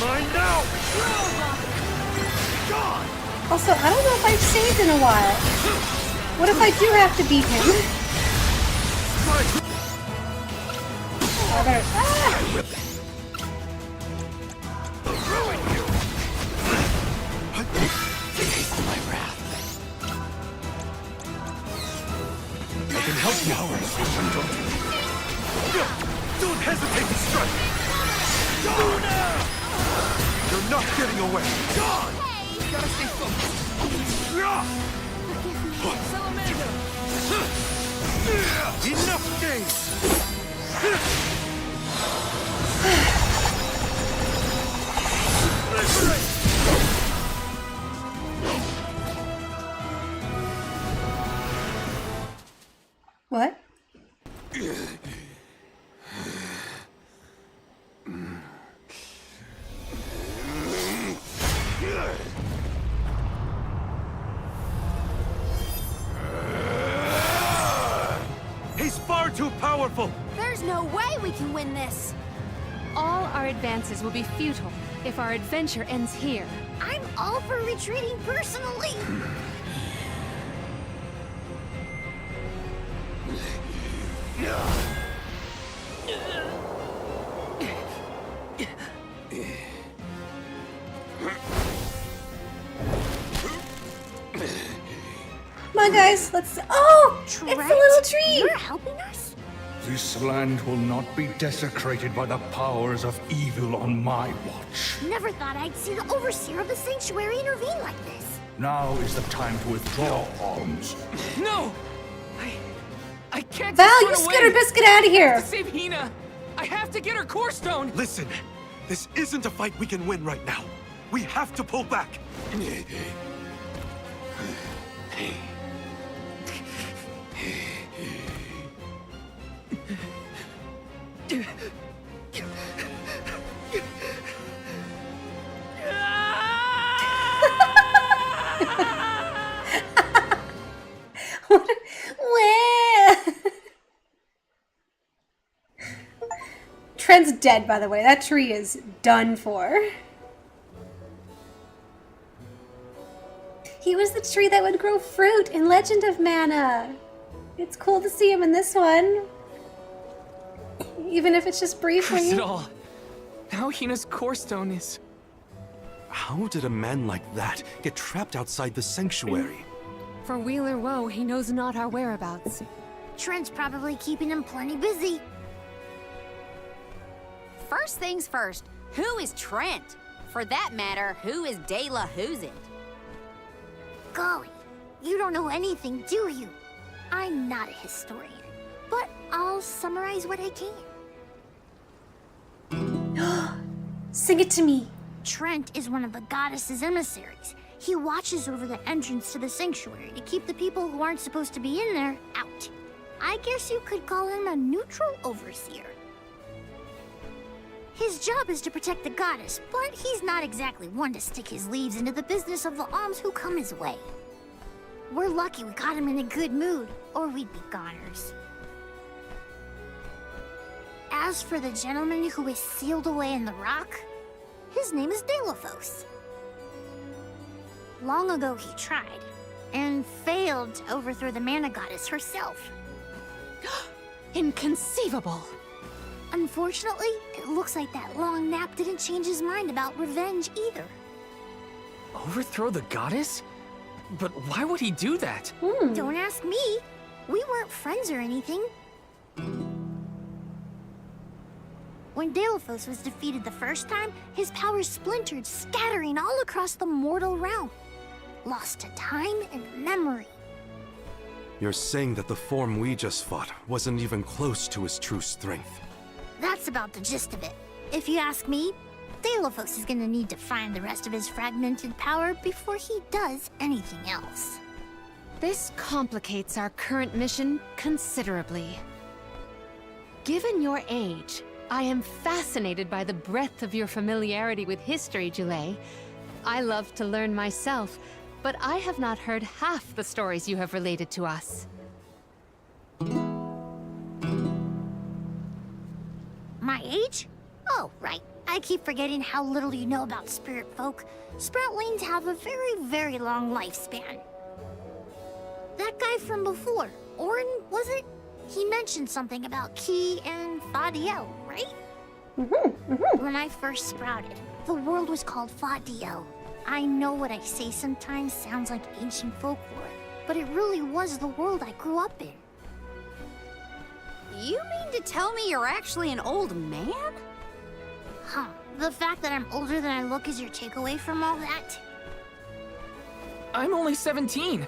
S9: Mine now. God.
S1: Also, I don't know if I've saved in a while. What if I do have to beat him? I better.
S9: Ruin you.
S16: Taste my wrath.
S9: I can help you. Don't hesitate to strike. You're not getting away. God.
S3: Gotta stay focused.
S9: Enough games.
S1: What?
S9: He's far too powerful.
S4: There's no way we can win this.
S6: All our advances will be futile if our adventure ends here.
S10: I'm all for retreating personally.
S1: Come on, guys. Let's. Oh! It's the little tree!
S10: You're helping us?
S9: This land will not be desecrated by the powers of evil on my watch.
S10: Never thought I'd see the overseer of the sanctuary intervene like this.
S9: Now is the time to withdraw arms.
S3: No! I can't
S1: Val,
S3: just
S1: you
S3: run
S1: Scooter
S3: away.
S1: Biscuit out of
S3: I
S1: here!
S3: have to save Hina. I have to get her core stone.
S5: Listen, this isn't a fight we can win right now. We have to pull back.
S1: Where? Trent's dead, by the way. That tree is done for. He was the tree that would grow fruit in Legend of Mana. It's cool to see him in this one. Even if it's just
S3: Curse
S1: briefly.
S3: it all. Now Hina's core stone is...
S5: How did a man like that get trapped outside the sanctuary?
S6: For Wheeler Woe, he knows not our whereabouts.
S10: Trent's probably keeping him plenty busy.
S4: First things first, who is Trent? For that matter, who is De La Who's It?
S10: Golly, you don't know anything, do you? I'm not a historian, but I'll summarize what I can.
S1: Sing it to me.
S10: Trent is one of the goddess's emissaries. He watches over the entrance to the sanctuary to keep the people who aren't supposed to be in there out. I guess you could call him a neutral overseer. His job is to protect the goddess, but he's not exactly one to stick his leaves into the business of the alms who come his way. We're lucky we got him in a good mood, or we'd be goners. As for the gentleman who is sealed away in the rock, his name is Delophos. Long ago he tried, and failed to overthrow the mana goddess herself.
S6: Inconceivable!
S10: Unfortunately, it looks like that long nap didn't change his mind about revenge either.
S3: Overthrow the goddess? But why would he do that?
S10: Don't ask me. We weren't friends or anything. When Deilophos was defeated the first time, his powers splintered, scattering all across the mortal realm. Lost to time and memory.
S5: You're saying that the form we just fought wasn't even close to his true strength.
S10: That's about the gist of it. If you ask me, Deilophos is gonna need to find the rest of his fragmented power before he does anything else.
S6: This complicates our current mission considerably. Given your age, I am fascinated by the breadth of your familiarity with history, Jule. I love to learn myself, but I have not heard half the stories you have related to us.
S10: My age? Oh, right. I keep forgetting how little you know about spirit folk. Sproutlings have a very, very long lifespan. That guy from before, Orin, was it? He mentioned something about Ki and Fadiel, right? When I first sprouted, the world was called Fadiel. I know what I say sometimes sounds like ancient folklore, but it really was the world I grew up in.
S4: You mean to tell me you're actually an old man?
S10: Huh. The fact that I'm older than I look is your takeaway from all that?
S12: I'm only 17.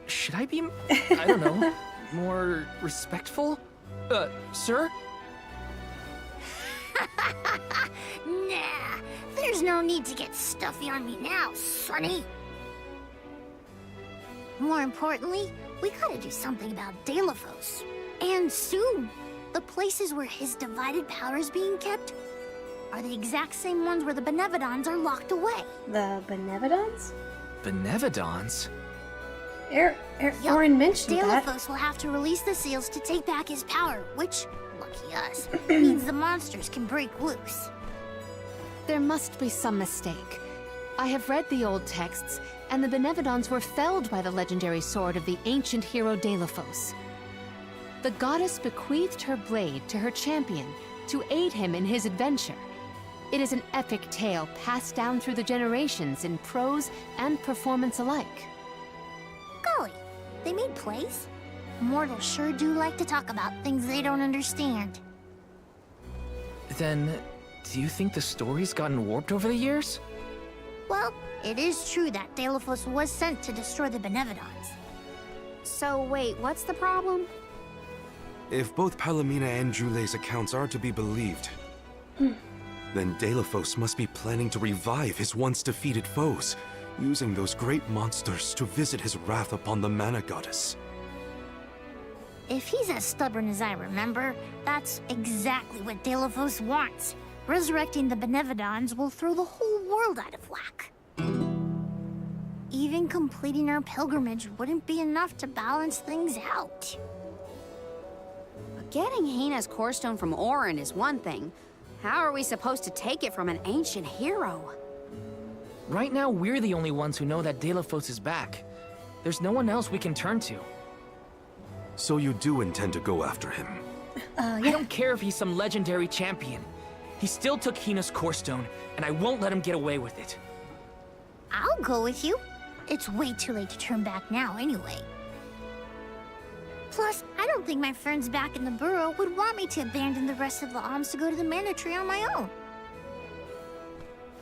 S12: Should I be, I don't know, more respectful? Sir?
S10: Nah, there's no need to get stuffy on me now, Sonny. More importantly, we gotta do something about Deilophos. And soon. The places where his divided power is being kept are the exact same ones where the Benevodons are locked away.
S1: The Benevodons?
S12: Benevodons?
S1: Orin mentioned that.
S10: Deilophos will have to release the seals to take back his power, which, lucky us, means the monsters can break loose.
S6: There must be some mistake. I have read the old texts, and the Benevodons were felled by the legendary sword of the ancient hero Deilophos. The goddess bequeathed her blade to her champion to aid him in his adventure. It is an epic tale passed down through the generations in prose and performance alike.
S10: Golly, they made plays? Mortals sure do like to talk about things they don't understand.
S12: Then, do you think the story's gotten warped over the years?
S10: Well, it is true that Deilophos was sent to destroy the Benevodons.
S4: So wait, what's the problem?
S5: If both Palomina and Jule's accounts are to be believed, then Deilophos must be planning to revive his once defeated foes, using those great monsters to visit his wrath upon the Mana Goddess.
S10: If he's as stubborn as I remember, that's exactly what Deilophos wants. Resurrecting the Benevodons will throw the whole world out of whack. Even completing our pilgrimage wouldn't be enough to balance things out.
S4: Getting Hina's core stone from Orin is one thing. How are we supposed to take it from an ancient hero?
S12: Right now, we're the only ones who know that Deilophos is back. There's no one else we can turn to.
S5: So you do intend to go after him?
S12: I don't care if he's some legendary champion. He still took Hina's core stone, and I won't let him get away with it.
S10: I'll go with you. It's way too late to turn back now anyway. Plus, I don't think my friends back in the burrow would want me to abandon the rest of the alms to go to the Mana Tree on my own.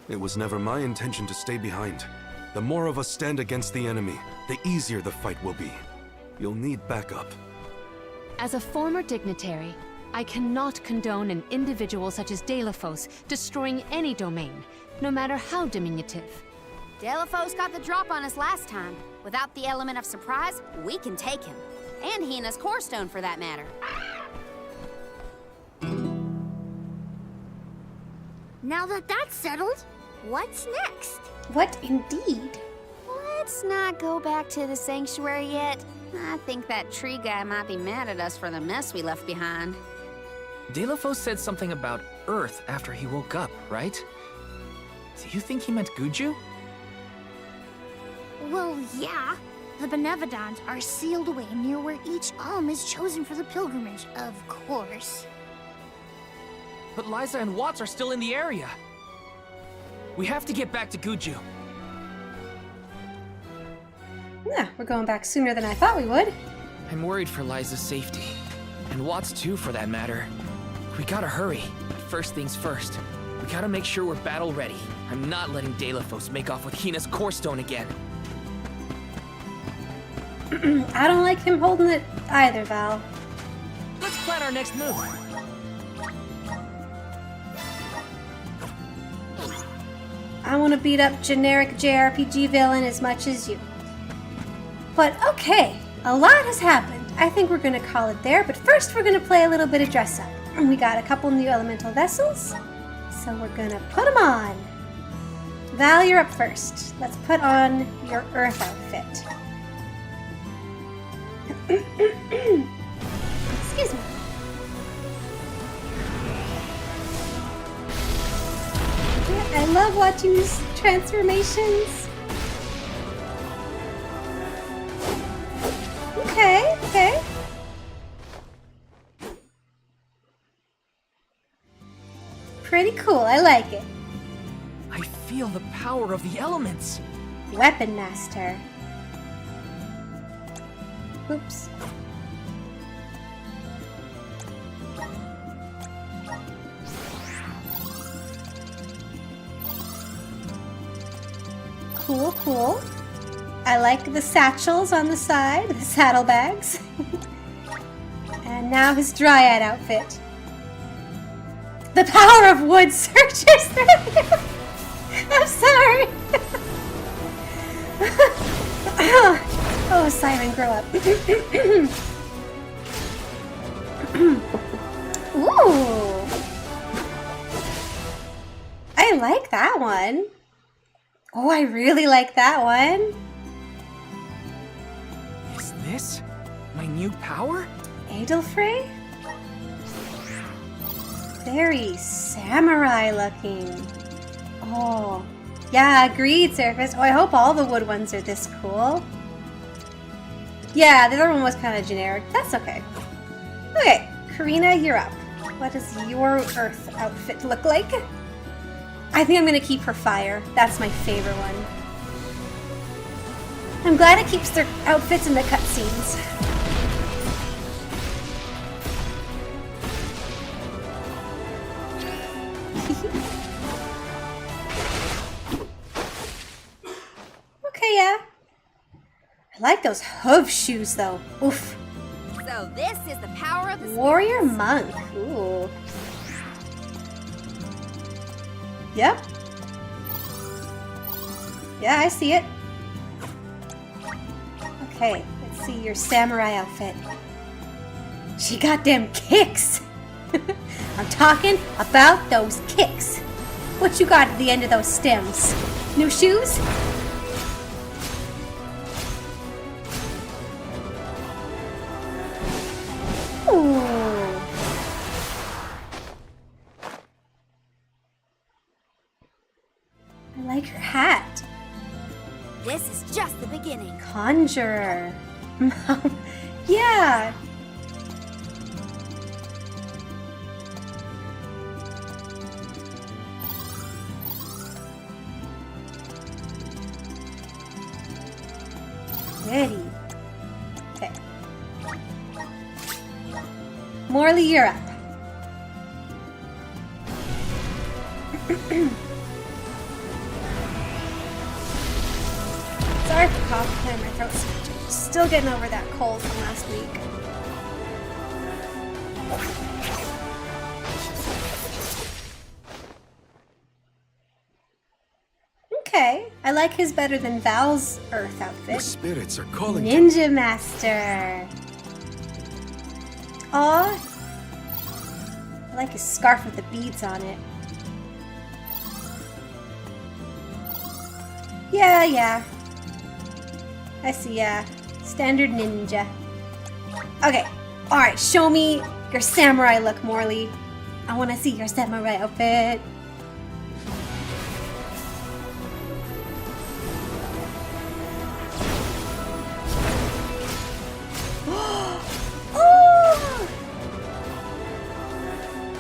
S5: It was never my intention to stay behind. The more of us stand against the enemy, the easier the fight will be. You'll need backup.
S6: As a former dignitary, I cannot condone an individual such as Deilophos destroying any domain, no matter how diminutive.
S4: Deilophos got the drop on us last time. Without the element of surprise, we can take him. And Hina's core stone, for that matter.
S10: Now that that's settled, what's next?
S1: What indeed?
S4: Let's not go back to the sanctuary yet. I think that tree guy might be mad at us for the mess we left behind.
S12: Deilophos said something about Earth after he woke up, right? Do you think he meant Guju?
S10: Well, yeah. The Benevodons are sealed away near where each alm is chosen for the pilgrimage, of course.
S12: But Liza and Watts are still in the area. We have to get back to Guju.
S1: Yeah, we're going back sooner than I thought we would.
S12: I'm worried for Liza's safety. And Watts too, for that matter. We gotta hurry. First things first. We gotta make sure we're battle ready. I'm not letting Delaphos make off with Hina's core stone again.
S1: I don't like him holding it either, Val.
S12: Let's plan our next move.
S1: I want to beat up generic JRPG villain as much as you. But okay, a lot has happened. I think we're gonna call it there, but first we're gonna play a little bit of dress up. We got a couple new elemental vessels, so we're gonna put them on. Val, you're up first. Let's put on your earth outfit. Excuse me. I love watching these transformations. Okay, okay. Pretty cool, I like it.
S12: I feel the power of the elements.
S1: Weapon Master. Oops. Cool, cool. I like the satchels on the side, the saddlebags. And now his dryad outfit. The power of wood searches through you. I'm sorry. Oh, Simon, grow up. Ooh. I like that one. Oh, I really like that one.
S12: Is this my new power?
S1: Adelfrey? Very samurai looking. Oh, yeah, agreed, Surface. Oh, I hope all the wood ones are this cool. Yeah, the other one was kind of generic. That's okay. Okay, Karina, you're up. What does your earth outfit look like? I think I'm gonna keep her fire. That's my favorite one. I'm glad it keeps their outfits in the cutscenes. Okay, yeah. I like those hoof shoes though. Oof.
S4: So this is the power of the
S1: Warrior monk. Ooh. Yep. Yeah, I see it. Okay, let's see your samurai outfit. She got them kicks. I'm talking about those kicks. What you got at the end of those stems? New shoes? Ooh. I like her hat.
S4: This is just the beginning.
S1: Conjurer. Yeah. Ready. Okay. Morley, you're up. Sorry for coughing, my throat's still getting over that cold from last week. Okay, I like his better than Val's Earth outfit.
S5: The spirits are calling to
S1: Ninja Master. Aw. I like his scarf with the beads on it. Yeah. I see, yeah. Standard ninja. Okay. Alright, show me your samurai look, Morley. I want to see your samurai outfit.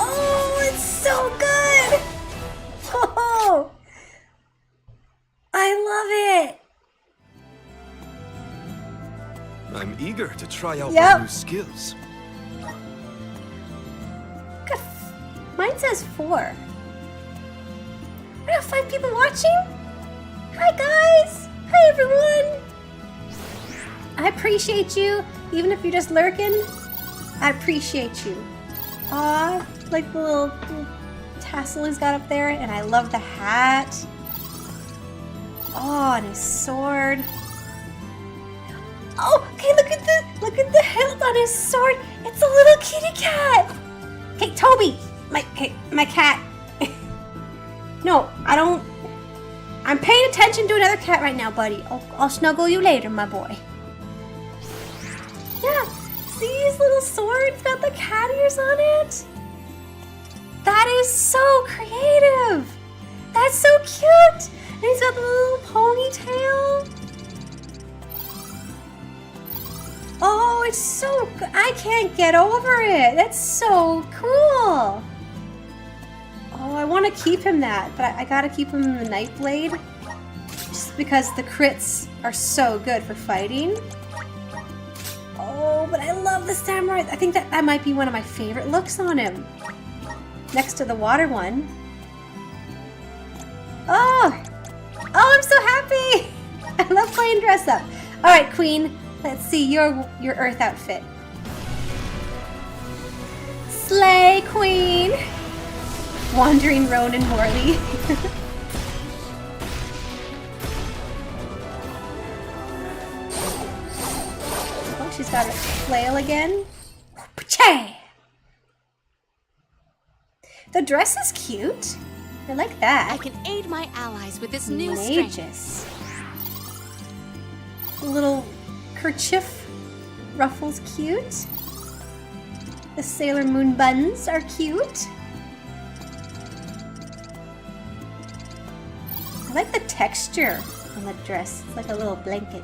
S1: Oh, it's so good! Oh, I love it!
S5: I'm eager to try out
S1: Yep.
S5: my new skills.
S1: Mine says 4. I got 5 people watching? Hi guys! Hi everyone! I appreciate you, even if you're just lurking. I appreciate you. Aw, like the little tassel he's got up there, and I love the hat. Oh, and his sword. Oh, okay, look at the hilt on his sword. It's a little kitty cat. Hey, Toby, my cat. No, I don't. I'm paying attention to another cat right now, buddy. I'll snuggle you later, my boy. Yeah, see his little sword? It's got the cat ears on it. That is so creative. That's so cute. And he's got the little ponytail. Oh, it's so good. I can't get over it. That's so cool. Oh, I want to keep him that, but I gotta keep him in the Nightblade. Just because the crits are so good for fighting. Oh, but I love the samurai. I think that might be one of my favorite looks on him. Next to the water one. Oh! Oh, I'm so happy! I love playing dress up. Alright, Queen. Let's see your Earth outfit. Slay, Queen! Wandering Ronin Morley. Oh, she's got a flail again. Pachey! The dress is cute. I like that.
S4: I can aid my allies with this new strength.
S1: Magus. The little kerchief ruffles cute. The Sailor Moon buns are cute. I like the texture on the dress. It's like a little blanket.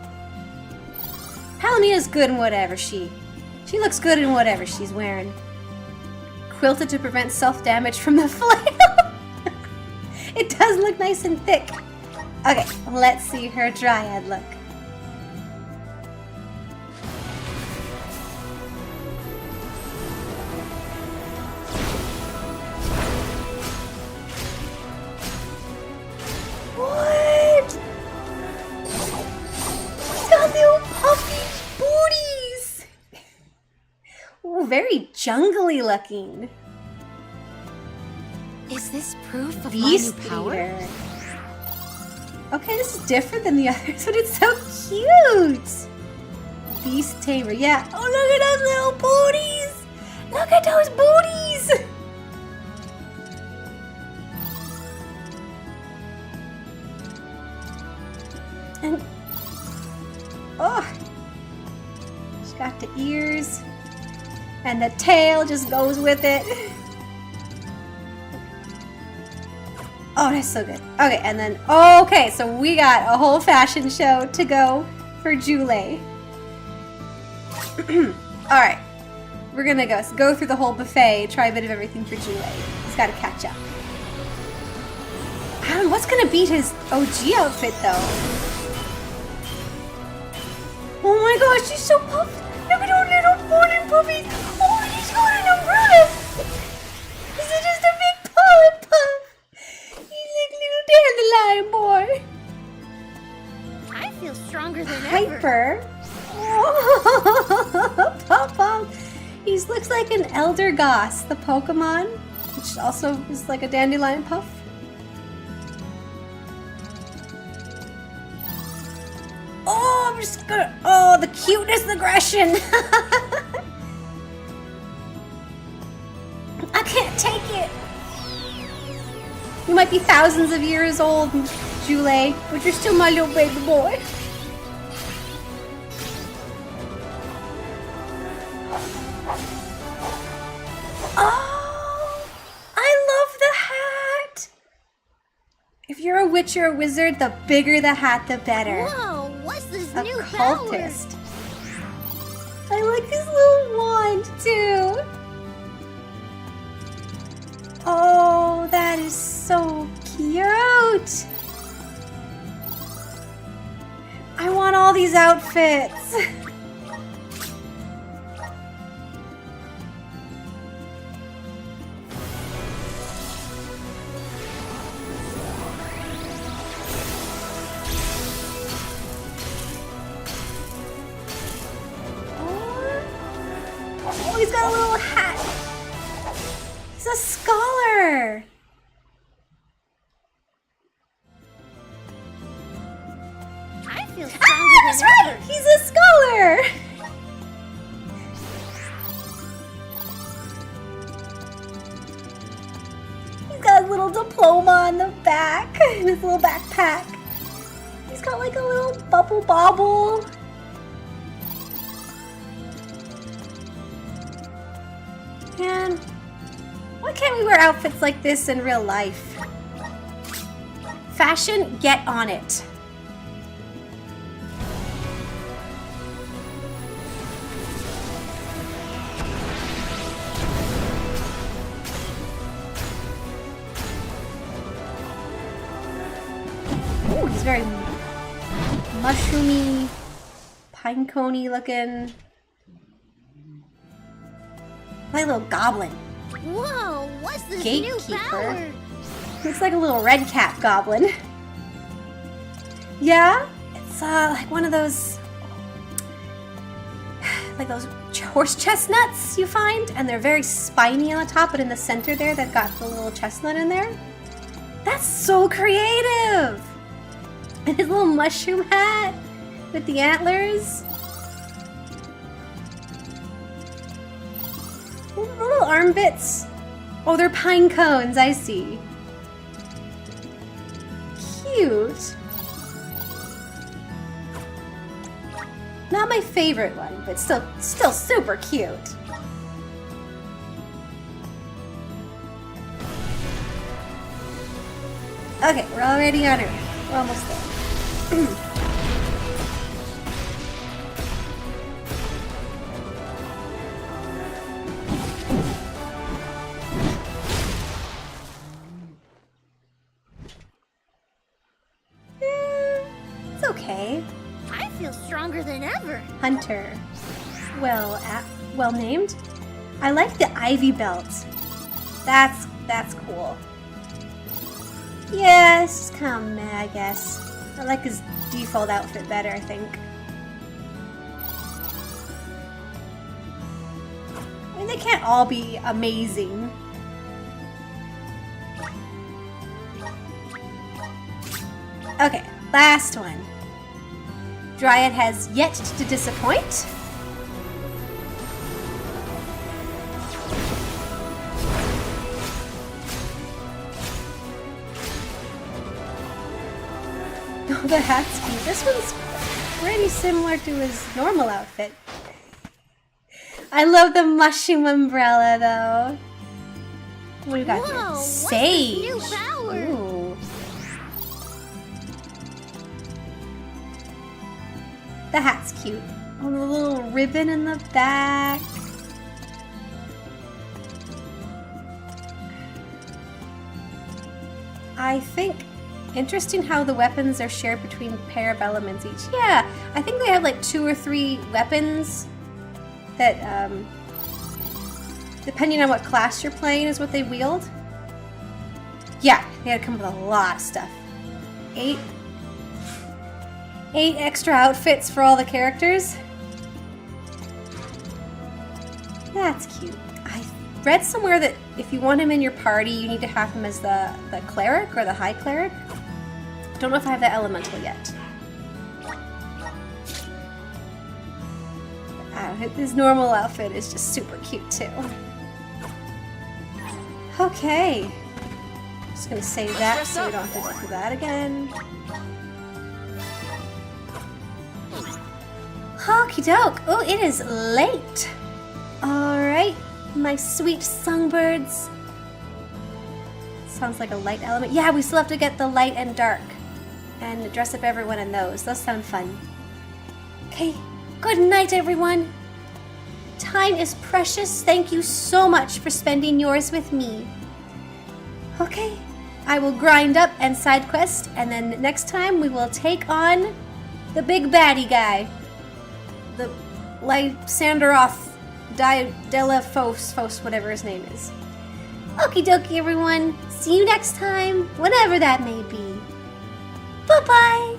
S1: Palamina's good in whatever she looks good in whatever she's wearing. Quilted to prevent self-damage from the flail. It does look nice and thick. Okay, let's see her dryad look. What? She's got little puffy booties. Ooh, very jungly looking.
S4: Is this proof of
S1: Beast
S4: my new power?
S1: Eater. Okay, this is different than the others, but it's so cute. Beast Tamer, yeah. Oh, look at those little booties. Look at those booties. And oh, she's got the ears, and the tail just goes with it. Oh, that's so good. Okay, and then, okay, so we got a whole fashion show to go for Jule. Alright, we're gonna go through the whole buffet, try a bit of everything for Jule. He's gotta catch up. I don't know, what's gonna beat his OG outfit, though? Oh my gosh, she's so puffed! Look at her little morning puppies! Oh, he's got an umbrella! Is it just a big paw and puff? Dandelion boy.
S10: I feel stronger than
S1: Hyper. Oh, Pop-Pop. He looks like an Elder Goss, the Pokemon, which also is like a dandelion puff. Oh, I'm just gonna. Oh, the cuteness aggression. I can't take it. You might be thousands of years old, Jule, but you're still my little baby boy. Oh, I love the hat. If you're a witch or a wizard, the bigger the hat, the better.
S10: Whoa, what's this
S1: A
S10: new power?
S1: cultist. I like his little wand, too. Oh, that is so cute. I want all these outfits. Oh, he's got a little hat. He's a scholar.
S10: I feel stronger
S1: That's
S10: than
S1: right.
S10: ever.
S1: He's a scholar. He's got a little diploma on the back in his little backpack. He's got like a little bubble bobble. Man, why can't we wear outfits like this in real life? Fashion, get on it. Oh, he's very mushroomy, pinecone looking. Like a little goblin.
S10: Whoa, what's this new
S1: Gatekeeper.
S10: power?
S1: Looks like a little red cap goblin. Yeah, it's like one of those, like those horse chestnuts you find, and they're very spiny on the top, but in the center there, they've got the little chestnut in there. That's so creative. And his little mushroom hat with the antlers. Little arm bits. Oh, they're pine cones, I see. Cute. Not my favorite one, but still super cute. Okay, we're already on Earth. We're almost there. It's okay.
S10: I feel stronger than ever.
S1: Hunter. Well named. I like the ivy belt. That's cool. Yeah, it's just kind of meh, I guess. I like his default outfit better, I think. I mean, they can't all be amazing. Okay, last one. Dryad has yet to disappoint. Oh, the hat's cute. This one's pretty similar to his normal outfit. I love the mushroom umbrella, though. What do you got
S10: Whoa,
S1: here?
S10: what's this
S1: Sage.
S10: new power?
S1: Ooh. The hat's cute. Oh, the little ribbon in the back. I think interesting how the weapons are shared between a pair of elements each. Yeah, I think they have like 2 or 3 weapons that, depending on what class you're playing, is what they wield. Yeah, they had to come with a lot of stuff. 8 extra outfits for all the characters. That's cute. I read somewhere that if you want him in your party, you need to have him as the cleric or the high cleric. Don't know if I have the elemental yet. His normal outfit is just super cute too. Okay. Just gonna save that so we don't have to go through that again. Okie doke. Oh, it is late. Alright, my sweet songbirds. Sounds like a light element. Yeah, we still have to get the light and dark. And dress up everyone in those. Those sound fun. Okay, good night, everyone. Time is precious. Thank you so much for spending yours with me. Okay, I will grind up and side quest, and then next time we will take on the big baddie guy. The Lysanderoth Delafos, whatever his name is. Okie dokie, everyone. See you next time, whatever that may be. Bye-bye.